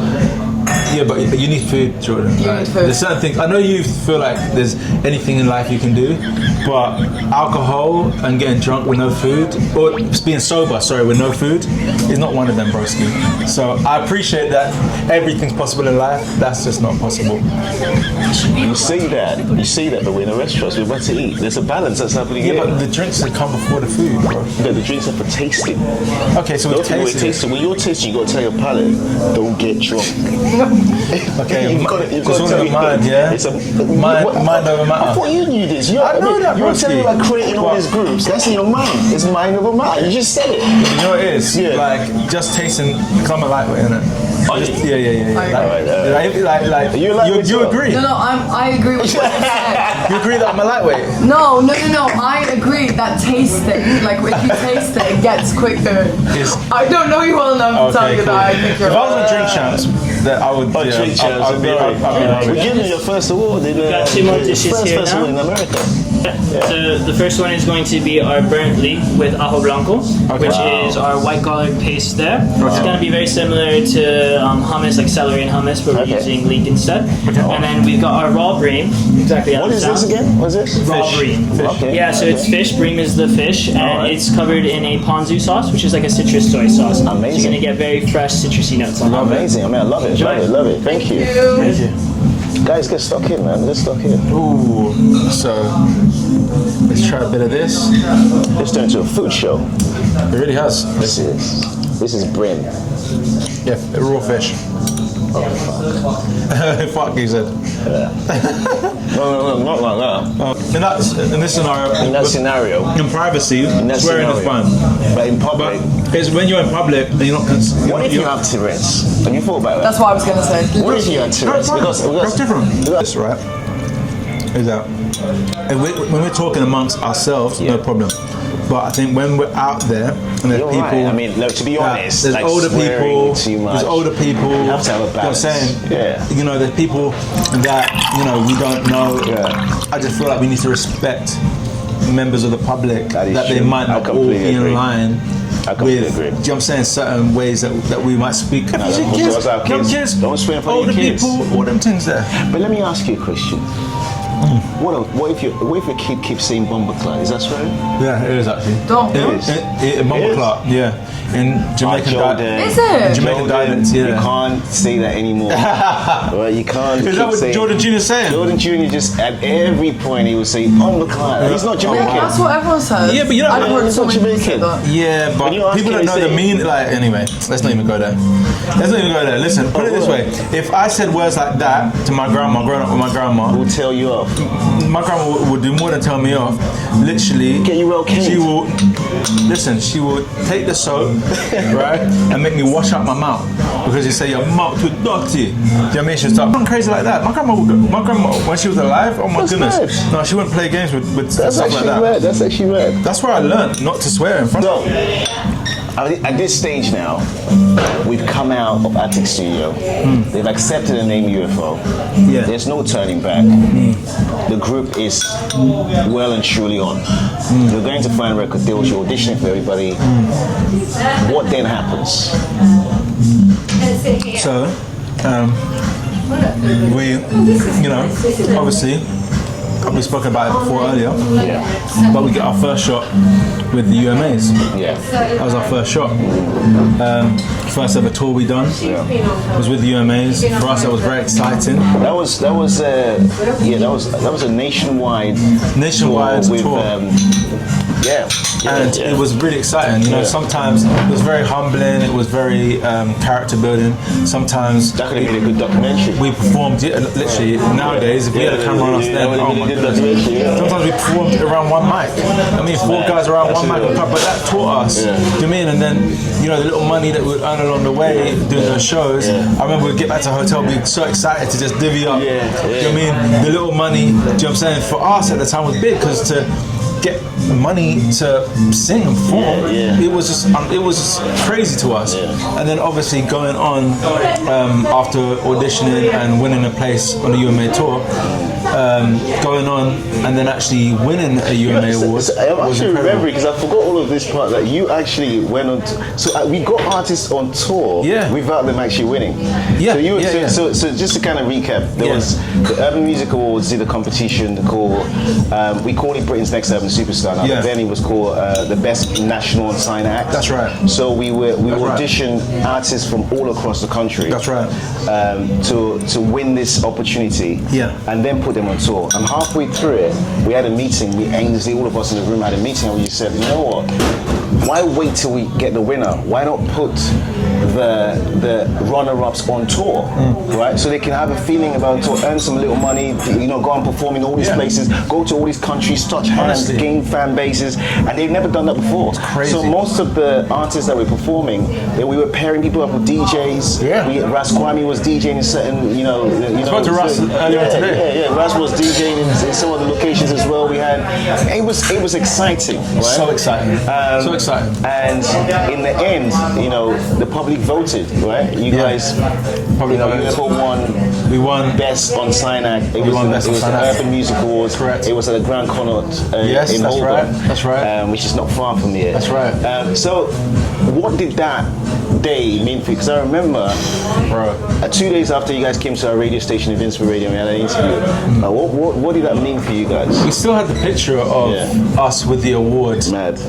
Speaker 1: Yeah, but you need food, Jordan.
Speaker 4: You
Speaker 1: Like,
Speaker 4: need food.
Speaker 1: There's certain things. I know you feel like there's anything in life you can do, but alcohol and getting drunk with no food, or being sober, with no food, is not one of them, broski. So I appreciate that everything's possible in life. That's just not possible.
Speaker 2: You see that, but we're in a restaurant, so we're about to eat. There's a balance that's happening
Speaker 1: Yeah,
Speaker 2: here.
Speaker 1: but the drinks that come before the food, bro.
Speaker 2: No, the drinks are for tasting.
Speaker 1: Okay, so we're
Speaker 2: Don't think we're
Speaker 1: tasting.
Speaker 2: tasting. When you're tasting, you got to tell your palate, don't get drunk.
Speaker 1: Okay,
Speaker 2: You've got
Speaker 1: it's all in the mind, yeah?
Speaker 2: It's a
Speaker 1: Mind over matter.
Speaker 2: I thought you knew this.
Speaker 1: I know that,
Speaker 2: You're telling me
Speaker 1: broski.
Speaker 2: about creating all
Speaker 1: But-
Speaker 2: these groups. That's in your mind. It's mind over matter. You just said it.
Speaker 1: You know what it is?
Speaker 2: Yeah.
Speaker 1: Like, just tasting, come a lightweight, innit?
Speaker 2: Oh,
Speaker 1: Just-
Speaker 2: yeah.
Speaker 1: Yeah. Like,
Speaker 2: You like it
Speaker 1: you
Speaker 2: too?
Speaker 1: agree?
Speaker 4: No, I agree with what you said.
Speaker 1: You agree that I'm a lightweight?
Speaker 4: No. I agree that tasting, like if you taste it, it gets quicker.
Speaker 1: Yes.
Speaker 4: I don't know you well enough to tell you
Speaker 1: cool.
Speaker 4: that I think you're.
Speaker 1: If I was on drink champs, that I would.
Speaker 2: Drink champs,
Speaker 1: I'd be
Speaker 2: We're giving you your first award in
Speaker 9: got 2 more dishes
Speaker 2: first
Speaker 9: here
Speaker 2: festival
Speaker 9: now.
Speaker 2: in America.
Speaker 9: So the first one is going to be our burnt leek with ajo blanco, which is our white garlic paste there. It's going to be very similar to hummus, like celery and hummus, but we're using leek instead. And then we've got our raw bream. Exactly how
Speaker 2: What
Speaker 9: it
Speaker 2: is this
Speaker 9: sounds.
Speaker 2: again? What is this?
Speaker 9: Raw bream.
Speaker 2: Okay.
Speaker 9: Yeah, so it's fish. Bream is the fish, and it's covered in a ponzu sauce, which is like a citrus soy sauce. So
Speaker 2: Amazing.
Speaker 9: you're going to get very fresh citrusy notes on it.
Speaker 2: Amazing. I mean, I love it. Love it. Thank you.
Speaker 1: Thank you.
Speaker 2: Guys, get stuck in, man. Get stuck in.
Speaker 1: Ooh, so let's try a bit of this.
Speaker 2: Let's turn into a food show.
Speaker 1: It really has.
Speaker 2: This is. This is brim.
Speaker 1: Yeah, raw fish. Fuck, he said.
Speaker 2: No, not like that.
Speaker 1: In this scenario.
Speaker 2: In that scenario.
Speaker 1: In privacy, swearing is fine.
Speaker 2: But in public.
Speaker 1: But it's when you're in public and you're not.
Speaker 2: What if you have Tourette's? Have you thought about that?
Speaker 4: That's what I was going to say.
Speaker 2: What if you had Tourette's?
Speaker 1: That's different. That's right. Is that when we're talking amongst ourselves, no problem. But I think when we're out there and there's people,
Speaker 2: right. I mean, look, to be honest,
Speaker 1: there's
Speaker 2: like
Speaker 1: older people.
Speaker 2: Too much.
Speaker 1: There's older people.
Speaker 2: You have to have a balance.
Speaker 1: You know what I'm saying?
Speaker 2: Yeah.
Speaker 1: You know, there's people that we don't know.
Speaker 2: Yeah.
Speaker 1: I just feel like we need to respect members of the public that they
Speaker 2: true.
Speaker 1: might not all be in line.
Speaker 2: I completely
Speaker 1: with,
Speaker 2: agree.
Speaker 1: do you know what I'm saying, certain ways that we might speak.
Speaker 2: No, kids. Don't swear in front
Speaker 1: older
Speaker 2: of your kids.
Speaker 1: people, all them things there.
Speaker 2: But let me ask you a question. What if your kid keeps saying Bumbleclad? Is that swearing?
Speaker 1: Yeah, it is actually.
Speaker 4: Don't.
Speaker 1: Bumbleclad, yeah. In Jamaican dialect.
Speaker 4: Is it?
Speaker 1: Jamaican dialect, yeah.
Speaker 2: You can't say that anymore. Well, you can't.
Speaker 1: Is that what Jordan Jr. saying?
Speaker 2: Jordan Jr. just at every point he would say Bumbleclad. He's not Jamaican.
Speaker 4: That's what everyone says.
Speaker 1: Yeah, but you know,
Speaker 4: I've heard
Speaker 2: he's not Jamaican.
Speaker 1: Yeah, but people don't know the meaning. Like, anyway, let's not even go there. Listen, put it this way: if I said words like that to my grandma, growing up with my grandma,
Speaker 2: who will tell you off.
Speaker 1: My grandma would do more than tell me off. Literally,
Speaker 2: get you well cleaned.
Speaker 1: She will take the soap, right, and make me wash out my mouth because you say your mouth too dirty. Do you know what I mean? She'll start going crazy like that. My grandma, when she was alive, oh my goodness, no, she wouldn't play games with stuff like that.
Speaker 2: Mad. That's actually mad.
Speaker 1: That's where I learned not to swear in front.
Speaker 2: So, at this stage now, we've come out of Attic Studio. They've accepted the name UFO.
Speaker 1: Yeah.
Speaker 2: There's no turning back. The group is well and truly on. You're going to find record deals. You're auditioning for everybody. What then happens?
Speaker 1: So, we, obviously, we spoke about it before earlier, but we get our first shot with the UMAs.
Speaker 2: Yeah,
Speaker 1: that was our first shot. First ever tour we done was with the UMAs. For us, that was very exciting.
Speaker 2: That was a nationwide
Speaker 1: tour. And it was really exciting. Sometimes it was very humbling. It was very character building. Sometimes
Speaker 2: that could have been a good documentary.
Speaker 1: We performed literally nowadays. If we had a camera on us, then oh my goodness. Sometimes we performed around one mic. I mean, 4 guys around one mic, but that taught us. Do you know what I mean? And then the little money that we'd earn along the way doing those shows. I remember we'd get back to the hotel, we'd be so excited to just divvy up. Do you know what I mean? The little money. Do you know what I'm saying? For us at the time was big because to get money to sing and perform, it was just crazy to us. And then obviously going on after auditioning and winning a place on the UMA tour, going on and then actually winning a UMA award.
Speaker 2: I'm actually remembering because I forgot all of this part that you actually went on. We got artists on tour without them actually winning. So just to kind of recap, there was the Urban Music Awards did a competition called we called it Britain's Next Urban Superstar. Now, then it was called the Best National and Sign Act.
Speaker 1: That's right.
Speaker 2: So we auditioned artists from all across the country.
Speaker 1: That's right.
Speaker 2: To win this opportunity. And then put them on tour. And halfway through it, we had a meeting. Ainsley, all of us in the room had a meeting, and we said, you know what? Why wait till we get the winner? Why not put the runner-ups on tour, right? So they can have a feeling about tour, earn some little money, go and perform in all these places, go to all these countries, touch hands, gain fan bases, and they've never done that before.
Speaker 1: It's crazy.
Speaker 2: So most of the artists that were performing, we were pairing people up with DJs. Ras Kwame was DJing in certain,
Speaker 1: I spoke to Ras earlier today.
Speaker 2: Ras was DJing in some of the locations as well. We had, it was exciting, right?
Speaker 1: So exciting. So exciting.
Speaker 2: And in the end, the public voted, right? You guys, UFO won.
Speaker 1: We won
Speaker 2: Best on Sign Act. It was the Urban Music Awards.
Speaker 1: Correct.
Speaker 2: It was at the Grand Connaught in
Speaker 1: Holborn. That's right.
Speaker 2: Which is not far from here.
Speaker 1: That's right.
Speaker 2: So, what did that day mean for you? Because I remember, 2 days after you guys came to our radio station, Invincible Radio, we had an interview. What did that mean for you guys?
Speaker 1: We still had the picture of us with the award.
Speaker 2: Mad.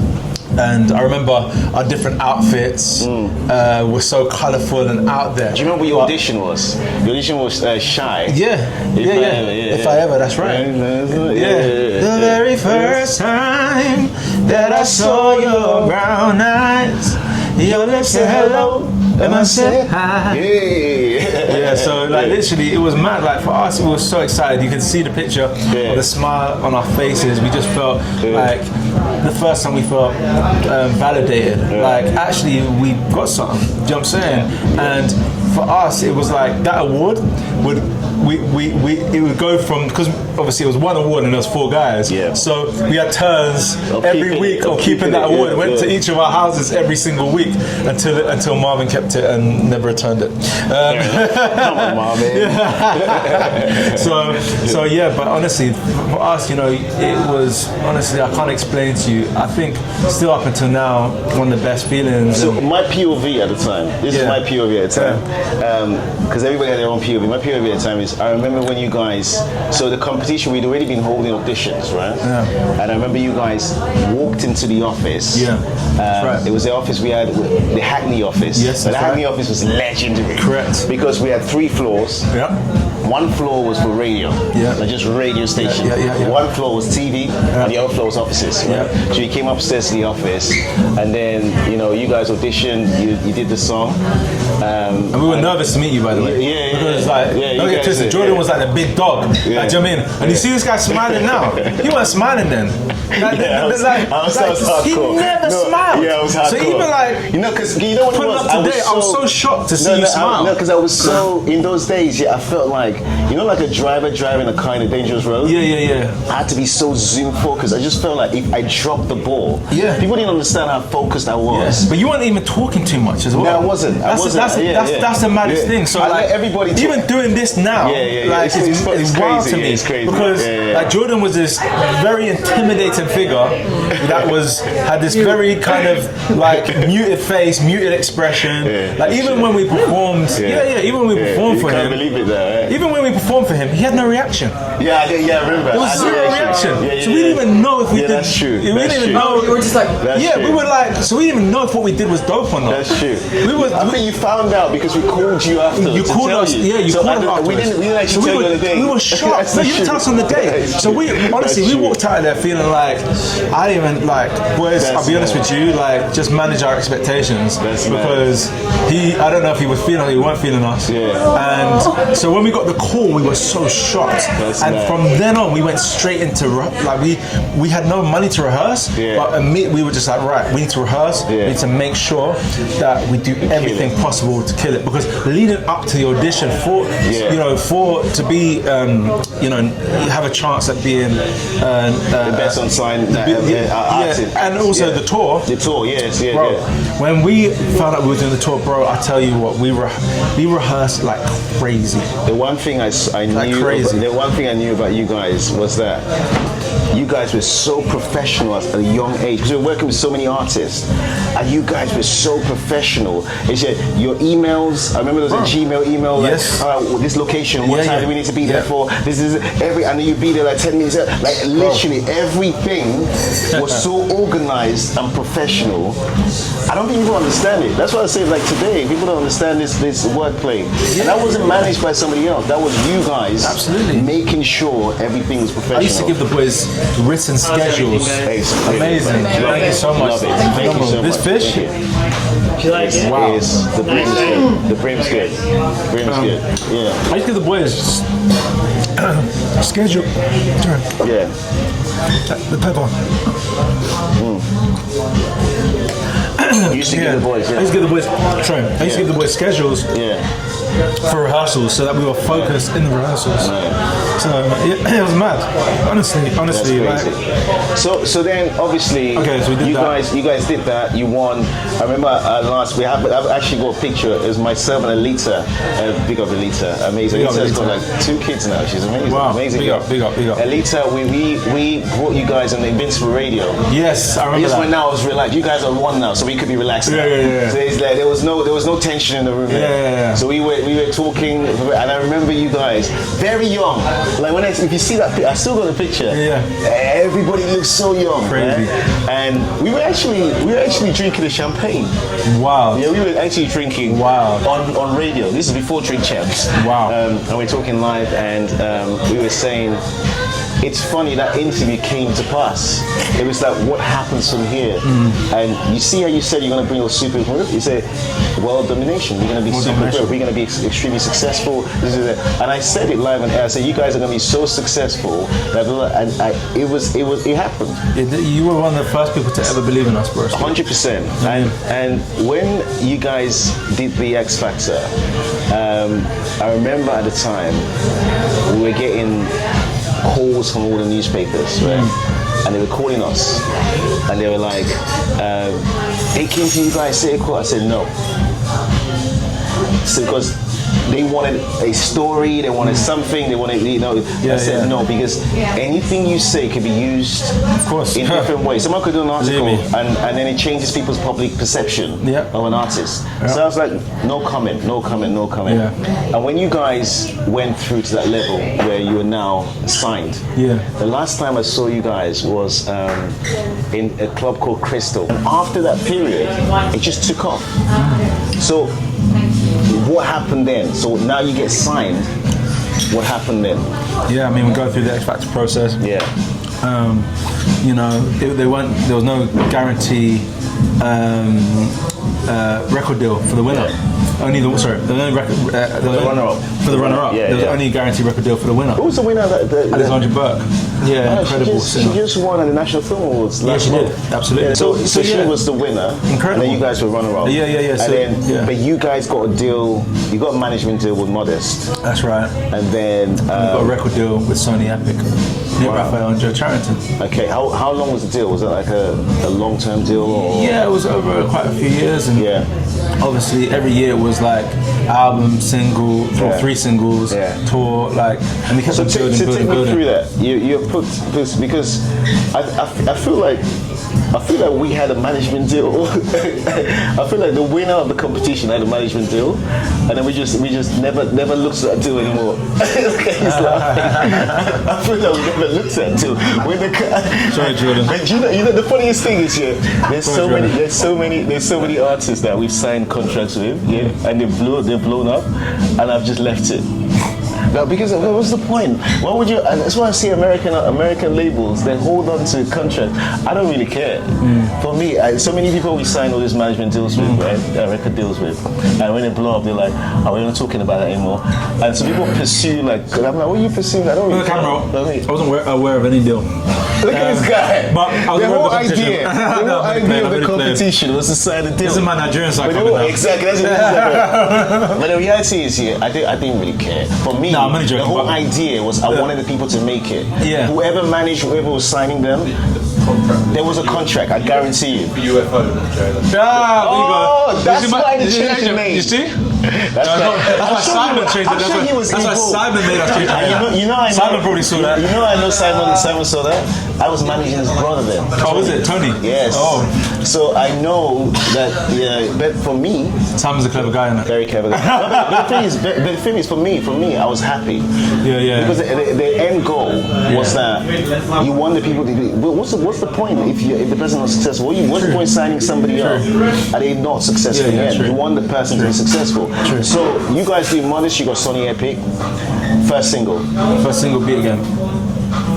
Speaker 1: And I remember our different outfits were so colourful and out there.
Speaker 2: Do you remember what your audition was? Your audition was Shy.
Speaker 1: If I ever, that's right. The very first time that I saw your brown eyes, Your lips say hello, and I said hi. Yeah, so like literally, it was mad. Like for us, we were so excited. You can see the picture of the smile on our faces. We just felt like the first time we felt validated. Like actually, we got something. Do you know what I'm saying? And for us, it was like that award would. It would go from, because obviously it was one award and there was 4 guys. Yeah. So we had turns every week of keeping that award. It went to each of our houses every single week until Marvin kept it and never returned it.
Speaker 10: Come on, Marvin.
Speaker 1: So yeah, but honestly, for us, you know, it was honestly, I can't explain to you. I think still up until now, one of the best feelings.
Speaker 10: So my POV at the time. This is my POV at the time. Because everybody had their own POV. My POV at the time is, I remember when you guys, so the competition, we'd already been holding auditions, right? Yeah. And I remember you guys walked into the office.
Speaker 1: Yeah. Right.
Speaker 10: It was the office we had, the Hackney office.
Speaker 1: Yes,
Speaker 10: the Hackney office was legendary.
Speaker 1: Correct.
Speaker 10: Because we had 3 floors.
Speaker 1: Yeah.
Speaker 10: One floor was for radio, like just radio station. One floor was TV, and the other floor was offices. Right? So you came upstairs to the office, and then you know you guys auditioned. You did the song.
Speaker 1: And we were nervous to meet you, by the way. Because like, don't get twisted. Jordan was like the big dog. Like, do you know what I mean? And you see this guy smiling now. He wasn't smiling then.
Speaker 10: I was hardcore.
Speaker 1: He never smiled.
Speaker 10: Yeah, I was hardcore.
Speaker 1: So even like,
Speaker 10: you know, because you know what it was.
Speaker 1: Today, I was so shocked to see you smile.
Speaker 10: No, because I was so in those days. Yeah, I felt like, you know, like a driver driving a car in a dangerous road.
Speaker 1: Yeah.
Speaker 10: I had to be so zoom focused. I just felt like if I dropped the ball, people didn't understand how focused I was.
Speaker 1: But you weren't even talking too much as well.
Speaker 10: No, I wasn't.
Speaker 1: That's the maddest thing. So
Speaker 10: I
Speaker 1: like,
Speaker 10: let everybody talk.
Speaker 1: Even doing this now, like it's wild to me.
Speaker 10: It's crazy.
Speaker 1: Because like Jordan was this very intimidating figure that had this very kind of like muted face, muted expression. Like even when we performed, even when we performed for him,
Speaker 10: believe it there.
Speaker 1: even when we performed for him, he had no reaction.
Speaker 10: Yeah, I remember.
Speaker 1: There was zero reaction. So we didn't even know if we did.
Speaker 10: That's true.
Speaker 1: We didn't even know.
Speaker 4: We were just like,
Speaker 1: we were like, so we didn't even know if what we did was dope or not.
Speaker 10: That's true.
Speaker 1: I
Speaker 10: think you found out because we called you after.
Speaker 1: You called us. Yeah, you called us afterwards.
Speaker 10: We didn't actually tell you on the day.
Speaker 1: We were shocked. No, you didn't tell us on the day. So we honestly, we walked out of there feeling like, I didn't even like, boys, I'll be honest with you, like just manage our expectations because I don't know if he was feeling or he weren't feeling us. And so when we got the call, we were so shocked. And from then on, we went straight into like we had no money to rehearse, but we were just like, right, we need to rehearse. We need to make sure that we do everything possible to kill it, because leading up to the audition to be have a chance at being
Speaker 10: the best on sign
Speaker 1: and also the tour. Bro, when we found out we were doing the tour, bro, I tell you what, we rehearsed like crazy.
Speaker 10: The one thing I knew about you guys was that you guys were so professional at a young age, because we were working with so many artists, and you guys were so professional. It's your emails. I remember there was a Gmail email.
Speaker 1: Yes.
Speaker 10: Like, this location, what time do we need to be there for? This is I know you'd be there like 10 minutes. Like literally everything was so organized and professional. I don't think people understand it. That's why I say, like today, people don't understand this wordplay. And that wasn't managed by somebody else. That was you guys making sure everything was professional.
Speaker 1: I used to give the boys written schedules. Amazing. Thank you so much.
Speaker 10: Thank you so much.
Speaker 1: This fish?
Speaker 9: Do you like it?
Speaker 10: Wow. The brim's good. The brim's good. Brim's good. Yeah.
Speaker 1: I used to give the boys schedule.
Speaker 10: Yeah.
Speaker 1: The pepper.
Speaker 10: You used to give the boys.
Speaker 1: I used to give the boys. I used to give the boys schedules. For rehearsals, so that we were focused in the rehearsals. So it was mad. Honestly, like.
Speaker 10: So then obviously,
Speaker 1: so we did
Speaker 10: you guys did that. You won. I remember last I've actually got a picture. It was myself and Alita. Big up Alita, amazing. Alita's got like 2 kids now. She's amazing.
Speaker 1: Wow.
Speaker 10: Amazing.
Speaker 1: Big up.
Speaker 10: Alita, we brought you guys on the Invincible Radio.
Speaker 1: Yes, I remember.
Speaker 10: Just when now I was relaxed. You guys are one now, so we could be relaxed.
Speaker 1: Yeah.
Speaker 10: So it's like there was no tension in the room.
Speaker 1: Yeah.
Speaker 10: So we were talking, and I remember you guys very young. Like if you see that, I still got the picture. Everybody looks so young.
Speaker 1: Crazy.
Speaker 10: Right? And we were actually drinking the champagne.
Speaker 1: Wow.
Speaker 10: Yeah, we were actually drinking.
Speaker 1: Wow.
Speaker 10: On radio. This is before Drink Champs.
Speaker 1: Wow.
Speaker 10: And we're talking live, and we were saying, it's funny that interview came to pass. It was like, what happens from here? And you see how you said you're going to bring your super group? You say, world domination. You're going to be super group. We're going to be extremely successful. This is it. And I said it live on air. I said, you guys are going to be so successful. And it happened.
Speaker 1: You were one of the first people to ever believe in us, bro.
Speaker 10: 100%. And when you guys did the X Factor, I remember at the time we were getting calls from all the newspapers, right? And they were calling us, and they were like, "They came to you guys, say a call." I said no. So because they wanted a story, they wanted something, they wanted, I said no, because anything you say could be used, of course, in different ways. Someone could do an article and then it changes people's public perception of an artist. So I was like, no comment. And when you guys went through to that level where you are now signed, the last time I saw you guys was in a club called Crystal. And after that period, it just took off. So what happened then? So now you get signed. What happened then?
Speaker 1: Yeah, I mean, we go through the X Factor process.
Speaker 10: Yeah.
Speaker 1: There was no guarantee record deal for the winner. Only the runner-up. For the runner-up, there was only a guaranteed record deal for the winner.
Speaker 10: Who was the winner?
Speaker 1: Alexandra Burke. Yeah, incredible.
Speaker 10: She just won at the National Film Awards last month.
Speaker 1: Did. Absolutely.
Speaker 10: Yeah, so she was the winner.
Speaker 1: Incredible.
Speaker 10: And then you guys were runner-up.
Speaker 1: Yeah.
Speaker 10: But you guys got a deal. You got a management deal with Modest.
Speaker 1: That's right.
Speaker 10: And then
Speaker 1: we got a record deal with Sony Epic. Nick Raphael and Joe Charrington.
Speaker 10: Okay. How long was the deal? Was it like a long-term deal? Or?
Speaker 1: Yeah, it was over quite a few years. And obviously every year it was like album, single, or 3 singles, tour, like, and we kept on building.
Speaker 10: Take me through that. You put this because I feel like we had a management deal. I feel like the winner of the competition had a management deal, and then we just never looked at that deal anymore. He's laughing. I feel like we never looked at that deal.
Speaker 1: Sorry, Jordan.
Speaker 10: But you know the funniest thing is there's so many artists that we've signed contracts with, and they've blown up, and I've just left it. No, because what's the point? Why would you? And that's why I see American labels. They hold on to contracts. I don't really care. For me, so many people we sign all these management deals with, right? Record deals with, and when they blow up, they're like, "Oh, we're not talking about that anymore." And so people pursue like, I'm like, "What are you pursuing?" I don't really care.
Speaker 1: I wasn't aware of any deal.
Speaker 10: Look at this guy.
Speaker 1: But
Speaker 10: the whole idea of the competition was to sign a deal.
Speaker 1: This is my Nigerian side.
Speaker 10: Exactly. That's but the reality is I didn't really care. For me, the whole idea was I wanted the people to make it.
Speaker 1: Yeah.
Speaker 10: Whoever was signing them, there was a contract. I guarantee you.
Speaker 1: UFO.
Speaker 10: That's why they changed the name.
Speaker 1: You see? That's why Simon changed it. That's why Simon made us change it. Simon probably saw that.
Speaker 10: You know I know Simon saw that. I was managing his brother then.
Speaker 1: Oh, was it Tony?
Speaker 10: Yes.
Speaker 1: Oh.
Speaker 10: So I know that. But for me,
Speaker 1: Simon's a clever guy, isn't it?
Speaker 10: Very clever guy. But the thing is, for me, I was happy.
Speaker 1: Yeah.
Speaker 10: Because the end goal was that you want the people to be. What's the point if the person is successful? What's the point signing somebody else? Are they not successful yet? You want the person to be successful.
Speaker 1: True.
Speaker 10: So you guys do Modest. You got Sony Epic. First single,
Speaker 1: Beat Again.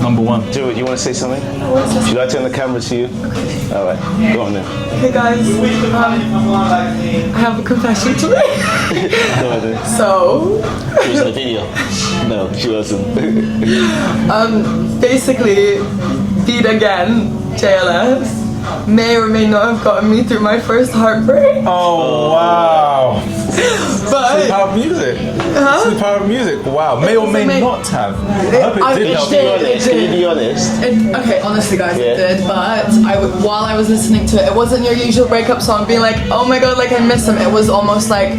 Speaker 1: Number 1.
Speaker 10: Do it. You want to say something? Should I turn the camera to you? All right, go on then.
Speaker 4: Hey guys, I have a confession to make.
Speaker 10: Go on then.
Speaker 4: So.
Speaker 10: She was in the video. No, she wasn't.
Speaker 4: Basically, Beat Again, JLS, may or may not have gotten me through my first heartbreak.
Speaker 1: Oh wow!
Speaker 4: But
Speaker 1: it's the power of music. It's the power of music. Wow, may or may not have. I hope it did help.
Speaker 10: Can you be honest?
Speaker 4: Okay, honestly, guys, it did. But while I was listening to it, it wasn't your usual breakup song. Being like, oh my god, like I miss him. It was almost like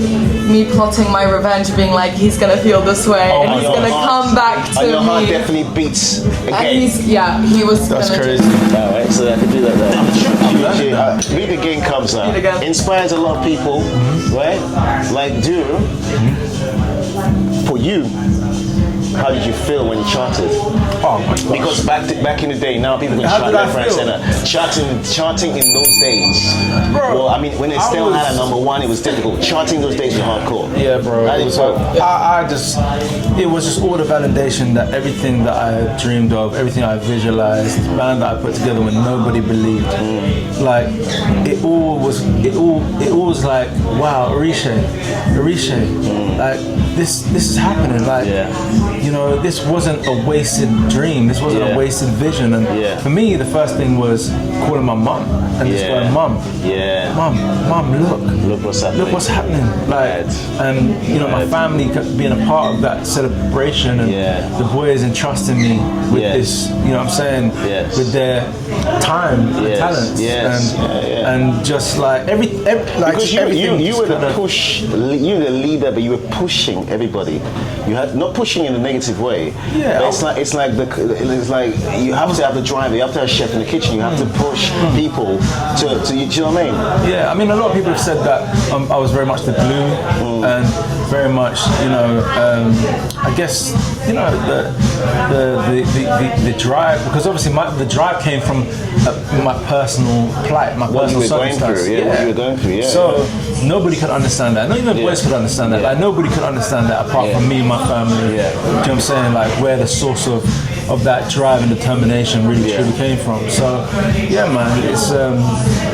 Speaker 4: me plotting my revenge, being like, he's gonna feel this way, and he's gonna come back to me.
Speaker 10: And your heart definitely beats again.
Speaker 4: And he was.
Speaker 1: That's crazy.
Speaker 10: Alright, so I can do that there. Beat Again comes out. Inspires a lot of people, right? Like, for you, how did you feel when you charted?
Speaker 1: Oh my gosh.
Speaker 10: Because back in the day, now people can
Speaker 1: How
Speaker 10: chart
Speaker 1: did I
Speaker 10: left, right,
Speaker 1: feel?
Speaker 10: center. Charting in those days.
Speaker 1: Bro,
Speaker 10: well, I mean, when it still had a number one, it was difficult. Charting those days was hardcore.
Speaker 1: Yeah, bro.
Speaker 10: How did you feel?
Speaker 1: It was just all the validation that everything that I dreamed of, everything I visualized, the band that I put together when nobody believed, like it all was like, wow, Oritsé, like this is happening. Like, you know, this wasn't a wasted dream. This wasn't a wasted vision. And for me, the first thing was calling my mum and just going, Mum, look what's happening. Like, and you know, my family being a part of that celebration, and the boys entrusting me with this, you know what I'm saying, with their time and talents, and just like
Speaker 10: because you were the push, you were the leader, but you were pushing everybody. You had not pushing in a negative way. But it's like you have to have the drive. You have to have a chef in the kitchen. You have to push people to. Do you know what I mean?
Speaker 1: Yeah, I mean, a lot of people have said that I was very much the glue and very much, you know, I guess, you know, the drive, because obviously the drive came from my personal plight, my personal circumstance.
Speaker 10: What you were going through,
Speaker 1: So nobody could understand that. Not even the boys could understand that. Like, nobody could understand that apart from me and my family. Do you know what I'm saying? Like, where the source of that drive and determination really truly came from. So yeah, man, it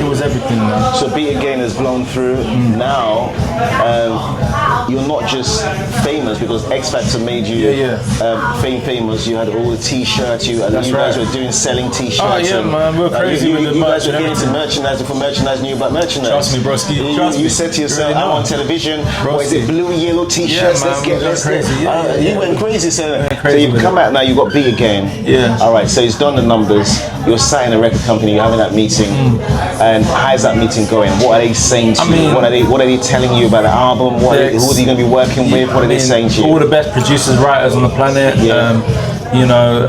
Speaker 1: was everything, man.
Speaker 10: So Beat Again has blown through. Now you're not just famous because X Factor made you famous. You had all the T-shirts. You guys were selling T-shirts.
Speaker 1: Oh yeah, man, we're crazy with the merch.
Speaker 10: You guys were getting into merchandise for merchandise, knew about merchandise.
Speaker 1: Trust me, broski.
Speaker 10: You said to yourself, I'm on television. What is it, blue and yellow T-shirts? Let's
Speaker 1: crazy.
Speaker 10: You went crazy. So you've come out now. You got Beat Again.
Speaker 1: Yeah.
Speaker 10: All right. So he's done the numbers. You're signing a record company. You're having that meeting. And how's that meeting going? What are they saying to you? What are they telling you about the album? Who are you going to be working with? What are they saying to you?
Speaker 1: All the best producers, writers on the planet. You know,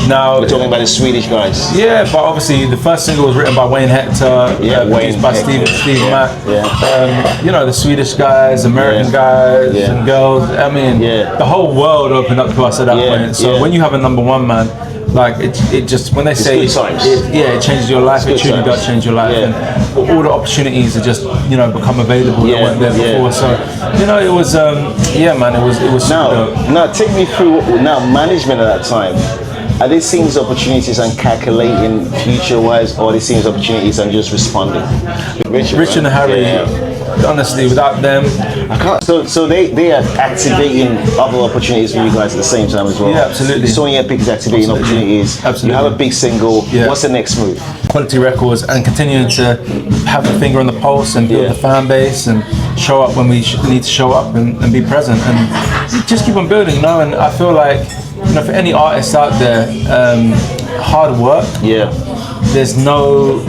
Speaker 1: now
Speaker 10: we're talking about the Swedish guys.
Speaker 1: Yeah, but obviously the first single was written by Wayne Hector, produced by Steve Mack. You know, the Swedish guys, American guys and girls. I mean, the whole world opened up to us at that point. So when you have a number one, man, like it just, when they say it changes your life, it truly does change your life, and all the opportunities are just, you know, become available that weren't there before. So you know, it was man, it was
Speaker 10: now take me through management at that time. Are they seeing these opportunities and calculating future-wise, or are they seeing these opportunities and just responding?
Speaker 1: Rich and Harry. Honestly, without them,
Speaker 10: I can't. So they are activating other opportunities for you guys at the same time as well.
Speaker 1: Yeah, absolutely.
Speaker 10: Sony Epic is activating opportunities.
Speaker 1: Absolutely.
Speaker 10: You have a big single. What's the next move?
Speaker 1: Quality Records, and continuing to have the finger on the pulse and build the fan base and show up when we need to show up and be present and just keep on building, you know. And I feel like, you know, for any artists out there, hard work. There's no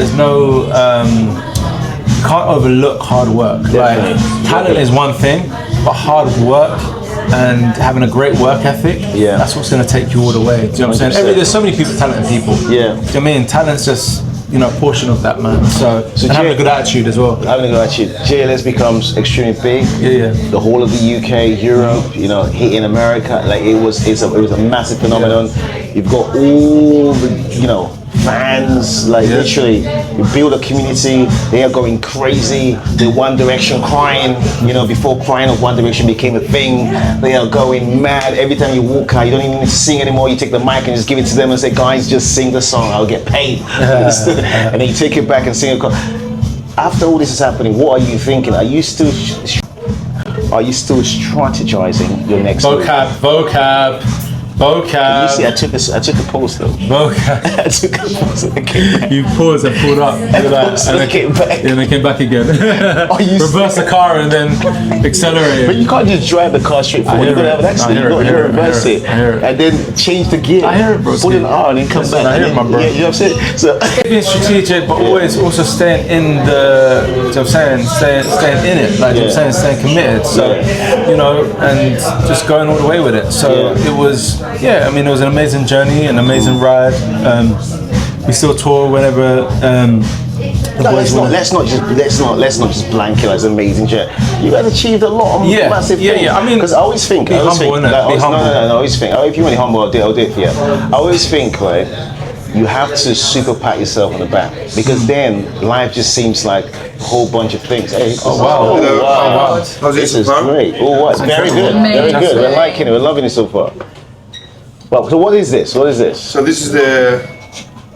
Speaker 1: can't overlook hard work. Like, talent is one thing, but hard work and having a great work ethic, that's what's going to take you all the way. Do you know what I'm saying? There's so many talented people. Do you know what I mean? Talent's just, you know, a portion of that, man. So and having a good attitude as well.
Speaker 10: Having a good attitude. JLS becomes extremely big. The whole of the UK, Europe, you know, hitting America. Like, it was a massive phenomenon. You've got all the, you know, fans, like literally, you build a community. They are going crazy. The One Direction crying, you know, before crying of One Direction became a thing, they are going mad. Every time you walk out, you don't even need to sing anymore. You take the mic and just give it to them and say, guys, just sing the song, I'll get paid. And then you take it back and sing it. After all this is happening, what are you thinking? Are you still strategizing your next
Speaker 1: vocab?
Speaker 10: You see, I took a pause though.
Speaker 1: Vocab.
Speaker 10: I took a pause and I came back.
Speaker 1: You paused and pulled up.
Speaker 10: And then came back.
Speaker 1: And then came back again. Reverse the car and then accelerate.
Speaker 10: But you can't just drive the car straight forward. You're gonna have an accident. You've got to reverse it and then change the gear.
Speaker 1: I hear it, bro.
Speaker 10: Put it on and then come back.
Speaker 1: I hear it, my bro.
Speaker 10: Yeah, you know what I'm saying? So
Speaker 1: being strategic, but always also staying in the. You know what I'm saying? Staying in it. Like, you know what I'm saying, staying committed. So, you know, and just going all the way with it. So it was. Yeah, I mean, it was an amazing journey, an amazing ride. We still tour whenever
Speaker 10: let's not just blanket as amazing jet. You guys achieved a lot of massive things.
Speaker 1: I mean,
Speaker 10: because I always think,
Speaker 1: No, if
Speaker 10: you want to be humble, I'll do it for you. I always think, right, you have to super pat yourself on the back, because then life just seems like a whole bunch of things. Hey, wow. This is great. Oh, wow. It's very good. Very good. We're liking it. We're loving it so far. Well, so what is this?
Speaker 7: So this is the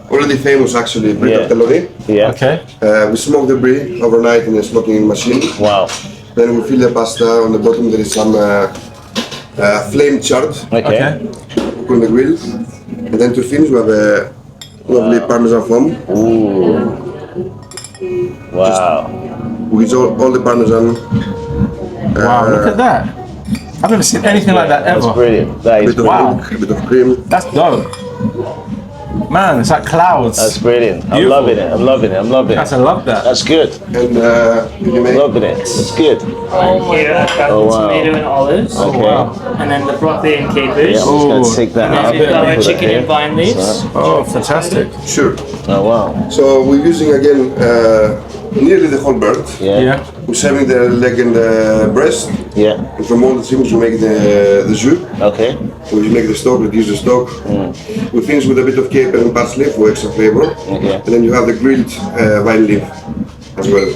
Speaker 7: already famous, actually, brie tortelloni.
Speaker 10: Yeah.
Speaker 1: Okay.
Speaker 7: We smoke the brie overnight in a smoking machine.
Speaker 10: Wow.
Speaker 7: Then we fill the pasta. On the bottom there is some flame chard.
Speaker 10: Okay.
Speaker 7: Cook on the grill. And then to finish we have a lovely Parmesan foam.
Speaker 10: Ooh. Wow.
Speaker 7: With all the Parmesan.
Speaker 1: Wow, look at that. I've never seen anything like that ever.
Speaker 10: That's brilliant. That is
Speaker 1: Wow.
Speaker 7: A bit of cream.
Speaker 1: That's dope. Man, it's like clouds.
Speaker 10: That's brilliant. I'm
Speaker 1: Beautiful.
Speaker 10: loving it. I'm loving it. I'm loving it.
Speaker 1: I love that.
Speaker 10: That's good.
Speaker 7: And you make
Speaker 10: Loving it. It's good.
Speaker 9: Here, I've got
Speaker 10: Oh,
Speaker 9: the
Speaker 10: wow.
Speaker 9: tomato and olives.
Speaker 10: Okay.
Speaker 9: And then the broccoli and capers.
Speaker 10: Yeah, I'm just gonna take that
Speaker 9: And
Speaker 10: out.
Speaker 9: then we've got our
Speaker 10: Put it
Speaker 9: chicken
Speaker 10: here.
Speaker 9: and vine leaves.
Speaker 1: Oh, fantastic.
Speaker 7: sure.
Speaker 10: Oh wow.
Speaker 7: So we're using again nearly the whole bird.
Speaker 1: Yeah.
Speaker 7: We're saving the leg and the breast.
Speaker 10: Yeah.
Speaker 7: And from all the trimmings we make the jus.
Speaker 10: Okay.
Speaker 7: We make the stock, reduce the stock. We finish with a bit of caper and parsley for extra flavor.
Speaker 10: Okay.
Speaker 7: And then you have the grilled vine leaf as well.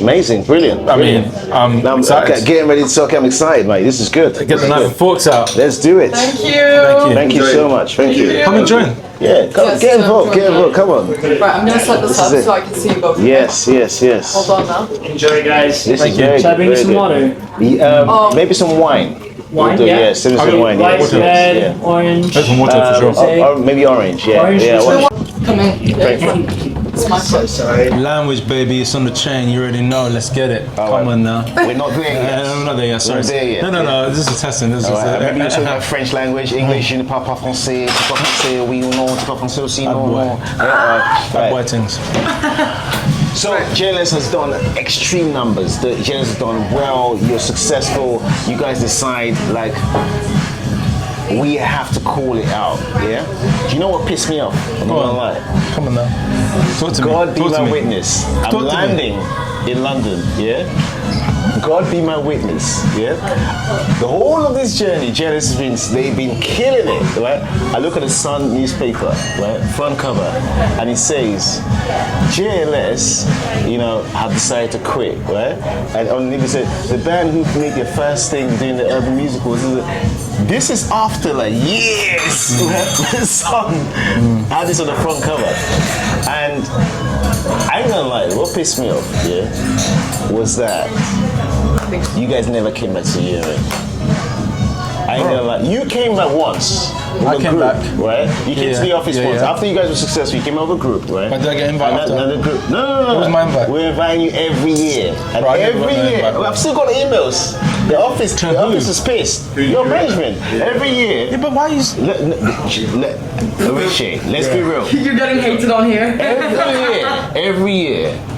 Speaker 10: Amazing. Brilliant.
Speaker 1: I mean, I'm
Speaker 10: Now I'm
Speaker 1: excited.
Speaker 10: getting ready to talk. I'm excited, mate. This is good.
Speaker 1: Get the knife and forks out.
Speaker 10: Let's do it.
Speaker 4: Thank you.
Speaker 1: Thank you.
Speaker 10: Thank you so much. Thank you.
Speaker 1: Come and join.
Speaker 10: Yeah. Come,
Speaker 4: Yes,
Speaker 10: get
Speaker 4: no
Speaker 10: involved. Get
Speaker 4: problem.
Speaker 10: involved. Come on.
Speaker 4: Right, I'm gonna set this up
Speaker 10: is it.
Speaker 4: so I can see you both.
Speaker 10: Yes. Yes. Yes.
Speaker 4: Hold on now.
Speaker 9: Enjoy, guys.
Speaker 10: This is
Speaker 1: you.
Speaker 10: very
Speaker 9: Should I
Speaker 10: good.
Speaker 9: bring you
Speaker 10: Very
Speaker 9: some
Speaker 10: good.
Speaker 9: water?
Speaker 10: Maybe some wine.
Speaker 9: Wine,
Speaker 10: We'll do,
Speaker 9: yeah?
Speaker 10: send me some wine.
Speaker 9: White,
Speaker 10: Yes,
Speaker 9: red,
Speaker 10: yes,
Speaker 9: orange.
Speaker 1: There's some water for sure.
Speaker 9: rosé.
Speaker 10: or maybe orange. Yeah.
Speaker 9: Orange,
Speaker 10: Yeah.
Speaker 9: which
Speaker 10: well,
Speaker 4: Come in. It's my fault.
Speaker 1: Language, baby, it's on the chain. You already know. Let's get it. Come on now.
Speaker 10: We're not there yet.
Speaker 1: We're not there yet. Sorry.
Speaker 10: We're not there yet.
Speaker 1: No. This is testing. This is.
Speaker 10: Maybe you talk about French language, English, je ne parle pas français, tu parles français, oui ou non, tu parles français aussi, non,
Speaker 1: boy.
Speaker 10: non.
Speaker 1: Bad boy things.
Speaker 10: So JLS has done extreme numbers. The JLS has done well. You're successful. You guys decide like we have to call it out. Yeah. Do you know what pissed me off? I'm not gonna lie.
Speaker 1: Come on now. Talk to me.
Speaker 10: God be
Speaker 1: Talk to
Speaker 10: my
Speaker 1: me.
Speaker 10: witness. I'm
Speaker 1: Talk to me.
Speaker 10: landing in London. Yeah. God be my witness, yeah. The whole of this journey, JLS has they've been killing it, right? I look at the Sun newspaper, right, front cover, and it says, JLS, have decided to quit, right? And on it said, the band who made their first thing doing the urban musicals, this is after like years. The Sun had this on the front cover, and I ain't gonna lie, what pissed me off, yeah, was that you guys never came back to Europe. I ain't gonna lie. You came back once.
Speaker 1: I came back.
Speaker 10: Right? You came to the office once.
Speaker 1: Yeah.
Speaker 10: After you guys were successful, you came over a group, right?
Speaker 1: But did I get invited after?
Speaker 10: And the group. No.
Speaker 1: What was my invite?
Speaker 10: We're inviting you every year. And
Speaker 1: Right, I never
Speaker 10: every
Speaker 1: got no
Speaker 10: year.
Speaker 1: invite.
Speaker 10: Well, I've still got emails. The office is pissed. Your management. Every year.
Speaker 1: Yeah, but why you?
Speaker 10: Richie, let's be real.
Speaker 4: You're getting hated on here.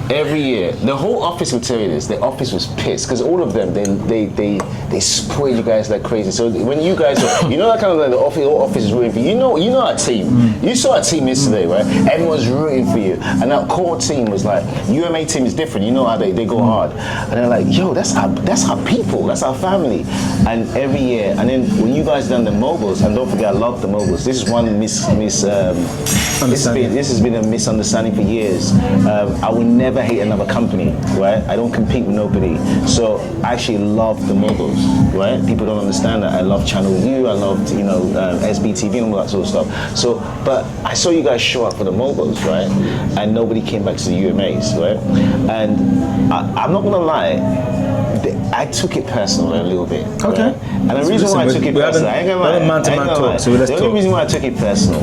Speaker 10: Every year, the whole office will tell you this. The office was pissed because all of them they spoil you guys like crazy. So when you guys, that kind of like the office is rooting for you. You know our team. You saw our team yesterday, right? Everyone's rooting for you, and that core team was like UMA team is different. You know how they go hard, and they're like, yo, that's our people, that's our family. And every year, and then when you guys done the mobiles, and don't forget, I love the mobiles. This is one this has been a misunderstanding for years. I will never hate another company, right? I don't compete with nobody. So I actually love the mobiles, right? People don't understand that. I love Channel U, I loved, SBTV and all that sort of stuff. So, but I saw you guys show up for the mobiles, right? And nobody came back to the UMAs, right? And I'm not gonna lie, I took it personal a little bit.
Speaker 1: Okay.
Speaker 10: Right? And the reason why I took it personal, I ain't gonna lie.
Speaker 1: Man-to-man talk, so let's
Speaker 10: the
Speaker 1: talk.
Speaker 10: only reason why I took it personal,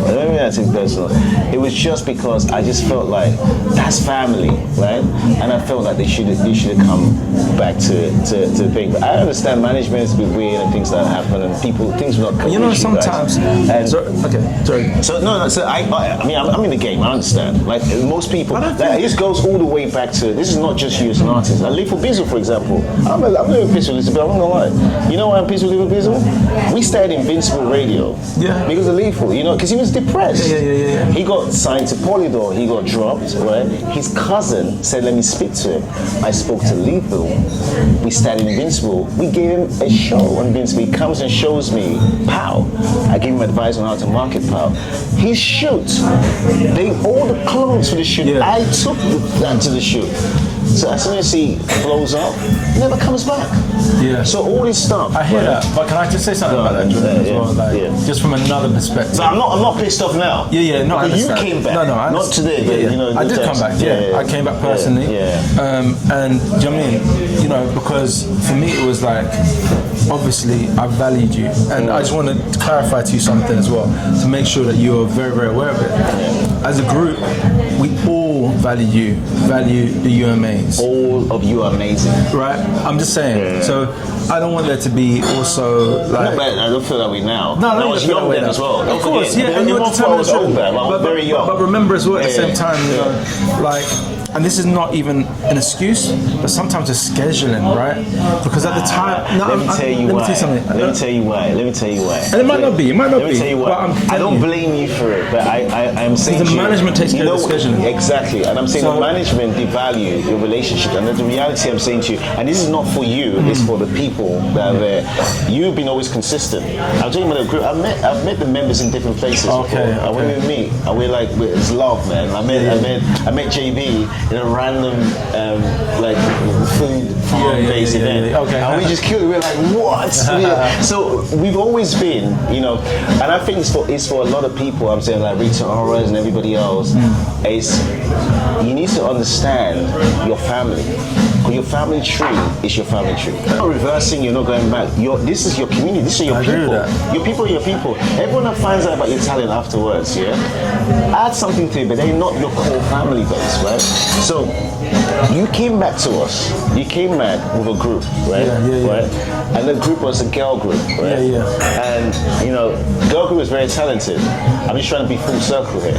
Speaker 10: it was just because I just felt like that's family, right? And I felt like they should have come back to the thing. But I understand management is a bit weird and things that happen and things will not come.
Speaker 1: Sometimes.
Speaker 10: And
Speaker 1: sorry.
Speaker 10: So I'm in the game. I understand. Like most people, this goes all the way back to. This is not just you as an artist. Like Lethal Bizzle, for example. I'm a little pissed with Elizabeth, I'm not gonna lie. You know why I'm pissed with Elizabeth? We started Invincible Radio.
Speaker 1: Yeah.
Speaker 10: Because of Lethal, you know, because he was depressed.
Speaker 1: Yeah.
Speaker 10: He got signed to Polydor, he got dropped, right? His cousin said, let me speak to him. I spoke to Lethal. We started Invincible. We gave him a show on Invincible. He comes and shows me POW. I gave him advice on how to market POW. His shoot, all the clothes for the shoot, I took that to the shoot. So as soon as he blows up, he never comes back.
Speaker 1: Yeah.
Speaker 10: So all this stuff.
Speaker 1: I hear that, but can I just say something about that, Jordan, as well? Like, just from another perspective.
Speaker 10: So I'm not pissed off now.
Speaker 1: Yeah, no, I understand.
Speaker 10: You came back.
Speaker 1: No, I
Speaker 10: not today, but you know.
Speaker 1: I did come back. Yeah, I came back personally. And do you know what I mean? You know, because for me it was like, obviously I valued you, and I just want to clarify to you something as well to make sure that you're very, very aware of it. As a group, we all value you, value the UMAs.
Speaker 10: All of you are amazing.
Speaker 1: Right? I'm just saying. So I don't want there to be also like.
Speaker 10: No, but I don't feel that way now.
Speaker 1: No,
Speaker 10: I was young then as well.
Speaker 1: Of course, yeah. And you were
Speaker 10: I was older, but I was very young.
Speaker 1: But remember as well at the same time, you know, like. And this is not even an excuse, but sometimes it's scheduling, right? Because at the time,
Speaker 10: let me tell you why.
Speaker 1: And it might not be.
Speaker 10: Let me tell you why. I don't blame you for it, but I'm saying
Speaker 1: the management takes care of the scheduling.
Speaker 10: Exactly, and I'm saying the management devalue your relationship, and the reality I'm saying to you, and this is not for you, it's for the people that are there. You've been always consistent. I'm talking about a group. I've met the members in different places.
Speaker 1: Okay.
Speaker 10: I went with me, and we're like, it's love, man. I met JB. In a random like food farm-based event,
Speaker 1: Okay.
Speaker 10: and we just killed it. We're like, what? So we've always been, you know, and I think it's for a lot of people. I'm saying like Rita Ora and everybody else. Is you need to understand your family. Because your family tree is your family tree. You're not reversing, you're not going back. This is your community, this is your people. Your people are your people. Everyone that finds out about your talent afterwards, add something to it, but they're not your core family base, right? So you came back to us. You came back with a group, right? Right? And the group was a girl group, right? And you know, girl group was very talented. I'm just trying to be full circle here.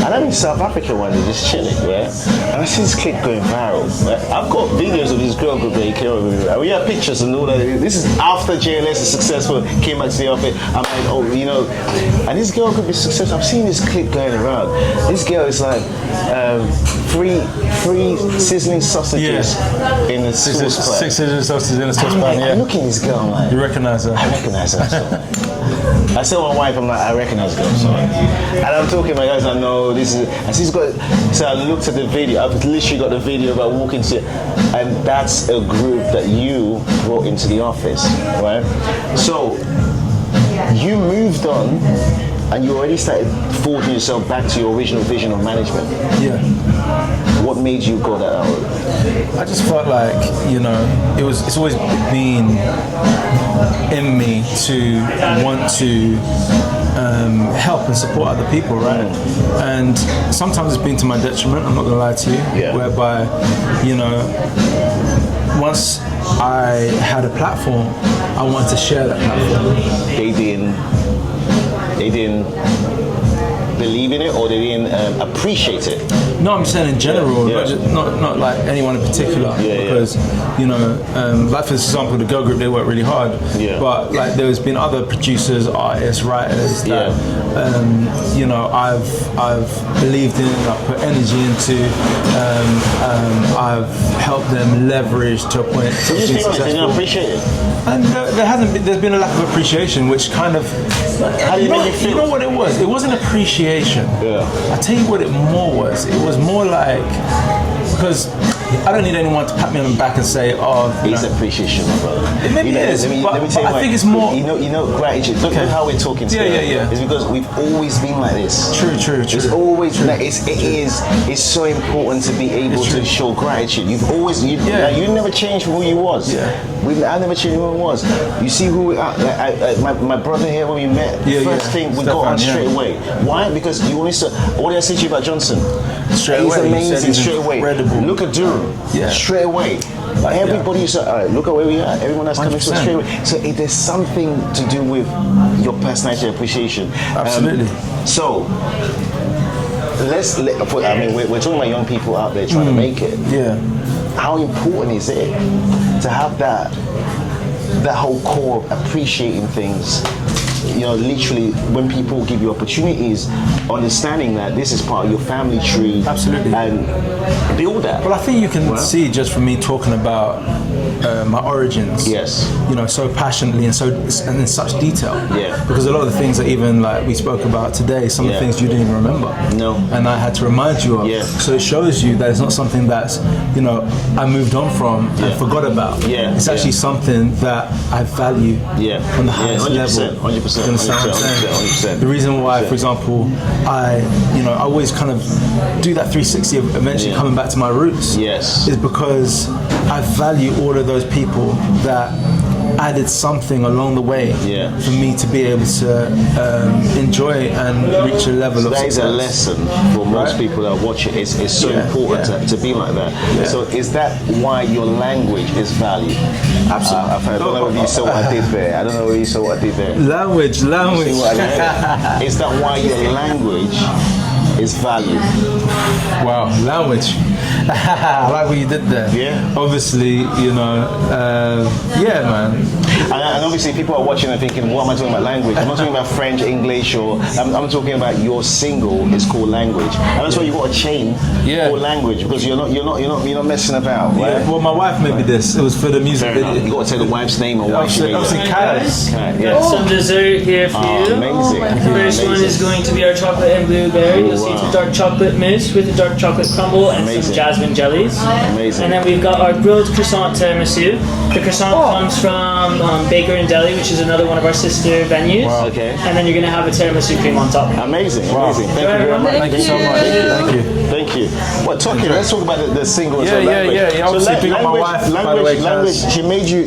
Speaker 10: And I'm in South Africa one day, just chilling, right? And I see this clip going viral, right? I've got videos of this girl group that he came over with. We have pictures and all that. This is after JLS is successful, came back to the office. I'm like, oh, you know, and this girl group is successful. I've seen this clip going around. This girl is like, three sizzling sausages in a saucepan.
Speaker 1: 6 sizzling sausages in a saucepan,
Speaker 10: I'm looking at this girl, I'm like,
Speaker 1: you recognize her?
Speaker 10: I recognize her. I tell my wife, I'm like, I recognize girl, sorry. And I'm talking to my guys, I know this is, and she's got, so I looked at the video, I've literally got the video about walking to, and that's a group that you brought into the office, right? So, you moved on, and you already started forging yourself back to your original vision of management. What made you go that out?
Speaker 1: I just felt like, you know, it's always been in me to want to help and support other people, right? And sometimes it's been to my detriment, I'm not gonna lie to you, whereby, you know, once I had a platform, I wanted to share that platform.
Speaker 10: They didn't believe in it, or they didn't appreciate it?
Speaker 1: No, I'm saying in general, not like anyone in particular, because you know, like for example, the girl group, they work really hard, but like there's been other producers, artists, writers that you know, I've believed in, I've put energy into, I've helped them leverage to a point.
Speaker 10: So just be honest, they didn't appreciate it.
Speaker 1: And there's been a lack of appreciation, which kind of,
Speaker 10: how do you make it feel?
Speaker 1: You know what it was? It wasn't appreciation. I tell you what it more was. It was more like, because I don't need anyone to pat me on the back and say, oh,
Speaker 10: it's appreciation, my brother.
Speaker 1: It maybe is,
Speaker 10: let me tell you
Speaker 1: I think it's more.
Speaker 10: You know, gratitude. Look at how we're talking today. It's because we've always been like this.
Speaker 1: True.
Speaker 10: It's always like it's so important to be able to show gratitude. You've always you never changed from who you was. I never changed who I was. You see who we are. My brother here when we met. First thing we got on straight away. Why? Because you only saw. What did I say to you about Johnson?
Speaker 1: Straight
Speaker 10: he's
Speaker 1: away.
Speaker 10: Amazing. Straight away.
Speaker 1: Incredible.
Speaker 10: Look at Durham. Straight away. Like everybody said, all right, look at where we are. Everyone that's coming to us straight away. So there's something to do with your personality appreciation.
Speaker 1: Absolutely.
Speaker 10: So we're talking about young people out there trying to make it.
Speaker 1: Yeah.
Speaker 10: How important is it to have that whole core of appreciating things? You know, literally, when people give you opportunities, understanding that this is part of your family tree.
Speaker 1: Absolutely.
Speaker 10: And build that.
Speaker 1: Well, I think you can see just from me talking about my origins.
Speaker 10: Yes.
Speaker 1: You know, so passionately and in such detail.
Speaker 10: Yeah.
Speaker 1: Because a lot of the things that even like we spoke about today, some of the things you didn't even remember.
Speaker 10: No.
Speaker 1: And I had to remind you of.
Speaker 10: Yeah.
Speaker 1: So it shows you that it's not something that's, you know, I moved on from and forgot about.
Speaker 10: Yeah.
Speaker 1: It's actually something that I value on the highest
Speaker 10: 100%,
Speaker 1: level.
Speaker 10: 100%.
Speaker 1: You understand what I'm saying?
Speaker 10: 100%.
Speaker 1: The reason why, for example, I always kind of do that 360 of eventually coming back to my roots.
Speaker 10: Yes.
Speaker 1: Is because I value all of those people that added something along the way for me to be able to enjoy and reach a level of success.
Speaker 10: That is a lesson for most people that watch it. It's so important to be like that. Yeah. So is that why your language is valued?
Speaker 1: Absolutely.
Speaker 10: I don't know if you saw what I did there.
Speaker 1: Language.
Speaker 10: Is that why your language is valued?
Speaker 1: Wow, language. I like what you did there.
Speaker 10: Yeah.
Speaker 1: Obviously, you know, man.
Speaker 10: And obviously people are watching and thinking, what am I talking about language? I'm not talking about French, English, or I'm talking about your single is called Language. And that's why you got a chain called Language, because you're not messing about, right?
Speaker 1: Yeah. Well, my wife made me this. It was for the music video.
Speaker 10: You got to say the wife's name or why she made it.
Speaker 1: Obviously, Kat.
Speaker 9: Got some dessert here for you.
Speaker 10: Amazing.
Speaker 9: The first one is going to be our chocolate and blueberry. You'll see some dark chocolate mousse with a dark chocolate crumble and some jasmine jellies.
Speaker 10: Amazing.
Speaker 9: And then we've got our grilled croissant tiramisu. The croissant comes from Baker and Deli, which is another one of our sister venues.
Speaker 10: Wow. Okay.
Speaker 9: And then you're going to have a tiramisu cream on top.
Speaker 10: Amazing.
Speaker 1: Wow.
Speaker 10: Thank you very much.
Speaker 1: Thank you so much. Thank you.
Speaker 10: Well, let's talk about the single.
Speaker 1: Yeah. Obviously, pick up my wife. By the way,
Speaker 10: language. She made you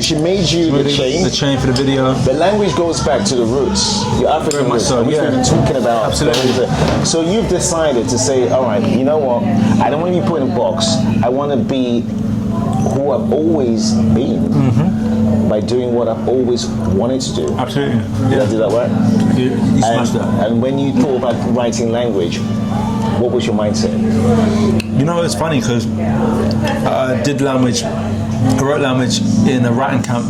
Speaker 10: the chain.
Speaker 1: The chain for the video.
Speaker 10: The language goes back to the roots. Your African roots.
Speaker 1: So,
Speaker 10: We've been talking about.
Speaker 1: Absolutely.
Speaker 10: So you've decided to say, all right, you know what? I don't want to be put in a box. I want to be who I've always been by doing what I've always wanted to do.
Speaker 1: Absolutely.
Speaker 10: Did I do that right?
Speaker 1: You smashed that.
Speaker 10: And when you thought about writing language, what was your mindset?
Speaker 1: You know, it's funny because I wrote language in a writing camp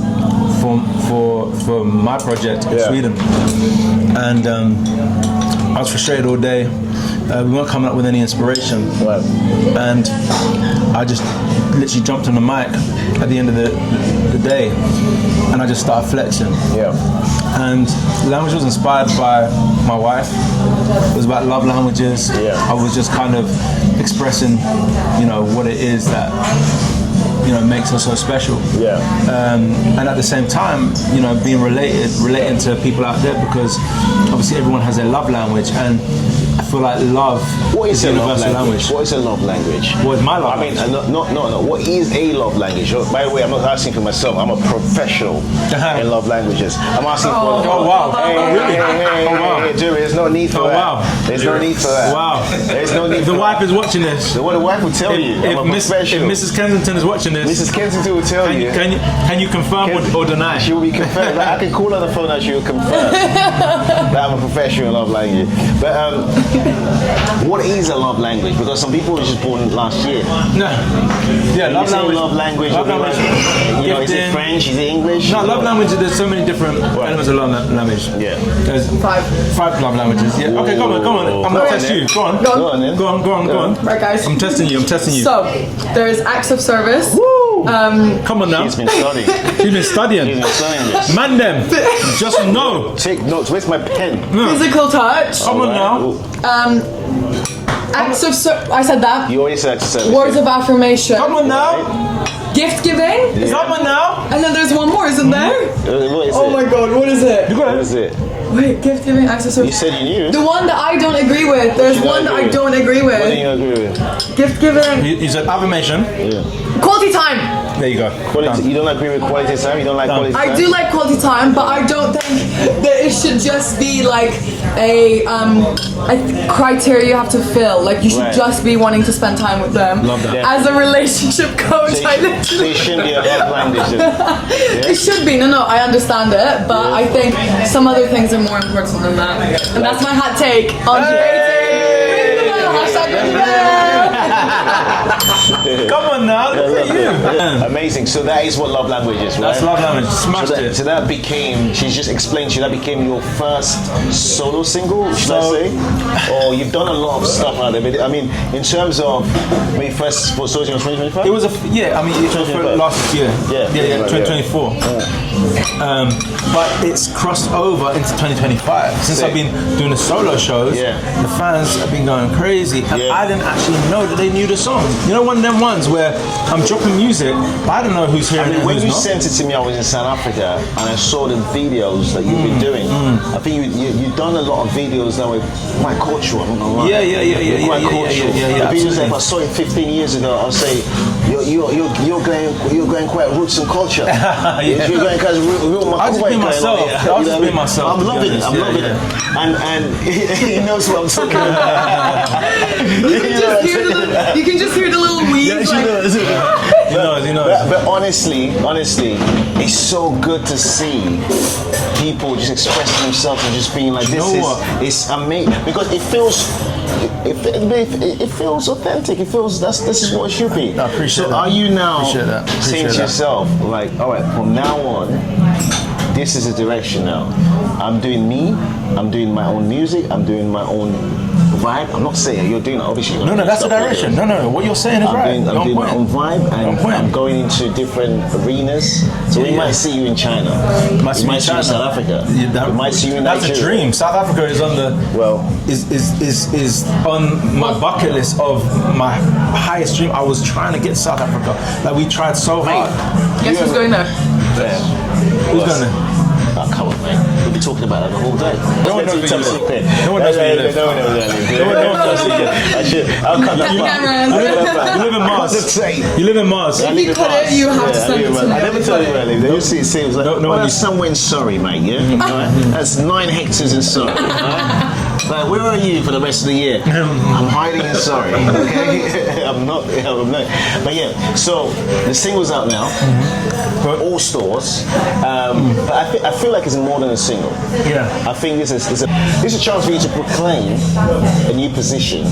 Speaker 1: for my project in Sweden, and I was frustrated all day. We weren't coming up with any inspiration, and I just literally jumped on the mic at the end of the day, and I just started flexing. And language was inspired by my wife. It was about love languages. I was just kind of expressing, you know, what it is that, you know, makes us so special. And at the same time, you know, being relating to people out there, because obviously everyone has their love language, and I feel like love is a universal language.
Speaker 10: What is a love language?
Speaker 1: What is my love language?
Speaker 10: No. What is a love language? By the way, I'm not asking for myself. I'm a professional in love languages. I'm asking for.
Speaker 1: Oh wow!
Speaker 10: Hey, Jerry, there's no need for that. There's no need for that.
Speaker 1: Wow!
Speaker 10: There's no need.
Speaker 1: If the wife is watching this,
Speaker 10: the wife will tell you.
Speaker 1: If Mrs. Kensington is watching this,
Speaker 10: Mrs. Kensington will tell you.
Speaker 1: Can you confirm or deny?
Speaker 10: She will be confirmed. I can call her on the phone and she will confirm that I'm a professional in love language. But what is a love language? Because some people were just born last year.
Speaker 1: No. Yeah,
Speaker 10: love language. You know, is it French? Is it English?
Speaker 1: No, love language. There's so many different elements of love language.
Speaker 10: Yeah.
Speaker 1: There's five love languages. Yeah. Okay, come on. I'm gonna test you. Go on.
Speaker 4: Right, guys.
Speaker 1: I'm testing you.
Speaker 4: So, there's acts of service.
Speaker 1: Woo! Come on now.
Speaker 10: She's been studying.
Speaker 1: She's been studying this. Man them. Just know.
Speaker 10: Take notes. Where's my pen?
Speaker 4: Physical touch.
Speaker 1: Come on now.
Speaker 4: Acts of service. I said that.
Speaker 10: You already said acts of service.
Speaker 4: Words of affirmation.
Speaker 1: Come on now.
Speaker 4: Gift giving.
Speaker 1: Come on now.
Speaker 4: And then there's one more, isn't there?
Speaker 10: What is it?
Speaker 4: Oh my god, what is it?
Speaker 10: What is it?
Speaker 4: Wait, gift giving, acts of service.
Speaker 10: You said you knew.
Speaker 4: The one that I don't agree with. There's one that I don't agree with.
Speaker 10: What do you agree with?
Speaker 4: Gift giving.
Speaker 1: You said affirmation.
Speaker 4: Quality time.
Speaker 1: There you go.
Speaker 10: You don't agree with quality time? You don't like quality time?
Speaker 4: I do like quality time, but I don't think that it should just be like a criteria you have to fill. Like you should just be wanting to spend time with them.
Speaker 1: Love that.
Speaker 4: As a relationship coach,
Speaker 10: So it shouldn't be a love language.
Speaker 4: It should be. No, I understand it, but I think some other things are more important than that. And that's my hot take on dating.
Speaker 1: Come on now, look at you.
Speaker 10: Amazing. So that is what love language is, right?
Speaker 1: That's love language. Smashed it.
Speaker 10: So that became. She's just explained to you. That became your first solo single, should I say? Or you've done a lot of stuff out there. But I mean, in terms of maybe first for Soji in 2025.
Speaker 1: It was last year. Yeah, 2024. But it's crossed over into 2025. Since I've been doing the solo shows, the fans have been going crazy, and I didn't actually know that they knew the song. You know, one of them ones where I'm dropping music, but I don't know who's hearing it.
Speaker 10: When you sent it to me, I was in South Africa, and I saw the videos that you've been doing. I think you've done a lot of videos that were quite cultural. I'm not gonna lie. Quite cultural. The videos that if I saw it 15 years ago, I'll say you're going quite roots and culture. You're going quite real.
Speaker 1: I'll just be myself.
Speaker 10: I'm loving it. I'm loving it. And he knows what I'm talking about.
Speaker 4: You can just hear the little weave.
Speaker 10: Yeah, she knows. He knows. But honestly, it's so good to see people just expressing themselves and just being like, it's amazing, because it feels authentic. It feels this is what it should be.
Speaker 1: I appreciate that.
Speaker 10: Are you now saying to
Speaker 1: that.
Speaker 10: yourself, like, all right, from now on, this is the direction now. I'm doing me. I'm doing my own music. I'm doing my own vibe. I'm not saying you're doing it, obviously.
Speaker 1: No, that's the direction. No. What you're saying is right.
Speaker 10: I'm doing my own vibe, and I'm going into different arenas. So we might see you in China. We might see you in South Africa. We might see you in Nigeria.
Speaker 1: That's a dream. South Africa is on the is on my bucket list of my highest dream. I was trying to get South Africa. Like, we tried so hard.
Speaker 4: Guess who's going there?
Speaker 1: Who's going there?
Speaker 10: Oh, come on, man. We'll be talking about it the whole day.
Speaker 1: No one knows where you live. No one knows where you live.
Speaker 10: I'll cut that part.
Speaker 1: You live in Mars. You live in Mars.
Speaker 4: If you cut it, you have to send it to me.
Speaker 10: I never told you where I live. They see it seems like, that's somewhere in Surrey, mate, yeah? That's 9 hectares in Surrey, right? Like, where are you for the rest of the year? I'm hiding in Surrey, okay? I'm not. But yeah, so the single's out now, all stores. But I feel like it's more than a single.
Speaker 1: Yeah.
Speaker 10: I think this is a chance for you to proclaim a new position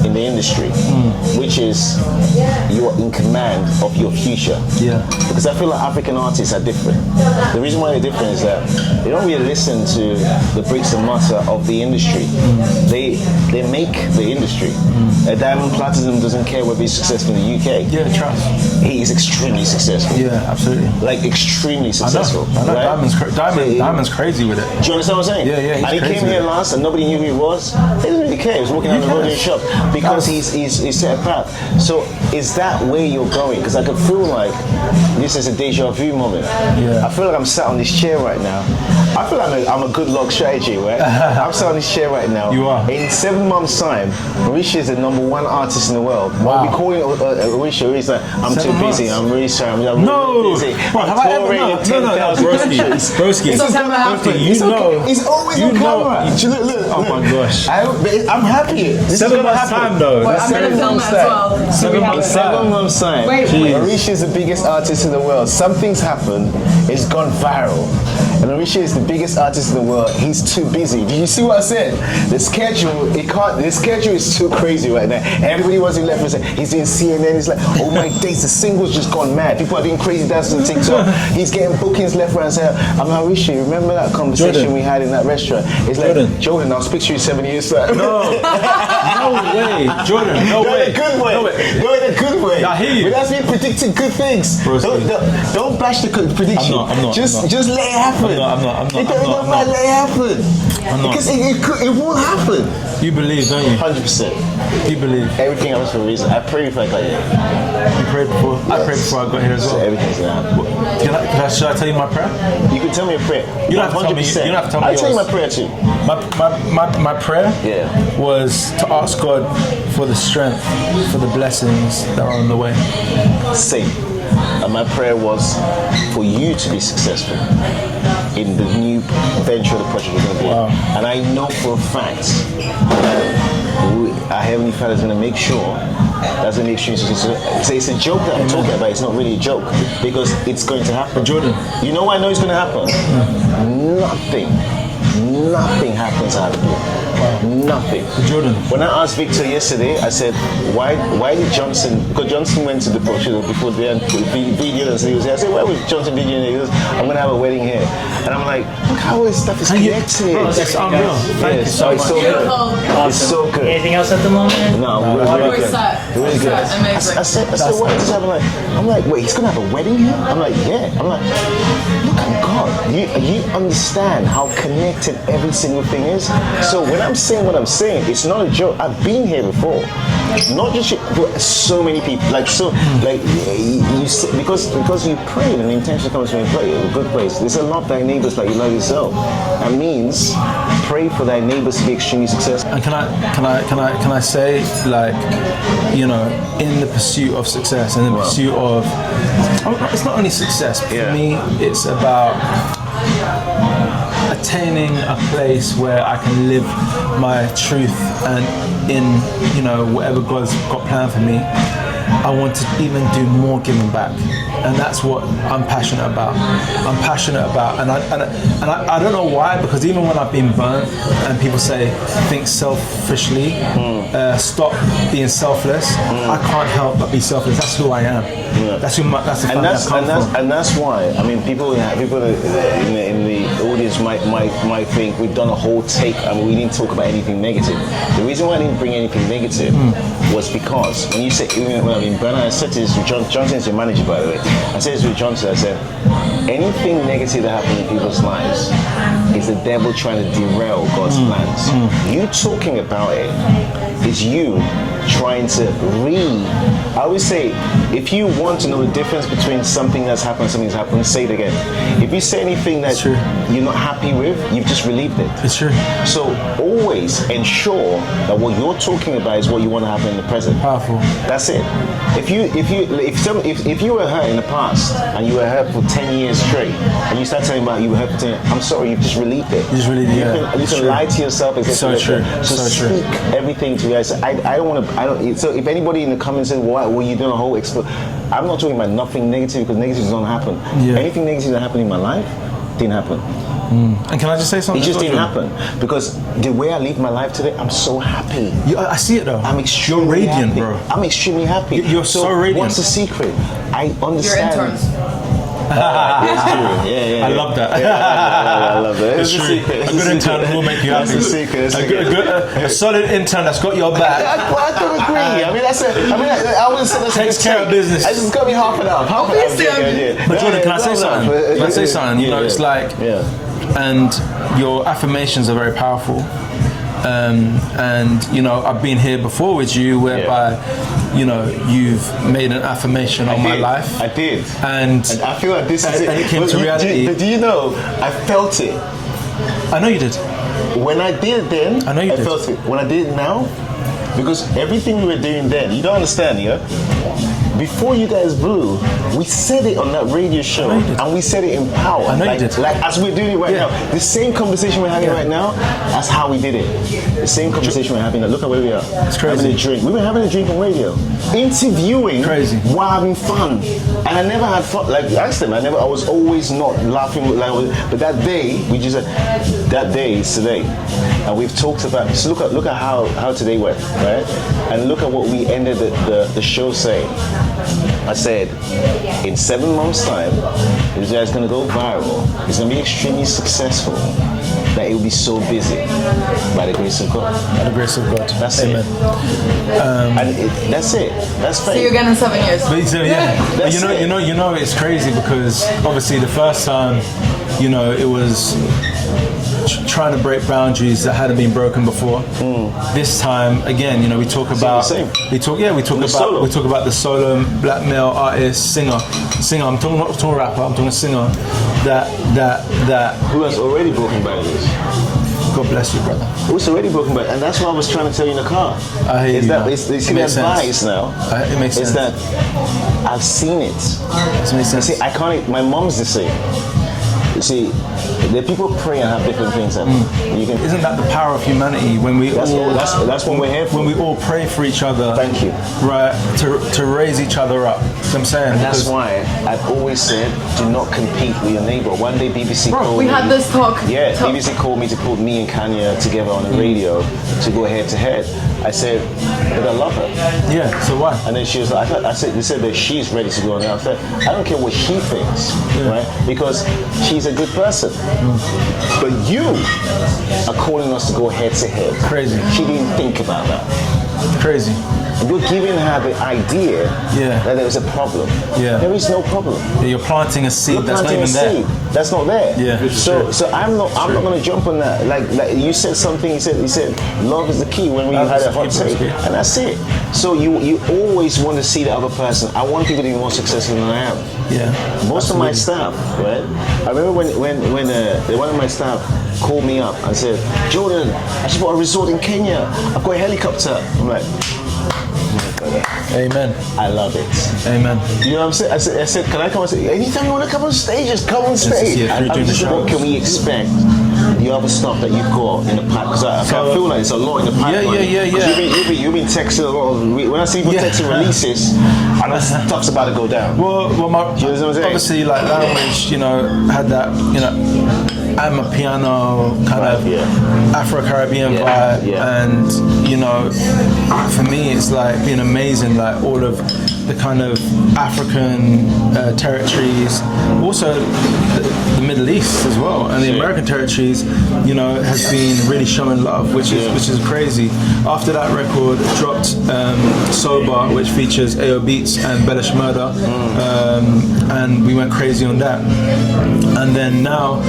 Speaker 10: in the industry, which is you're in command of your future.
Speaker 1: Yeah.
Speaker 10: Because I feel like African artists are different. The reason why they're different is that they don't really listen to the bricks and mortar of the industry. They make the industry. A Diamond Platinum doesn't care whether he's successful in the UK.
Speaker 1: Yeah, trust.
Speaker 10: He is extremely successful.
Speaker 1: Yeah, absolutely.
Speaker 10: Like, extremely successful.
Speaker 1: I know.
Speaker 10: Right?
Speaker 1: Diamond's crazy with it.
Speaker 10: Do you understand what I'm saying?
Speaker 1: Yeah.
Speaker 10: And he came here last, and nobody knew who he was. He didn't really care. He was walking down the road in a shop because he's set a path. So is that where you're going? Because I could feel like this is a deja vu moment.
Speaker 1: Yeah.
Speaker 10: I feel like I'm sat on this chair right now. I feel like I'm a good luck strategy, right? I'm sat on this chair right now.
Speaker 1: You are.
Speaker 10: In 7 months' time, Oritsé is the #1 artist in the world.
Speaker 1: Wow.
Speaker 10: I'll be calling Oritsé. He's like, I'm too busy. I'm really sorry. I'm really busy.
Speaker 1: Bro, have I ever? No, Broski.
Speaker 10: It's never happened.
Speaker 1: It's okay.
Speaker 10: He's always on camera. Look.
Speaker 1: Oh my gosh.
Speaker 10: I'm happy. This
Speaker 1: 7 months time though.
Speaker 4: I'm going to film it as well. So we have it.
Speaker 10: 7 months time.
Speaker 4: Wait.
Speaker 10: Oritsé is the biggest artist in the world. Something's happened. It's gone viral. And Oritsé is the biggest artist in the world. He's too busy. Did you see what I said? The schedule is too crazy right now. Everybody wants to left and say, he's in CNN. He's like, oh my days, the single's just gone mad. People are doing crazy dances on TikTok. He's getting bookings left, right, and center. I'm like, Oritsé, remember that conversation we had in that restaurant? It's like, Jordan, I'll speak to you 7 years time.
Speaker 1: No way. Jordan, no way.
Speaker 10: In a good way. No, in a good way.
Speaker 1: I hear you.
Speaker 10: But that's me predicting good things. Don't bash the prediction.
Speaker 1: I'm not.
Speaker 10: Just let it happen.
Speaker 1: I'm not.
Speaker 10: Let it happen. Because it won't happen.
Speaker 1: You believe, don't you?
Speaker 10: 100%.
Speaker 1: You believe.
Speaker 10: Everything happens for a reason. I pray before I got here.
Speaker 1: You prayed before? Yes. I prayed before I got here as well.
Speaker 10: So everything's gonna happen.
Speaker 1: Should I tell you my prayer?
Speaker 10: You can tell me a prayer.
Speaker 1: You don't have to tell me. You don't have to tell me.
Speaker 10: I'll tell you my prayer too.
Speaker 1: My prayer was to ask God for the strength, for the blessings that are on the way.
Speaker 10: Same. And my prayer was for you to be successful in the new venture, the project you're going to be in. And I know for a fact that our Heavenly Father is going to make sure that's going to be extremely successful. So it's a joke that I'm talking about. It's not really a joke because it's going to happen.
Speaker 1: Jordan,
Speaker 10: you know why I know it's going to happen? Nothing nothing happens out of it. Nothing.
Speaker 1: Jordan.
Speaker 10: When I asked Victor yesterday, I said, why did Johnson, because Johnson went to the show before the video and he was here. I said, why was Johnson DJing? He goes, I'm going to have a wedding here. And I'm like, look how all this stuff is connected.
Speaker 1: Bro, that's unreal. Thank you so much.
Speaker 10: It's so good.
Speaker 9: Awesome.
Speaker 10: It's so good.
Speaker 9: Anything else at the moment?
Speaker 10: No, really good. Really good.
Speaker 4: Amazing.
Speaker 10: I said, what is this? I'm like, wait, he's going to have a wedding here? I'm like, yeah. I'm like, look at God. You understand how connected every single thing is? So when I'm saying what I'm saying, it's not a joke. I've been here before. Not just you, but so many people. You say, because you prayed and the intention comes from a good place. There's a love thy neighbors like you love yourself. That means pray for thy neighbors to be extremely successful.
Speaker 1: And can I say, like, you know, in the pursuit of success, in the pursuit of, it's not only success. For me, it's about attaining a place where I can live my truth, and in, you know, whatever God's got planned for me, I want to even do more giving back, and that's what I'm passionate about. And I don't know why, because even when I've been burnt and people say think selfishly, stop being selfless, I can't help but be selfless. That's who I am. That's the family I come from.
Speaker 10: And that's why, I mean, people in the audience might think we've done a whole take. I mean, we didn't talk about anything negative. The reason why I didn't bring anything negative was because when you say, when I mean, Bernard, I said this to Johnson is your manager, by the way. I said this to Johnson, I said, anything negative that happens in people's lives is the devil trying to derail God's plans. You talking about it is you trying to I always say, if you want to know the difference between something that's happened and something that's happened, say it again. If you say anything that you're not happy with, you've just relieved it.
Speaker 1: It's true.
Speaker 10: So always ensure that what you're talking about is what you want to happen in the present.
Speaker 1: Powerful.
Speaker 10: That's it. If you were hurt in the past and you were hurt for 10 years straight, and you start telling about you were hurt for 10 years, I'm sorry, you've just relieved it.
Speaker 1: You just relieved it.
Speaker 10: You can lie to yourself.
Speaker 1: So true.
Speaker 10: So speak everything to you guys. So if anybody in the comments says, well, you doing a whole I'm not talking about nothing negative, because negatives don't happen. Anything negative that happened in my life didn't happen.
Speaker 1: And can I just say something?
Speaker 10: It just didn't happen, because the way I live my life today, I'm so happy.
Speaker 1: I see it though.
Speaker 10: I'm extremely
Speaker 1: You're radiant,
Speaker 10: happy.
Speaker 1: bro.
Speaker 10: I'm extremely happy.
Speaker 1: You're so radiant.
Speaker 10: What's the secret? I understand.
Speaker 4: Your interns.
Speaker 10: I
Speaker 1: love that.
Speaker 10: I love that.
Speaker 1: It's true. A good intern will make you happy.
Speaker 10: That's the secret.
Speaker 1: A solid intern that's got your back.
Speaker 10: I could agree. I wouldn't say that's
Speaker 1: takes care of business.
Speaker 10: It's got to be half an hour.
Speaker 1: But Jordan, can I say something? Can I say something? You know, it's like, and your affirmations are very powerful. And you know, I've been here before with you, whereby you know you've made an affirmation on my life.
Speaker 10: I did,
Speaker 1: and
Speaker 10: I feel like this is it.
Speaker 1: And it came to reality.
Speaker 10: Do you know? I felt it.
Speaker 1: I know you did.
Speaker 10: When I did it then,
Speaker 1: I know you did.
Speaker 10: felt it. When I did it now, because everything we were doing then, you don't understand, before you guys blew, we said it on that radio show, and we said it in power.
Speaker 1: I know you did.
Speaker 10: Like as we're doing it right now, the same conversation we're having right now, that's how we did it. The same conversation we're having. Look at where we are.
Speaker 1: It's crazy.
Speaker 10: Having a drink. We were having a drink on radio, interviewing, while having fun, and I never had fun. Like ask them, I was always not laughing. But that day, we just said, that day is today, and we've talked about. So look at how today went, right? And look at what we ended the show saying. I said, in 7 months' time, this guy's gonna go viral. He's gonna be extremely successful. That it will be so busy by the grace of God.
Speaker 1: By the grace of God.
Speaker 10: That's
Speaker 1: Amen.
Speaker 10: it. That's it. That's faith.
Speaker 4: So you're getting 7 years.
Speaker 1: But you know, it's crazy, because obviously the first time, you know, it was trying to break boundaries that hadn't been broken before. This time, again, you know, we talk about the solo black male artist, singer. I'm talking not a rapper. I'm talking a singer that
Speaker 10: who has already broken boundaries.
Speaker 1: God bless you, brother.
Speaker 10: It's already broken back, and that's what I was trying to tell you in the car.
Speaker 1: I hear you.
Speaker 10: You see that bias now?
Speaker 1: It makes sense.
Speaker 10: It's that I've seen it.
Speaker 1: It makes sense.
Speaker 10: See, I can't. My mom's the same. You see, The people pray and have different things. You can.
Speaker 1: Isn't that the power of humanity when we
Speaker 10: That's what we're here for.
Speaker 1: When we all pray for each other.
Speaker 10: Thank you.
Speaker 1: Right, to raise each other up. That's what I'm saying.
Speaker 10: And that's why I've always said, do not compete with your neighbor. One day BBC called
Speaker 4: we
Speaker 10: me.
Speaker 4: had this talk.
Speaker 10: Yeah, BBC called me to put me and Kanya together on the radio to go head to head. I said, but I love her.
Speaker 1: Yeah, so why?
Speaker 10: And then she was like, they said that she's ready to go on the outside. I don't care what she thinks, right? Because she's a good person. But you are calling us to go head to head.
Speaker 1: Crazy.
Speaker 10: She didn't think about that.
Speaker 1: Crazy.
Speaker 10: You're giving her the idea that there is a problem.
Speaker 1: Yeah.
Speaker 10: There is no problem.
Speaker 1: Yeah, you're planting a seed that's not even there.
Speaker 10: That's not there.
Speaker 1: Yeah.
Speaker 10: So I'm not going to jump on that. Like you said something. You said love is the key when we had a hot take, and that's it. So you always want to see the other person. I want people to be more successful than I am.
Speaker 1: Yeah.
Speaker 10: Most of my staff, right? I remember when one of my staff called me up and said, Jordan, I just bought a resort in Kenya. I've got a helicopter. I'm like,
Speaker 1: amen.
Speaker 10: I love it.
Speaker 1: Amen.
Speaker 10: You know what I'm saying? I said, can I come on stage? Anytime you want to come on stage, just come on stage. What can we expect? The other stuff that you've got in the pipe, because I feel like it's a lot in the pipeline.
Speaker 1: Yeah.
Speaker 10: You've been texting a lot of. When I see people texting releases, I know stuff's about to go down.
Speaker 1: Well,
Speaker 10: you know what I'm saying?
Speaker 1: obviously, like language, had that, I'm a piano kind of Afro-Caribbean vibe, and for me, it's like been amazing, like all of the kind of African territories, also the Middle East as well, and the American territories, has been really showing love, which is crazy. After that record dropped, Sober, which features AO Beats and Bellish Murder, and we went crazy on that. And then now,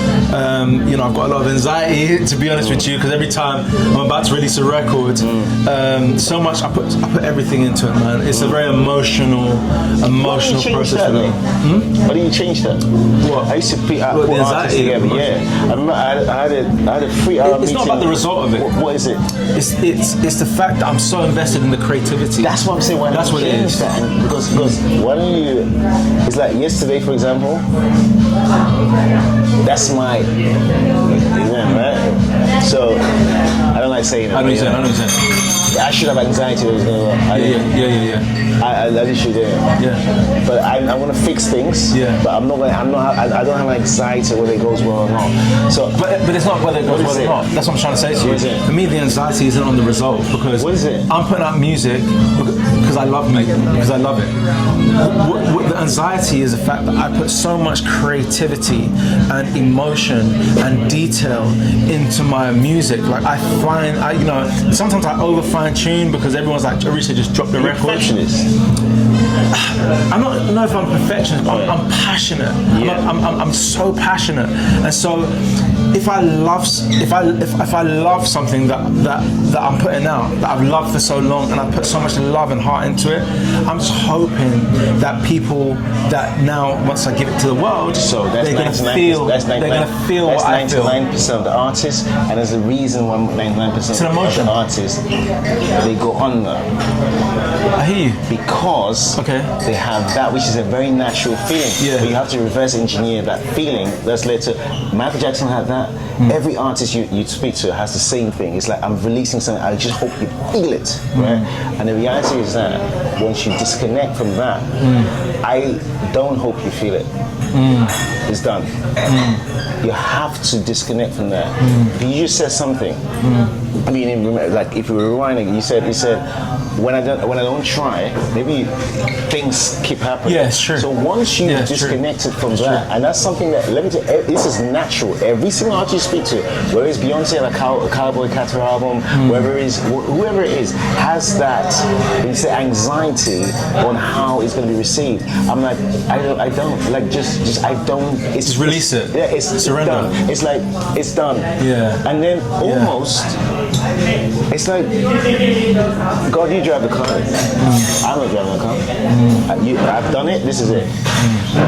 Speaker 1: I've got a lot of anxiety, to be honest with you, because every time I'm about to release a record, so much I put everything into it, man. It's a very emotional process for me.
Speaker 10: Why didn't you change that?
Speaker 1: What?
Speaker 10: I used to put artists together. I remember I had a 3-hour meeting.
Speaker 1: It's not about the result of it.
Speaker 10: What is it?
Speaker 1: It's the fact that I'm so invested in the creativity.
Speaker 10: That's what I'm saying.
Speaker 1: That's what it is.
Speaker 10: Because why don't you? It's like yesterday, for example. That's my event, right? So I don't like saying it.
Speaker 1: I know what you're saying.
Speaker 10: I should have anxiety when it's going on. I literally did.
Speaker 1: Yeah.
Speaker 10: But I want to fix things.
Speaker 1: Yeah.
Speaker 10: But I don't have anxiety whether it goes well or not. So,
Speaker 1: but it's not whether it goes well or not. That's what I'm trying to say to you. For me, the anxiety isn't on the result, because
Speaker 10: what is it?
Speaker 1: I'm putting out music because I love music, because I love it. What the anxiety is the fact that I put so much creativity and emotion and detail into my music. Like sometimes I over fine tune because everyone's like, Oritsé just dropped the record.
Speaker 10: Perfectionist.
Speaker 1: I don't know if I'm perfectionist, but I'm passionate. I'm so passionate, and so if I love something that I'm putting out, that I've loved for so long, and I put so much love and heart into it, I'm just hoping that people that now, once I give it to the world, they're going to feel what I feel.
Speaker 10: That's 99% of the artists, and there's a reason why 99% of the artists they go under.
Speaker 1: I hear you.
Speaker 10: Because they have that, which is a very natural feeling.
Speaker 1: Yeah.
Speaker 10: But you have to reverse engineer that feeling that's led to. Michael Jackson had that. Every artist you speak to has the same thing. It's like, I'm releasing something, I just hope you feel it, right? And the reality is that once you disconnect from that, I don't hope you feel it. It's done. You have to disconnect from that. You just said something. I mean, like if you were rewinding, you said when I don't try, maybe things keep happening.
Speaker 1: Yeah, sure.
Speaker 10: So once you disconnected from that, and that's something that, let me tell you, this is natural. Every single artist you speak to, whether it's Beyonce on a Cowboy Carter album, whoever it is, has that anxiety on how it's going to be received. I'm like, I don't It's
Speaker 1: release it.
Speaker 10: Yeah, it's
Speaker 1: surrender.
Speaker 10: Done. It's like it's done.
Speaker 1: Yeah.
Speaker 10: And then almost, it's like, God, you drive the car. I'm not driving the car. I've done it. This is it.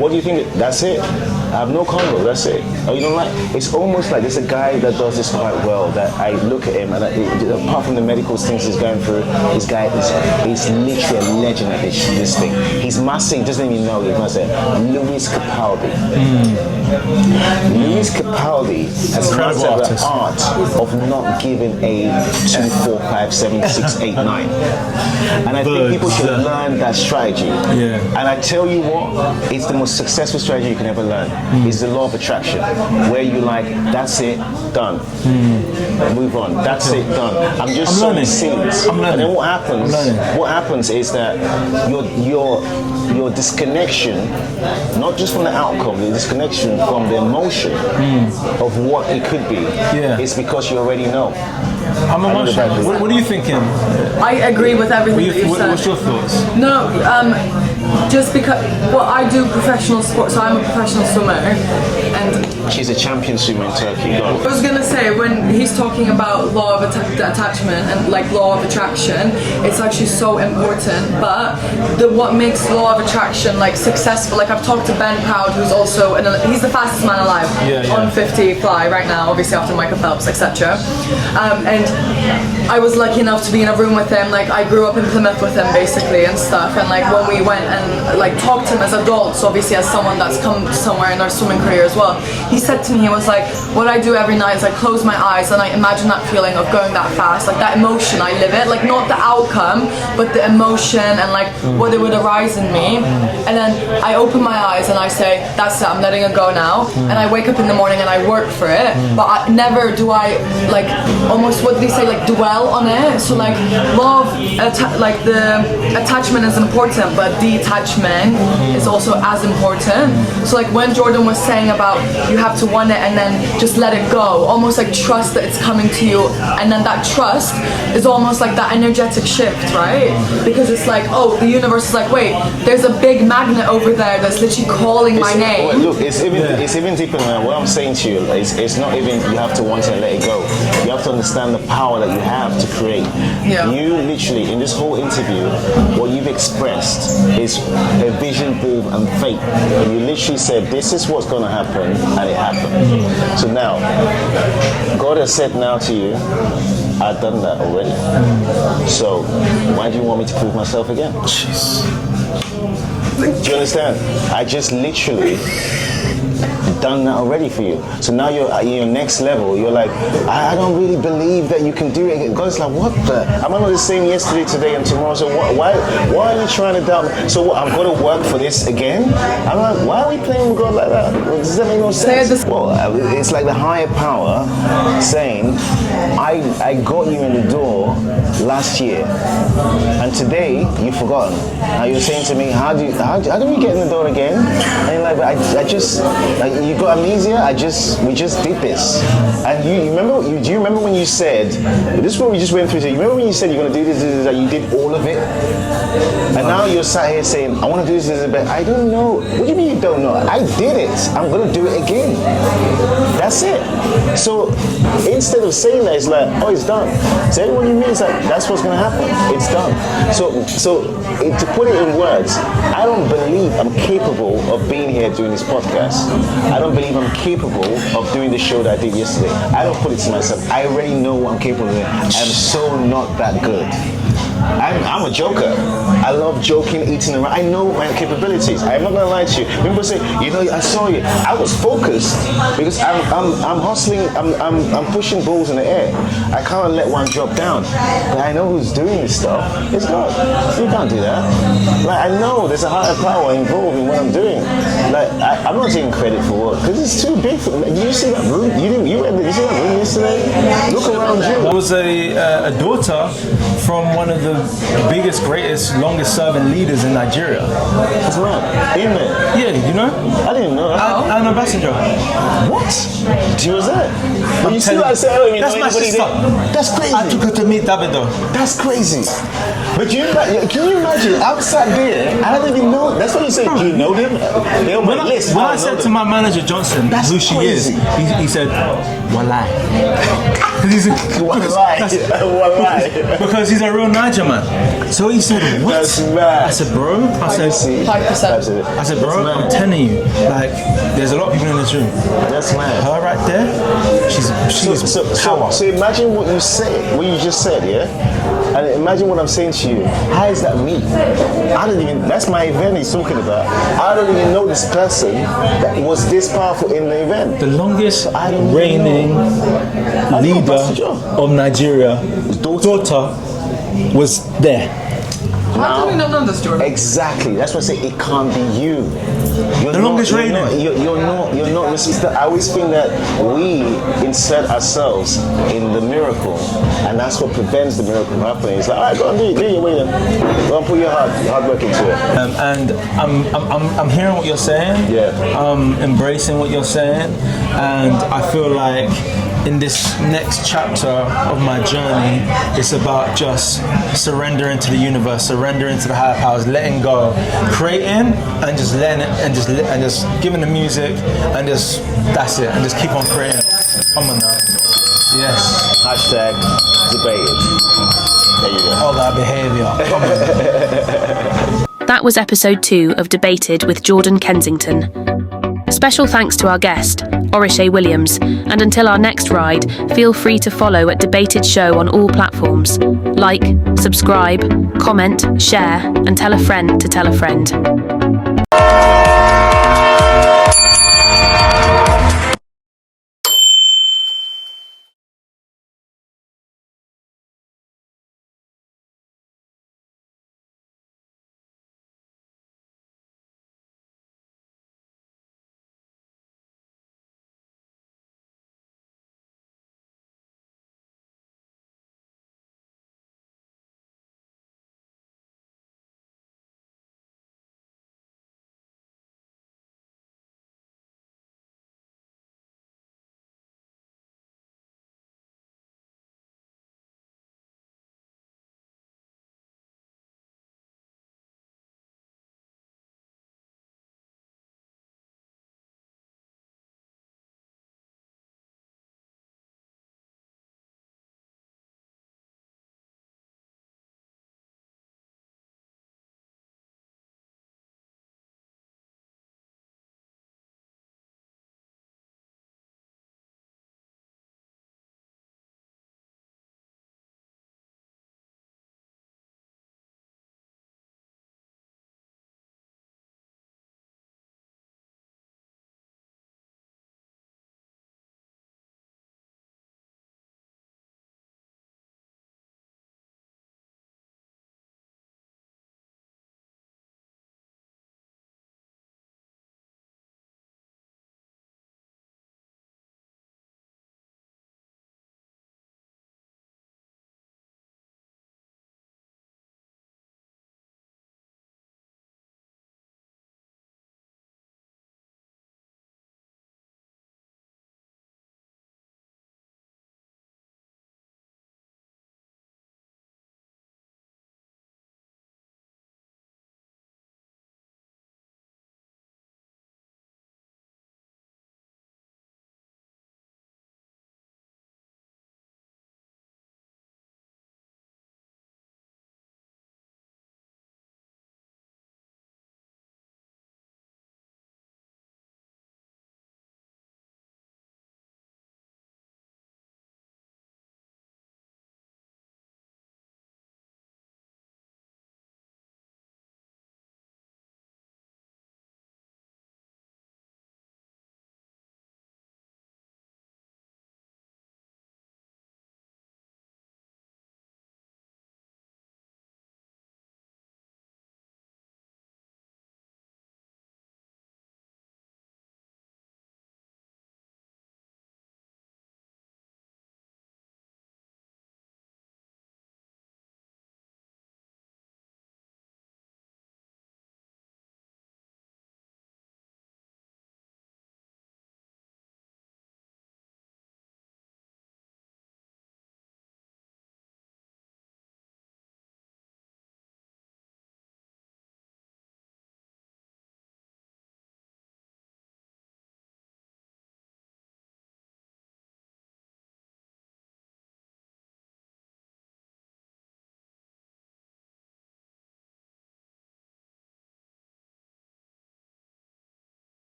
Speaker 10: What do you think? That's it. I have no convo. That's it. Oh, you don't like? It's almost like there's a guy that does this quite well. That I look at him, and apart from the medical things he's going through, this guy is literally a legend at this thing. He's massive. Doesn't even know. He's massive. Louis Capaldi. Luis Capaldi has mastered the art of not giving a 2, 4, 5, 7, 6, 8, 9. And I think people should learn that strategy.
Speaker 1: Yeah.
Speaker 10: And I tell you what, it's the most successful strategy you can ever learn. It's the law of attraction, where you like, that's it, done. Move on. That's it, done. I'm just sowing seeds. And then what happens? What happens is that your disconnection, not just from the outcome, the disconnection from the emotion of what it could be, is because you already know.
Speaker 1: I'm emotional. What are you thinking?
Speaker 4: I agree with everything that you said.
Speaker 1: What's your thoughts?
Speaker 4: No, just because, well, I do professional sports, so I'm a professional swimmer, and
Speaker 10: she's a champion swimmer in Turkey.
Speaker 4: I was gonna say, when he's talking about law of attachment and like law of attraction, it's actually so important. But what makes law of attraction like successful? Like I've talked to Ben Proud, who's also he's the fastest man alive on 50 fly right now, obviously after Michael Phelps, etc. And I was lucky enough to be in a room with him. Like I grew up in Plymouth with him basically and stuff. And like when we went and like talked to him as adults, obviously as someone that's come somewhere in our swimming career as well, he said to me, he was like, what I do every night is I close my eyes and I imagine that feeling of going that fast, like that emotion, I live it, like not the outcome, but the emotion and like what it would arise in me. And then I open my eyes and I say, that's it, I'm letting it go now. And I wake up in the morning and I work for it, but never do I like almost, what did he say, like dwell on it. So like love, like the attachment is important, but detachment is also as important. So like when Jordan was saying about you have to want it and then just let it go, almost like trust that it's coming to you, and then that trust is almost like that energetic shift, right? Because it's like, oh, the universe is like, wait, there's a big magnet over there that's literally calling my name.
Speaker 10: Look, it's even deeper than what I'm saying to you. It's not even you have to want it and let it go. You have to understand the power that you have to create. You literally, in this whole interview, what you've expressed is a vision, board and fate. And you literally said, this is what's going to happen, and it happened. So now, God has said now to you, I've done that already. So why do you want me to prove myself again?
Speaker 1: Jeez.
Speaker 10: Do you understand? I just literally done that already for you. So now you're at your next level. You're like, I don't really believe that you can do it. God's like, what the? I'm not the same yesterday, today, and tomorrow. So why are you trying to doubt me? So what, I'm going to work for this again? I'm like, why are we playing with God like that? Does that make no sense? Well, it's like the higher power saying, I got you in the door last year, and today you've forgotten. Now you're saying to me, how do we get in the door again? And you're like, I just, like, you got amnesia? We just did this. And do you remember when you said, this is what we just went through, so you remember when you said you're going to do this, that you did all of it? And now you're sat here saying, I want to do this, but I don't know. What do you mean you don't know? I did it. I'm going to do it again. That's it. So instead of saying that, it's like, oh, it's done. So everyone you mean is like, that's what's going to happen. It's done. So to put it in words, I don't believe I'm capable of being here doing this podcast. I don't believe I'm capable of doing the show that I did yesterday. I don't put it to myself. I already know what I'm capable of doing. I'm so not that good. I'm a joker. I love joking, eating around. I know my capabilities. I'm not gonna lie to you. People say, I saw you. I was focused because I'm hustling. I'm pushing balls in the air. I can't let one drop down. But I know who's doing this stuff. It's God. You can't do that. Like I know there's a higher power involved in what I'm doing. Like I'm not taking credit for it because it's too big for me. Did you see that room? You see that room yesterday? Look around you.
Speaker 1: I was a daughter from one of the biggest, greatest, longest serving leaders in Nigeria.
Speaker 10: That's right. In there?
Speaker 1: Yeah, you know?
Speaker 10: I didn't know that.
Speaker 1: I'm an ambassador.
Speaker 10: What? She was there? When you see what I said, I don't even know anybody there. That's crazy.
Speaker 1: I took her to meet Davido.
Speaker 10: That's crazy. But can you imagine outside there? I don't even know. That's what you say. Do you know them? They're on my list.
Speaker 1: When I said to my manager Johnson who she is, he said, "Walai." Because he's a real Niger man. So he said, "What?"
Speaker 10: That's mad.
Speaker 1: I said, "Bro," I said,
Speaker 4: 5%.
Speaker 1: I said, "Bro, I'm telling you, like, there's a lot of people in this room.
Speaker 10: That's mad.
Speaker 1: Her right there, she's power.
Speaker 10: So imagine what you said, what you just said, yeah? And imagine what I'm saying to you. How is that me? I don't even, that's my event he's talking about. I don't even know this person that was this powerful in the event.
Speaker 1: The longest reigning leader of Nigeria, daughter, was there.
Speaker 4: How do we not know this, Jordan?
Speaker 10: Exactly. That's why I say it can't be you.
Speaker 1: The longest reigning.
Speaker 10: You're not. I always think that we insert ourselves in the miracle, and that's what prevents the miracle from happening. It's like, all right, go and do your way then. Go and put your hard work into it.
Speaker 1: And I'm hearing what you're saying.
Speaker 10: Yeah.
Speaker 1: I'm embracing what you're saying, and I feel like in this next chapter of my journey, it's about just surrendering to the universe, surrendering to the higher powers, letting go, creating, and just letting it, and just giving the music, and just that's it, and just keep on creating. Come on now. Yes.
Speaker 10: Hashtag debated. There you go.
Speaker 1: All that behaviour. Come on.
Speaker 3: That was episode 2 of Debated with Jordan Kensington. Special thanks to our guest, Oritsé Williams, and until our next ride, feel free to follow at Debated Show on all platforms. Like, subscribe, comment, share, and tell a friend to tell a friend.